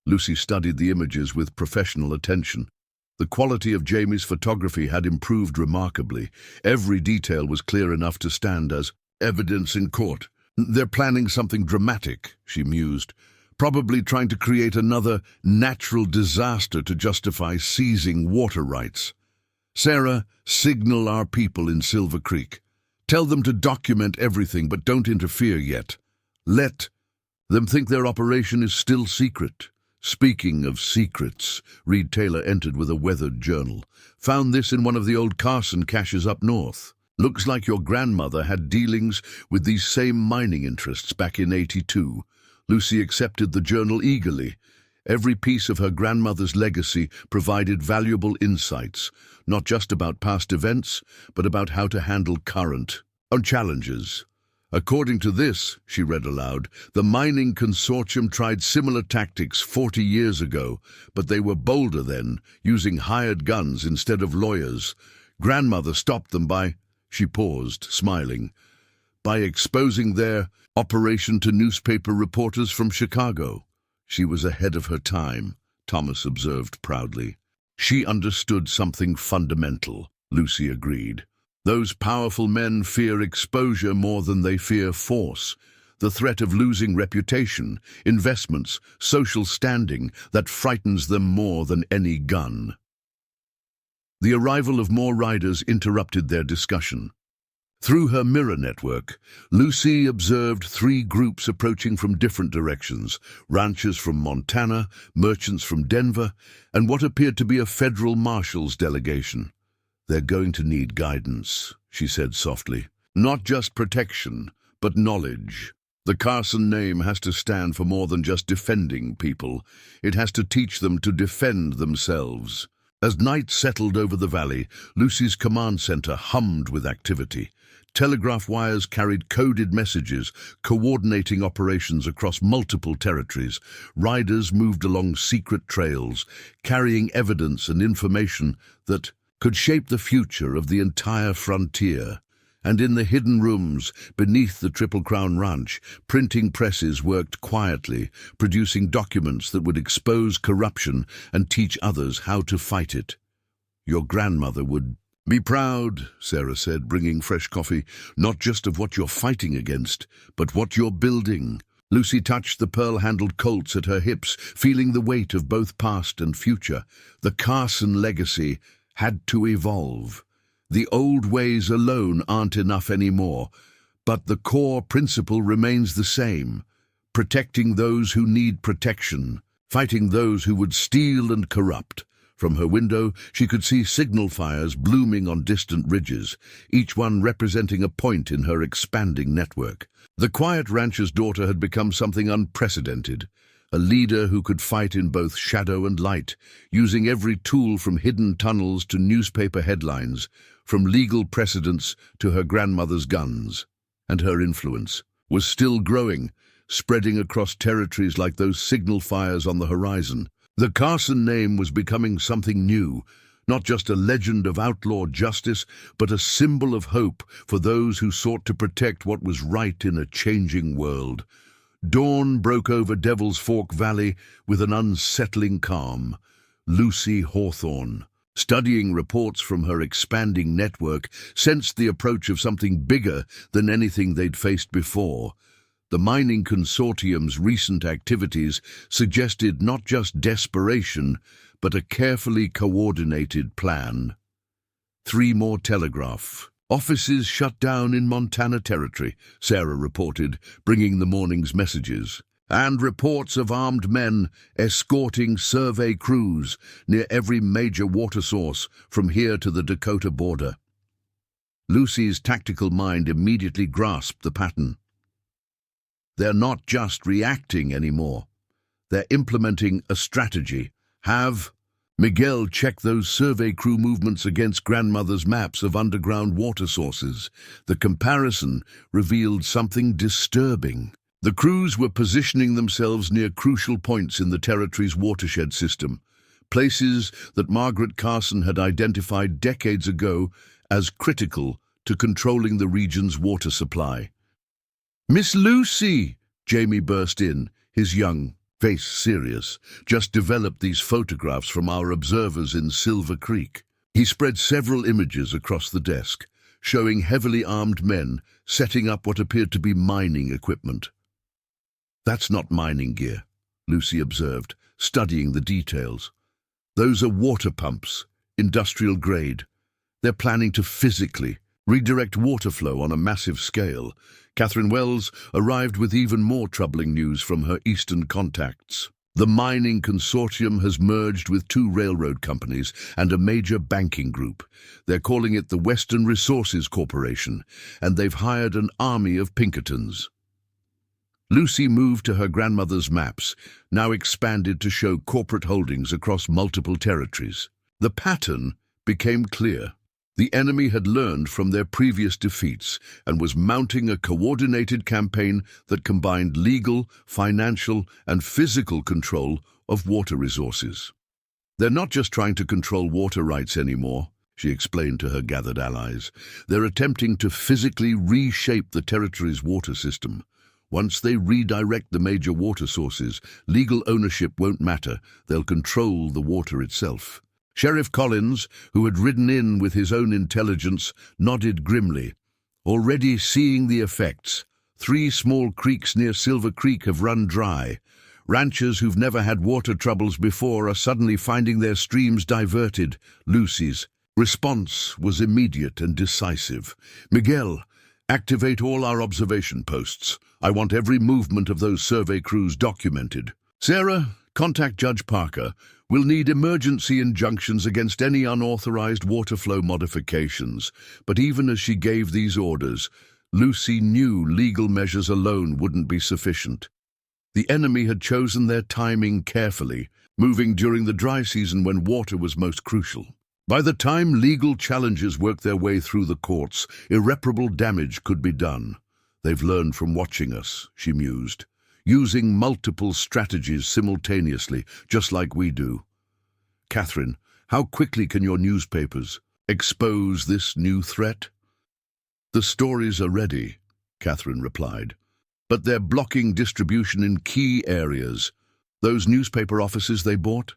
Lucy studied the images with professional attention. The quality of Jamie's photography had improved remarkably. Every detail was clear enough to stand as evidence in court. "They're planning something dramatic," she mused. "Probably trying to create another natural disaster to justify seizing water rights. Sarah, signal our people in Silver Creek. Tell them to document everything, but don't interfere yet. Let them think their operation is still secret." "Speaking of secrets," Reed Taylor entered with a weathered journal. "Found this in one of the old Carson caches up north. Looks like your grandmother had dealings with these same mining interests back in '82. Lucy accepted the journal eagerly. Every piece of her grandmother's legacy provided valuable insights, not just about past events, but about how to handle current challenges. "According to this," she read aloud, "the mining consortium tried similar tactics 40 years ago, but they were bolder then, using hired guns instead of lawyers. Grandmother stopped them by," she paused, smiling, "by exposing their operation to newspaper reporters from Chicago." "She was ahead of her time," Thomas observed proudly. "She understood something fundamental," Lucy agreed. "Those powerful men fear exposure more than they fear force. The threat of losing reputation, investments, social standing, that frightens them more than any gun." The arrival of more riders interrupted their discussion. Through her mirror network, Lucy observed three groups approaching from different directions: ranchers from Montana, merchants from Denver, and what appeared to be a federal marshal's delegation. "They're going to need guidance," she said softly. "Not just protection, but knowledge. The Carson name has to stand for more than just defending people. It has to teach them to defend themselves." As night settled over the valley, Lucy's command center hummed with activity. Telegraph wires carried coded messages, coordinating operations across multiple territories. Riders moved along secret trails, carrying evidence and information that could shape the future of the entire frontier. And in the hidden rooms beneath the Triple Crown Ranch, printing presses worked quietly, producing documents that would expose corruption and teach others how to fight it. "Your grandmother would be proud," Sarah said, bringing fresh coffee, "not just of what you're fighting against, but what you're building." Lucy touched the pearl-handled Colts at her hips, feeling the weight of both past and future. The Carson legacy had to evolve. The old ways alone aren't enough anymore, but the core principle remains the same: protecting those who need protection, fighting those who would steal and corrupt. From her window, she could see signal fires blooming on distant ridges, each one representing a point in her expanding network. The quiet rancher's daughter had become something unprecedented, a leader who could fight in both shadow and light, using every tool from hidden tunnels to newspaper headlines, from legal precedents to her grandmother's guns. And her influence was still growing, spreading across territories like those signal fires on the horizon. The Carson name was becoming something new, not just a legend of outlaw justice, but a symbol of hope for those who sought to protect what was right in a changing world. Dawn broke over Devil's Fork Valley with an unsettling calm. Lucy Hawthorne, studying reports from her expanding network, sensed the approach of something bigger than anything they'd faced before. The mining consortium's recent activities suggested not just desperation, but a carefully coordinated plan. 3 more telegraph offices shut down in Montana Territory, Sarah reported, bringing the morning's messages. And reports of armed men escorting survey crews near every major water source from here to the Dakota border. Lucy's tactical mind immediately grasped the pattern. They're not just reacting anymore. They're implementing a strategy. Have Miguel check those survey crew movements against grandmother's maps of underground water sources. The comparison revealed something disturbing. The crews were positioning themselves near crucial points in the territory's watershed system, places that Margaret Carson had identified decades ago as critical to controlling the region's water supply. "Miss Lucy!" Jamie burst in, his young face serious. "Just developed these photographs from our observers in Silver Creek." He spread several images across the desk, showing heavily armed men setting up what appeared to be mining equipment. "That's not mining gear," Lucy observed, studying the details. "Those are water pumps, industrial grade. They're planning to physically redirect water flow on a massive scale." Catherine Wells arrived with even more troubling news from her eastern contacts. The mining consortium has merged with 2 railroad companies and a major banking group. They're calling it the Western Resources Corporation, and they've hired an army of Pinkertons. Lucy moved to her grandmother's maps, now expanded to show corporate holdings across multiple territories. The pattern became clear. The enemy had learned from their previous defeats and was mounting a coordinated campaign that combined legal, financial, and physical control of water resources. "They're not just trying to control water rights anymore," she explained to her gathered allies. "They're attempting to physically reshape the territory's water system. Once they redirect the major water sources, legal ownership won't matter. They'll control the water itself." Sheriff Collins, who had ridden in with his own intelligence, nodded grimly. "Already seeing the effects. 3 small creeks near Silver Creek have run dry. Ranchers who've never had water troubles before are suddenly finding their streams diverted." Lucy's response was immediate and decisive. "Miguel, Activate all our observation posts. I want every movement of those survey crews documented. Sarah, contact Judge Parker. We'll need emergency injunctions against any unauthorized water flow modifications. But even as she gave these orders, Lucy knew legal measures alone wouldn't be sufficient. The enemy had chosen their timing carefully, moving during the dry season when water was most crucial. By the time legal challenges worked their way through the courts, irreparable damage could be done. They've learned from watching us, she mused, using multiple strategies simultaneously, just like we do. Catherine, how quickly can your newspapers expose this new threat? The stories are ready, Catherine replied, but they're blocking distribution in key areas. Those newspaper offices they bought?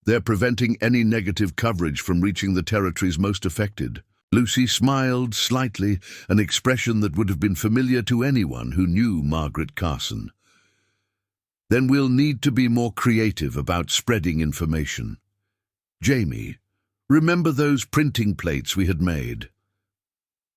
They're preventing any negative coverage from reaching the territories most affected. Lucy smiled slightly, an expression that would have been familiar to anyone who knew Margaret Carson. Then we'll need to be more creative about spreading information. Jamie, remember those printing plates we had made?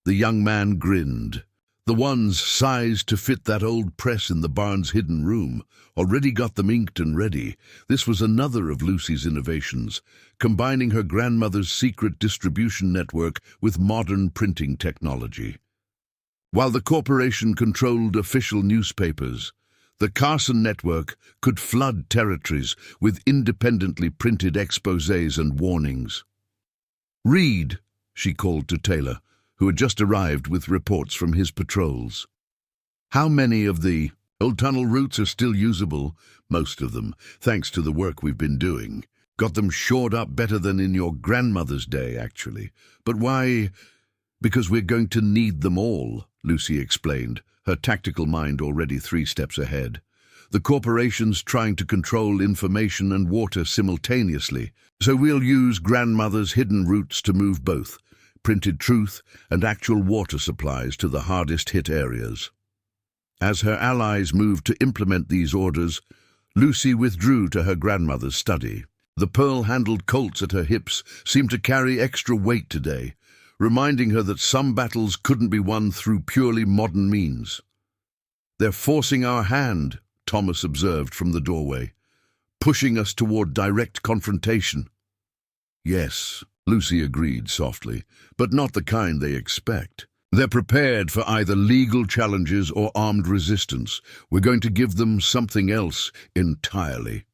The young man grinned. The ones sized to fit that old press in the barn's hidden room. Already got them inked and ready. This was another of Lucy's innovations, combining her grandmother's secret distribution network with modern printing technology. While the corporation controlled official newspapers, the Carson network could flood territories with independently printed exposés and warnings. "Read," she called to Taylor, who had just arrived with reports from his patrols. "How many of the old tunnel routes are still usable?" "Most of them, thanks to the work we've been doing. Got them shored up better than in your grandmother's day, actually. But why?" "Because we're going to need them all," Lucy explained, her tactical mind already 3 steps ahead. "The corporation's trying to control information and water simultaneously, so we'll use grandmother's hidden routes to move both, printed truth and actual water supplies to the hardest-hit areas." As her allies moved to implement these orders, Lucy withdrew to her grandmother's study. The pearl-handled Colts at her hips seemed to carry extra weight today, reminding her that some battles couldn't be won through purely modern means. "They're forcing our hand," Thomas observed from the doorway, "pushing us toward direct confrontation." "Yes," Lucy agreed softly, "but not the kind they expect. They're prepared for either legal challenges or armed resistance. We're going to give them something else entirely."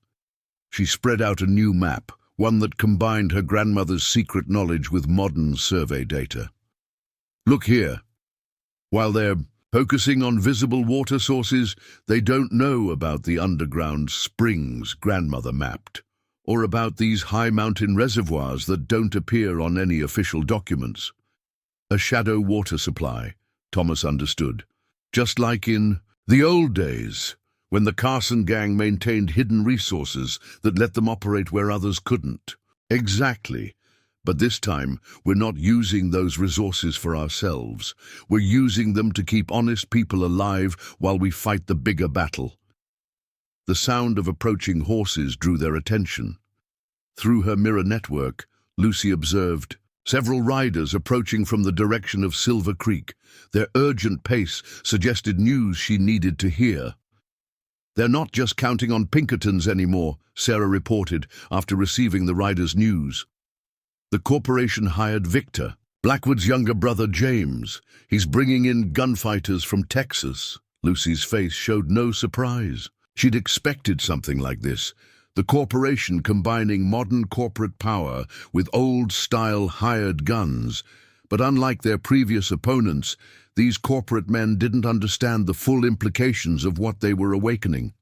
She spread out a new map, one that combined her grandmother's secret knowledge with modern survey data. "Look here. While they're focusing on visible water sources, they don't know about the underground springs grandmother mapped, or about these high mountain reservoirs that don't appear on any official documents. A shadow water supply," Thomas understood. "Just like in the old days, when the Carson gang maintained hidden resources that let them operate where others couldn't." "Exactly. But this time, we're not using those resources for ourselves. We're using them to keep honest people alive while we fight the bigger battle." The sound of approaching horses drew their attention. Through her mirror network, Lucy observed several riders approaching from the direction of Silver Creek. Their urgent pace suggested news she needed to hear. "They're not just counting on Pinkertons anymore," Sarah reported after receiving the riders' news. "The corporation hired Victor, Blackwood's younger brother James. He's bringing in gunfighters from Texas." Lucy's face showed no surprise. She'd expected something like this. The corporation combining modern corporate power with old-style hired guns. But unlike their previous opponents, these corporate men didn't understand the full implications of what they were awakening.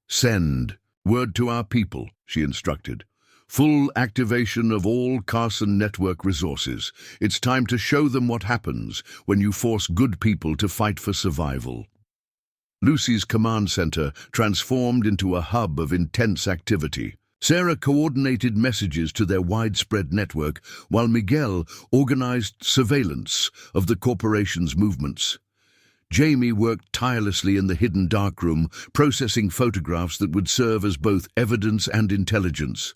"Send word to our people," she instructed. "Full activation of all Carson network resources. It's time to show them what happens when you force good people to fight for survival." Lucy's command center transformed into a hub of intense activity. Sarah coordinated messages to their widespread network, while Miguel organized surveillance of the corporation's movements. Jamie worked tirelessly in the hidden darkroom, processing photographs that would serve as both evidence and intelligence.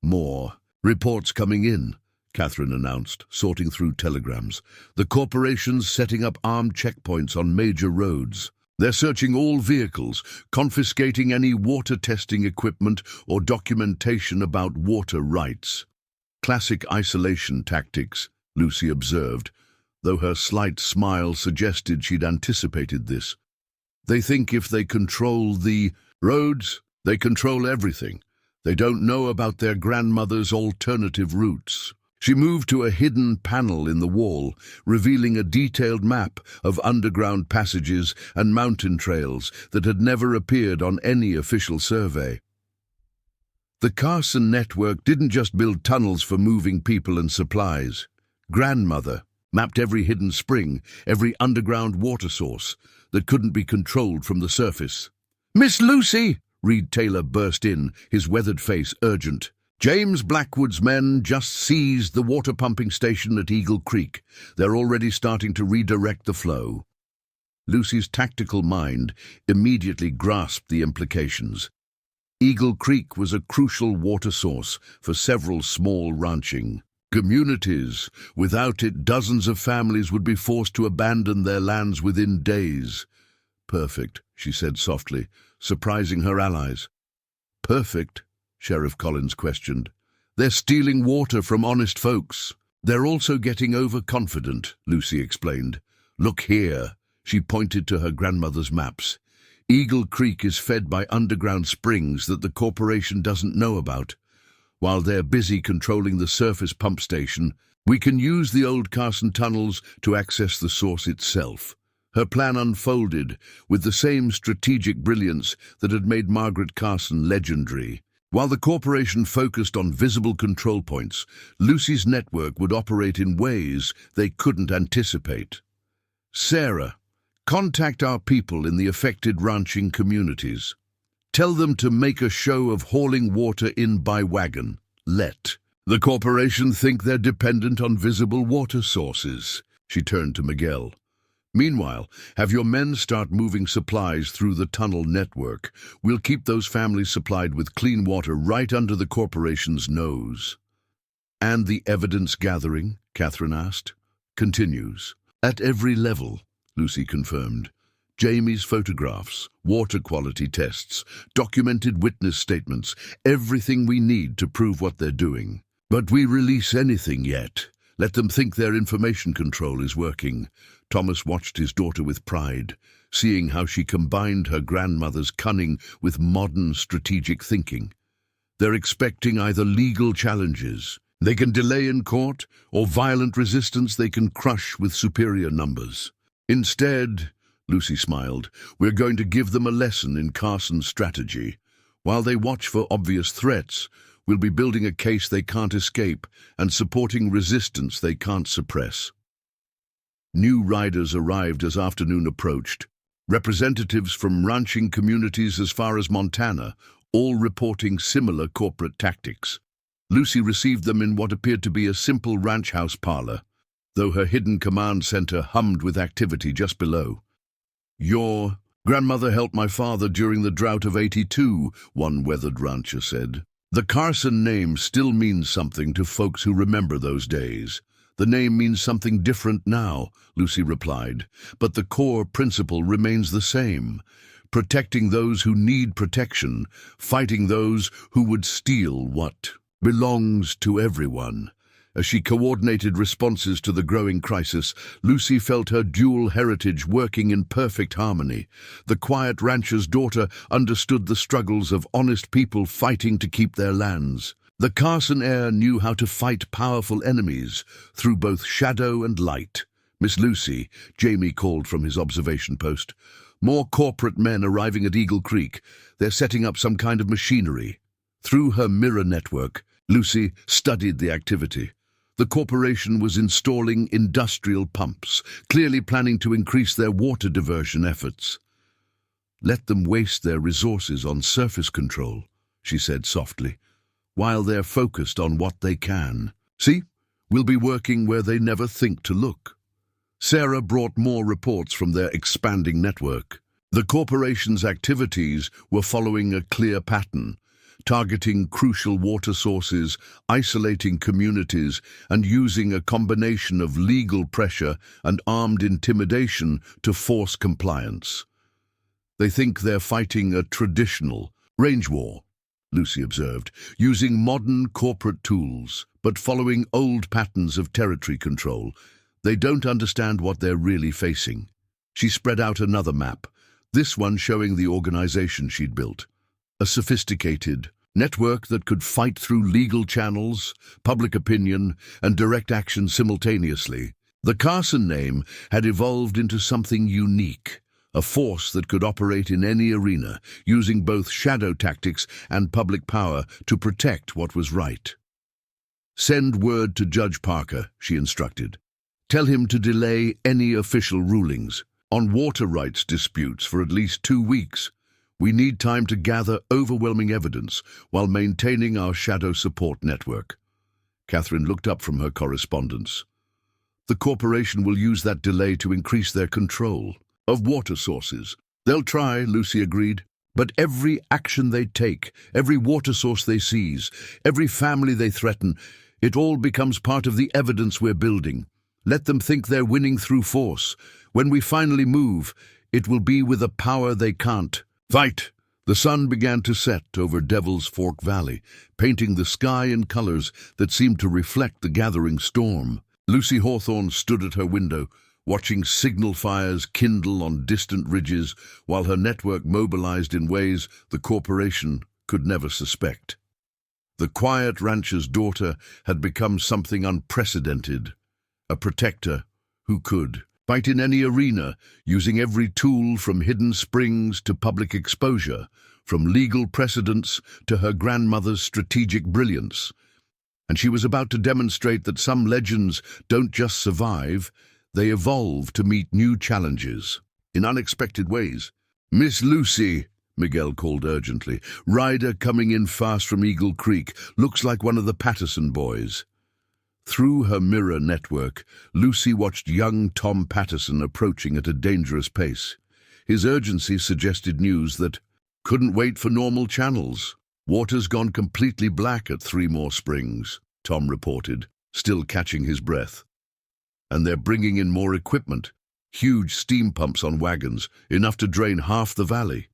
"More reports coming in," Catherine announced, sorting through telegrams. "The corporation's setting up armed checkpoints on major roads. They're searching all vehicles, confiscating any water testing equipment or documentation about water rights." "Classic isolation tactics," Lucy observed, though her slight smile suggested she'd anticipated this. "They think if they control the roads, they control everything. They don't know about their grandmother's alternative routes." She moved to a hidden panel in the wall, revealing a detailed map of underground passages and mountain trails that had never appeared on any official survey. The Carson network didn't just build tunnels for moving people and supplies. Grandmother mapped every hidden spring, every underground water source that couldn't be controlled from the surface. "Miss Lucy!" Reed Taylor burst in, his weathered face urgent. "James Blackwood's men just seized the water pumping station at Eagle Creek. They're already starting to redirect the flow." Lucy's tactical mind immediately grasped the implications. Eagle Creek was a crucial water source for several small ranching communities. Without it, dozens of families would be forced to abandon their lands within days. "Perfect," she said softly, surprising her allies. "Perfect?" Sheriff Collins questioned. "They're stealing water from honest folks." "They're also getting overconfident," Lucy explained. "Look here." She pointed to her grandmother's maps. "Eagle Creek is fed by underground springs that the corporation doesn't know about. While they're busy controlling the surface pump station, we can use the old Carson tunnels to access the source itself." Her plan unfolded with the same strategic brilliance that had made Margaret Carson legendary. While the corporation focused on visible control points, Lucy's network would operate in ways they couldn't anticipate. "Sarah, contact our people in the affected ranching communities. Tell them to make a show of hauling water in by wagon. Let the corporation think they're dependent on visible water sources." She turned to Miguel. "Meanwhile, have your men start moving supplies through the tunnel network. We'll keep those families supplied with clean water right under the corporation's nose." "And the evidence gathering?" Catherine asked. "Continues. At every level," Lucy confirmed. "Jamie's photographs, water quality tests, documented witness statements, everything we need to prove what they're doing. But we release anything yet. Let them think their information control is working." Thomas watched his daughter with pride, seeing how she combined her grandmother's cunning with modern strategic thinking. "They're expecting either legal challenges they can delay in court, or violent resistance they can crush with superior numbers. Instead," Lucy smiled, "we're going to give them a lesson in Carson's strategy. While they watch for obvious threats, we'll be building a case they can't escape and supporting resistance they can't suppress." New riders arrived as afternoon approached. Representatives from ranching communities as far as Montana, all reporting similar corporate tactics. Lucy received them in what appeared to be a simple ranch house parlor, though her hidden command center hummed with activity just below. "Your grandmother helped my father during the drought of '82, one weathered rancher said. "The Carson name still means something to folks who remember those days. The name means something different now," Lucy replied, "but the core principle remains the same. Protecting those who need protection, fighting those who would steal what belongs to everyone." As she coordinated responses to the growing crisis, Lucy felt her dual heritage working in perfect harmony. The quiet rancher's daughter understood the struggles of honest people fighting to keep their lands. The Carson heir knew how to fight powerful enemies through both shadow and light. "Miss Lucy," Jamie called from his observation post. "More corporate men arriving at Eagle Creek. They're setting up some kind of machinery." Through her mirror network, Lucy studied the activity. The corporation was installing industrial pumps, clearly planning to increase their water diversion efforts. "Let them waste their resources on surface control," she said softly, "while they're focused on what they can. See, we'll be working where they never think to look." Sarah brought more reports from their expanding network. The corporation's activities were following a clear pattern: targeting crucial water sources, isolating communities, and using a combination of legal pressure and armed intimidation to force compliance. They think they're fighting a traditional range war, Lucy observed, using modern corporate tools, but following old patterns of territory control. They don't understand what they're really facing. She spread out another map, this one showing the organization she'd built. A sophisticated network that could fight through legal channels, public opinion, and direct action simultaneously. The Carson name had evolved into something unique, a force that could operate in any arena, using both shadow tactics and public power to protect what was right. "Send word to Judge Parker," she instructed. "Tell him to delay any official rulings on water rights disputes for at least 2 weeks. We need time to gather overwhelming evidence while maintaining our shadow support network." Catherine looked up from her correspondence. "The corporation will use that delay to increase their control of water sources." "They'll try," Lucy agreed. "But every action they take, every water source they seize, every family they threaten, it all becomes part of the evidence we're building. Let them think they're winning through force. When we finally move, it will be with a power they can't fight." The sun began to set over Devil's Fork Valley, painting the sky in colors that seemed to reflect the gathering storm. Lucy Hawthorne stood at her window, watching signal fires kindle on distant ridges while her network mobilized in ways the corporation could never suspect. The quiet rancher's daughter had become something unprecedented, a protector who could fight in any arena, using every tool from hidden springs to public exposure, from legal precedents to her grandmother's strategic brilliance. And she was about to demonstrate that some legends don't just survive, they evolve to meet new challenges in unexpected ways. "Miss Lucy," Miguel called urgently. "Rider coming in fast from Eagle Creek. Looks like one of the Patterson boys." Through her mirror network, Lucy watched young Tom Patterson approaching at a dangerous pace. His urgency suggested news that couldn't wait for normal channels. "Water's gone completely black at 3 more springs," Tom reported, still catching his breath. "And they're bringing in more equipment, huge steam pumps on wagons, enough to drain half the valley."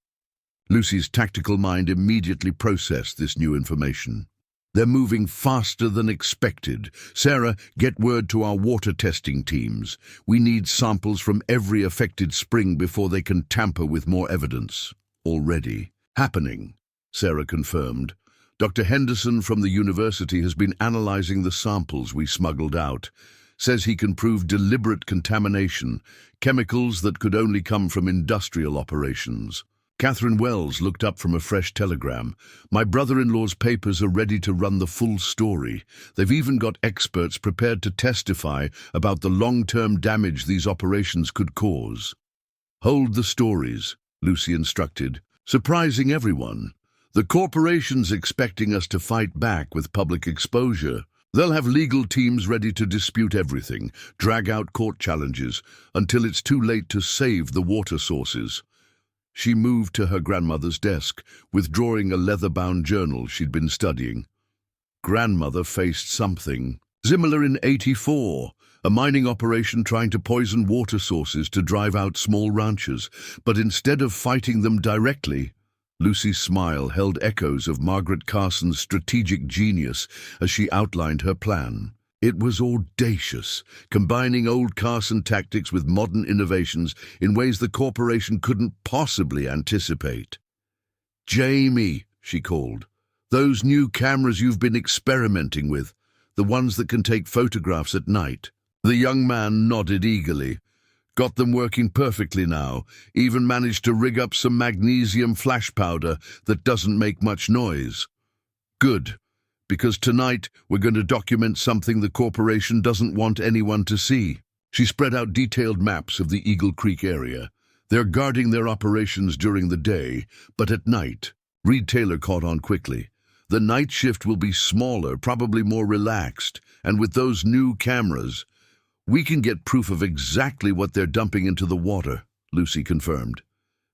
Lucy's tactical mind immediately processed this new information. "They're moving faster than expected. Sarah, get word to our water testing teams. We need samples from every affected spring before they can tamper with more evidence." "Already happening," Sarah confirmed. "Dr. Henderson from the university has been analyzing the samples we smuggled out. Says he can prove deliberate contamination, chemicals that could only come from industrial operations." Catherine Wells looked up from a fresh telegram. "My brother-in-law's papers are ready to run the full story. They've even got experts prepared to testify about the long-term damage these operations could cause." "Hold the stories," Lucy instructed, surprising everyone. "The corporation's expecting us to fight back with public exposure. They'll have legal teams ready to dispute everything, drag out court challenges, until it's too late to save the water sources." She moved to her grandmother's desk, withdrawing a leather-bound journal she'd been studying. Grandmother faced something similar in '84, a mining operation trying to poison water sources to drive out small ranchers. But instead of fighting them directly, Lucy's smile held echoes of Margaret Carson's strategic genius as she outlined her plan. It was audacious, combining old Carson tactics with modern innovations in ways the corporation couldn't possibly anticipate. "Jamie," she called, "those new cameras you've been experimenting with, the ones that can take photographs at night." The young man nodded eagerly. "Got them working perfectly now, even managed to rig up some magnesium flash powder that doesn't make much noise." "Good. Because tonight we're going to document something the corporation doesn't want anyone to see." She spread out detailed maps of the Eagle Creek area. "They're guarding their operations during the day, but at night." Reed Taylor caught on quickly. "The night shift will be smaller, probably more relaxed, and with those new cameras, we can get proof of exactly what they're dumping into the water," Lucy confirmed.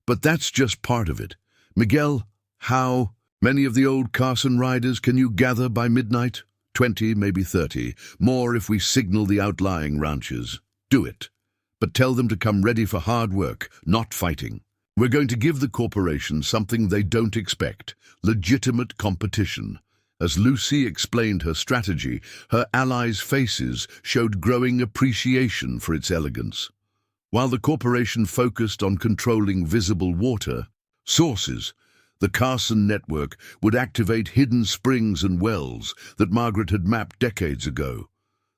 "But that's just part of it. Miguel, how?" Many of the old Carson riders can you gather by midnight? 20, maybe 30. More if we signal the outlying ranches. Do it. But tell them to come ready for hard work, not fighting. We're going to give the corporation something they don't expect, legitimate competition. As Lucy explained her strategy, her allies' faces showed growing appreciation for its elegance. While the corporation focused on controlling visible water sources, the Carson network would activate hidden springs and wells that Margaret had mapped decades ago.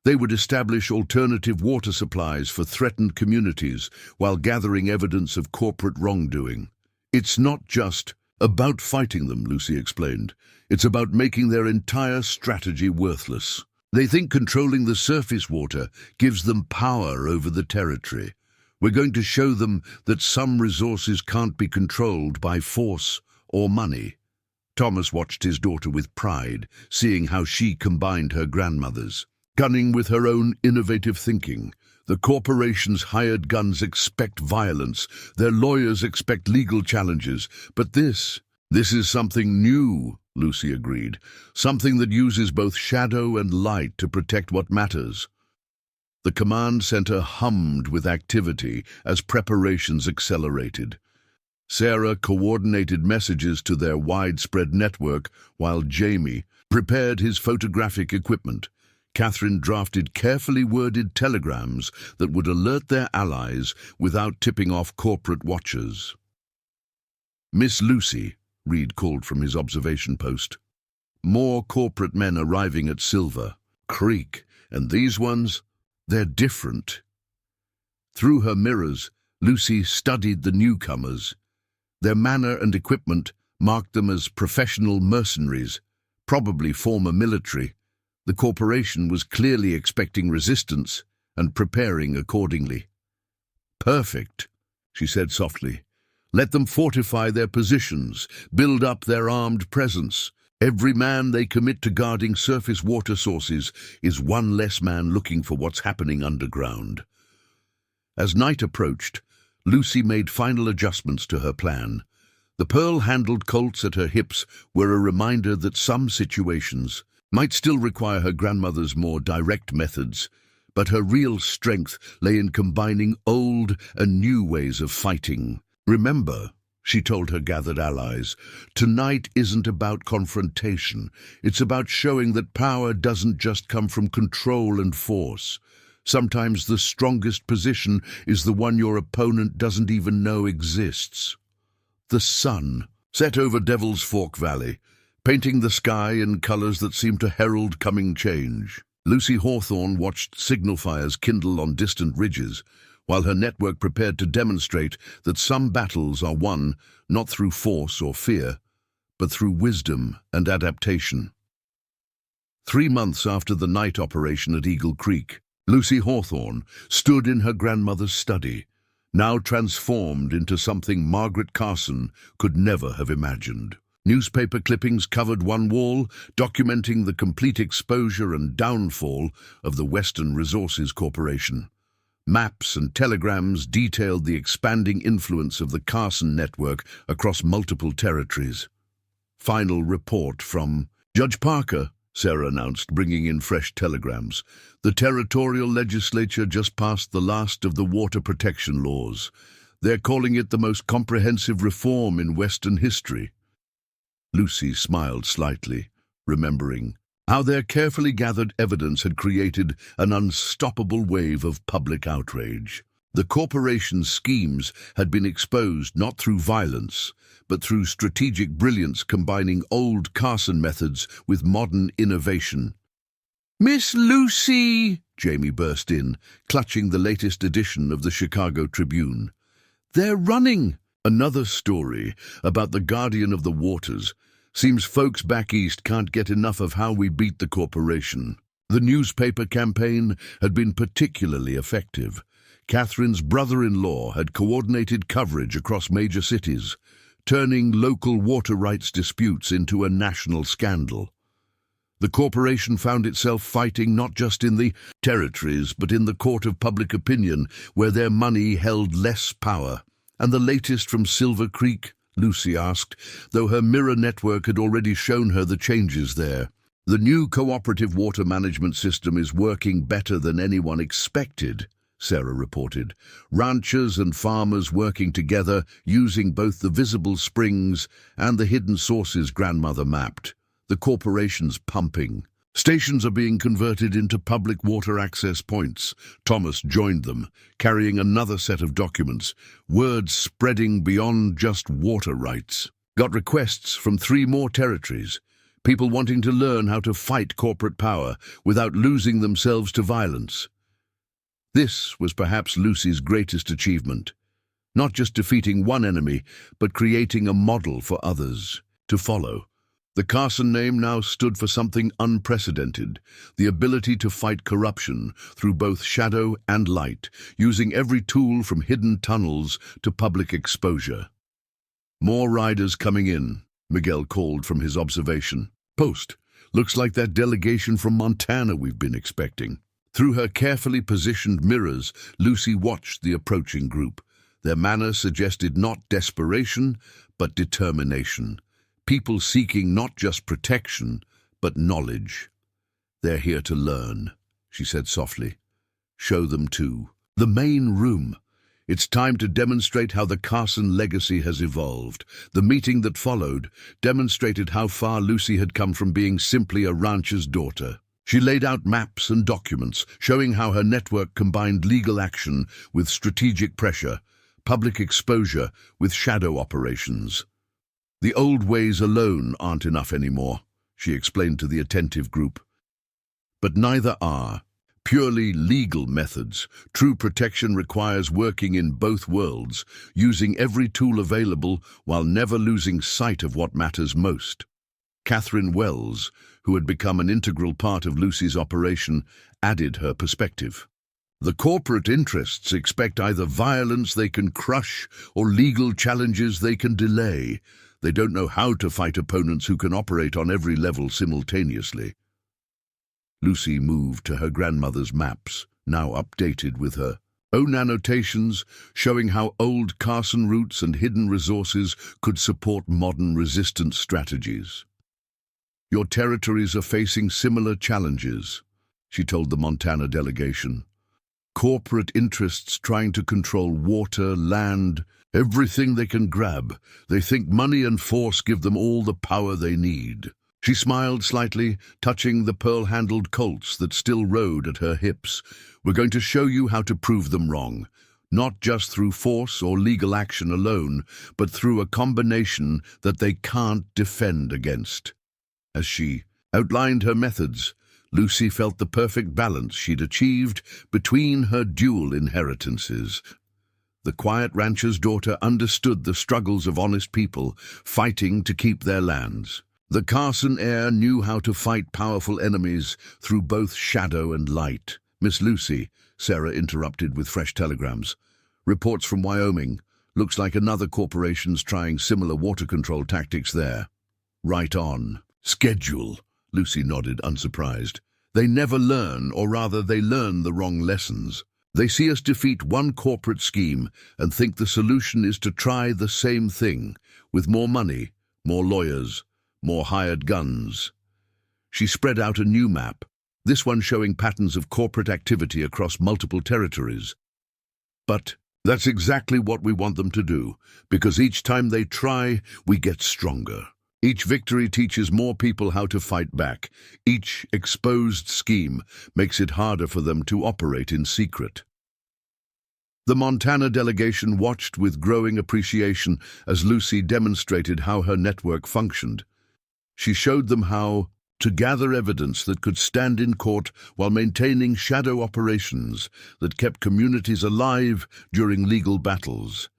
They would establish alternative water supplies for threatened communities while gathering evidence of corporate wrongdoing. It's not just about fighting them, Lucy explained. It's about making their entire strategy worthless. They think controlling the surface water gives them power over the territory. We're going to show them that some resources can't be controlled by force or money. Thomas watched his daughter with pride, seeing how she combined her grandmother's gunning with her own innovative thinking. The corporation's hired guns expect violence, their lawyers expect legal challenges, but this is something new, Lucy agreed, something that uses both shadow and light to protect what matters. The command center hummed with activity as preparations accelerated. Sarah coordinated messages to their widespread network while Jamie prepared his photographic equipment. Catherine drafted carefully worded telegrams that would alert their allies without tipping off corporate watchers. "Miss Lucy," Reed called from his observation post. "More corporate men arriving at Silver Creek, and these ones, they're different." Through her mirrors, Lucy studied the newcomers. Their manner and equipment marked them as professional mercenaries, probably former military. The corporation was clearly expecting resistance and preparing accordingly. "Perfect," she said softly. "Let them fortify their positions, build up their armed presence. Every man they commit to guarding surface water sources is one less man looking for what's happening underground." As night approached, Lucy made final adjustments to her plan. The pearl-handled Colts at her hips were a reminder that some situations might still require her grandmother's more direct methods, but her real strength lay in combining old and new ways of fighting. "Remember," she told her gathered allies, "tonight isn't about confrontation. It's about showing that power doesn't just come from control and force. Sometimes the strongest position is the one your opponent doesn't even know exists." The sun set over Devil's Fork Valley, painting the sky in colors that seemed to herald coming change. Lucy Hawthorne watched signal fires kindle on distant ridges, while her network prepared to demonstrate that some battles are won not through force or fear, but through wisdom and adaptation. 3 months after the night operation at Eagle Creek, Lucy Hawthorne stood in her grandmother's study, now transformed into something Margaret Carson could never have imagined. Newspaper clippings covered one wall, documenting the complete exposure and downfall of the Western Resources Corporation. Maps and telegrams detailed the expanding influence of the Carson network across multiple territories. "Final report from Judge Parker," Sarah announced, bringing in fresh telegrams. "The territorial legislature just passed the last of the water protection laws. They're calling it the most comprehensive reform in Western history." Lucy smiled slightly, remembering how their carefully gathered evidence had created an unstoppable wave of public outrage. The corporation's schemes had been exposed not through violence, but through strategic brilliance combining old Carson methods with modern innovation. "Miss Lucy!" Jamie burst in, clutching the latest edition of the Chicago Tribune. "They're running!" Another story about the Guardian of the Waters. "Seems folks back east can't get enough of how we beat the corporation." The newspaper campaign had been particularly effective. Catherine's brother-in-law had coordinated coverage across major cities, turning local water rights disputes into a national scandal. The corporation found itself fighting not just in the territories, but in the court of public opinion, where their money held less power. And the latest from Silver Creek, Lucy asked, though her mirror network had already shown her the changes there. The new cooperative water management system is working better than anyone expected, Sarah reported. Ranchers and farmers working together, using both the visible springs and the hidden sources grandmother mapped. The corporations pumping. Stations are being converted into public water access points. Thomas joined them, carrying another set of documents, words spreading beyond just water rights. Got requests from 3 more territories, people wanting to learn how to fight corporate power without losing themselves to violence. This was perhaps Lucy's greatest achievement, not just defeating one enemy, but creating a model for others to follow. The Carson name now stood for something unprecedented, the ability to fight corruption through both shadow and light, using every tool from hidden tunnels to public exposure. More riders coming in, Miguel called from his observation. Post, looks like that delegation from Montana we've been expecting. Through her carefully positioned mirrors, Lucy watched the approaching group. Their manner suggested not desperation, but determination. People seeking not just protection, but knowledge. They're here to learn, she said softly. Show them to the main room. It's time to demonstrate how the Carson legacy has evolved. The meeting that followed demonstrated how far Lucy had come from being simply a rancher's daughter. She laid out maps and documents, showing how her network combined legal action with strategic pressure, public exposure with shadow operations. The old ways alone aren't enough anymore, she explained to the attentive group. But neither are. Purely legal methods. True protection requires working in both worlds, using every tool available while never losing sight of what matters most. Catherine Wells, who had become an integral part of Lucy's operation, added her perspective. The corporate interests expect either violence they can crush or legal challenges they can delay. They don't know how to fight opponents who can operate on every level simultaneously. Lucy moved to her grandmother's maps, now updated with her own annotations, showing how old Carson routes and hidden resources could support modern resistance strategies. Your territories are facing similar challenges, she told the Montana delegation. Corporate interests trying to control water, land, everything they can grab. They think money and force give them all the power they need. She smiled slightly, touching the pearl-handled Colts that still rode at her hips. We're going to show you how to prove them wrong, not just through force or legal action alone, but through a combination that they can't defend against. As she outlined her methods, Lucy felt the perfect balance she'd achieved between her dual inheritances. The quiet rancher's daughter understood the struggles of honest people fighting to keep their lands. The Carson heir knew how to fight powerful enemies through both shadow and light. Miss Lucy, Sarah interrupted with fresh telegrams. Reports from Wyoming. Looks like another corporation's trying similar water control tactics there. Right on. Schedule, Lucy nodded, unsurprised. They never learn, or rather they learn the wrong lessons. They see us defeat one corporate scheme and think the solution is to try the same thing, with more money, more lawyers, more hired guns. She spread out a new map, this one showing patterns of corporate activity across multiple territories. But that's exactly what we want them to do, because each time they try, we get stronger. Each victory teaches more people how to fight back. Each exposed scheme makes it harder for them to operate in secret. The Montana delegation watched with growing appreciation as Lucy demonstrated how her network functioned. She showed them how to gather evidence that could stand in court while maintaining shadow operations that kept communities alive during legal battles.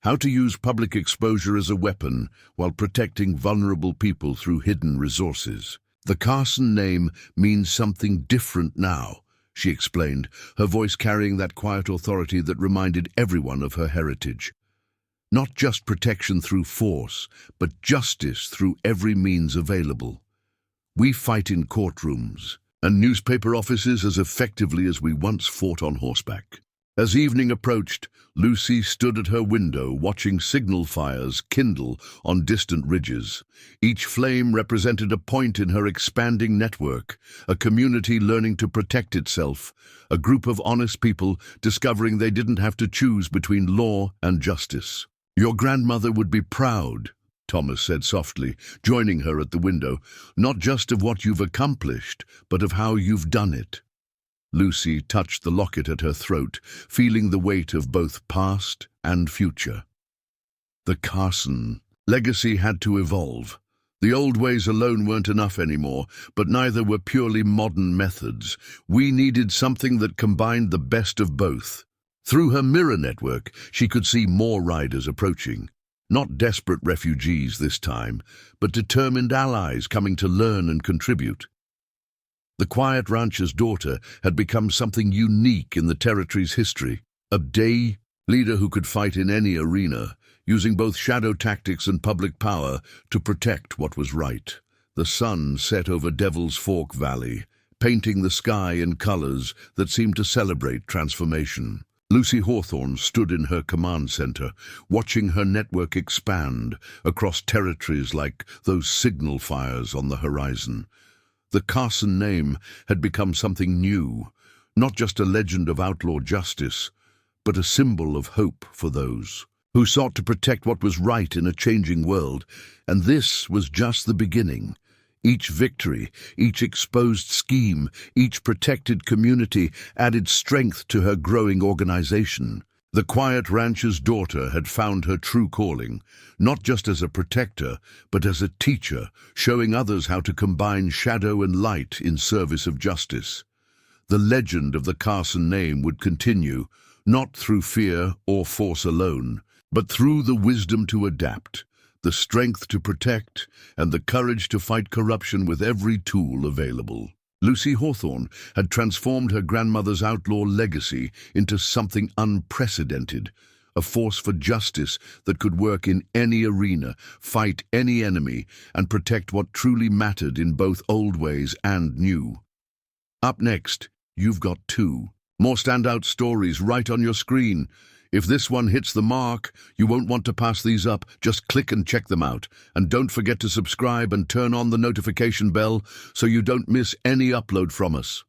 How to use public exposure as a weapon while protecting vulnerable people through hidden resources. The Carson name means something different now, she explained, her voice carrying that quiet authority that reminded everyone of her heritage. Not just protection through force, but justice through every means available. We fight in courtrooms and newspaper offices as effectively as we once fought on horseback. As evening approached, Lucy stood at her window watching signal fires kindle on distant ridges. Each flame represented a point in her expanding network, a community learning to protect itself, a group of honest people discovering they didn't have to choose between law and justice. "Your grandmother would be proud," Thomas said softly, joining her at the window, "not just of what you've accomplished, but of how you've done it." Lucy touched the locket at her throat, feeling the weight of both past and future. The Carson legacy had to evolve. The old ways alone weren't enough anymore, but neither were purely modern methods. We needed something that combined the best of both. Through her mirror network, she could see more riders approaching. Not desperate refugees this time, but determined allies coming to learn and contribute. The quiet rancher's daughter had become something unique in the territory's history. A day leader who could fight in any arena, using both shadow tactics and public power to protect what was right. The sun set over Devil's Fork Valley, painting the sky in colors that seemed to celebrate transformation. Lucy Hawthorne stood in her command center, watching her network expand across territories like those signal fires on the horizon. The Carson name had become something new, not just a legend of outlaw justice, but a symbol of hope for those who sought to protect what was right in a changing world. And this was just the beginning. Each victory, each exposed scheme, each protected community added strength to her growing organization. The quiet rancher's daughter had found her true calling, not just as a protector, but as a teacher, showing others how to combine shadow and light in service of justice. The legend of the Carson name would continue, not through fear or force alone, but through the wisdom to adapt, the strength to protect, and the courage to fight corruption with every tool available. Lucy Hawthorne had transformed her grandmother's outlaw legacy into something unprecedented, a force for justice that could work in any arena, fight any enemy, and protect what truly mattered in both old ways and new. Up next, you've got two more standout stories right on your screen. If this one hits the mark, you won't want to pass these up. Just click and check them out. And don't forget to subscribe and turn on the notification bell so you don't miss any upload from us.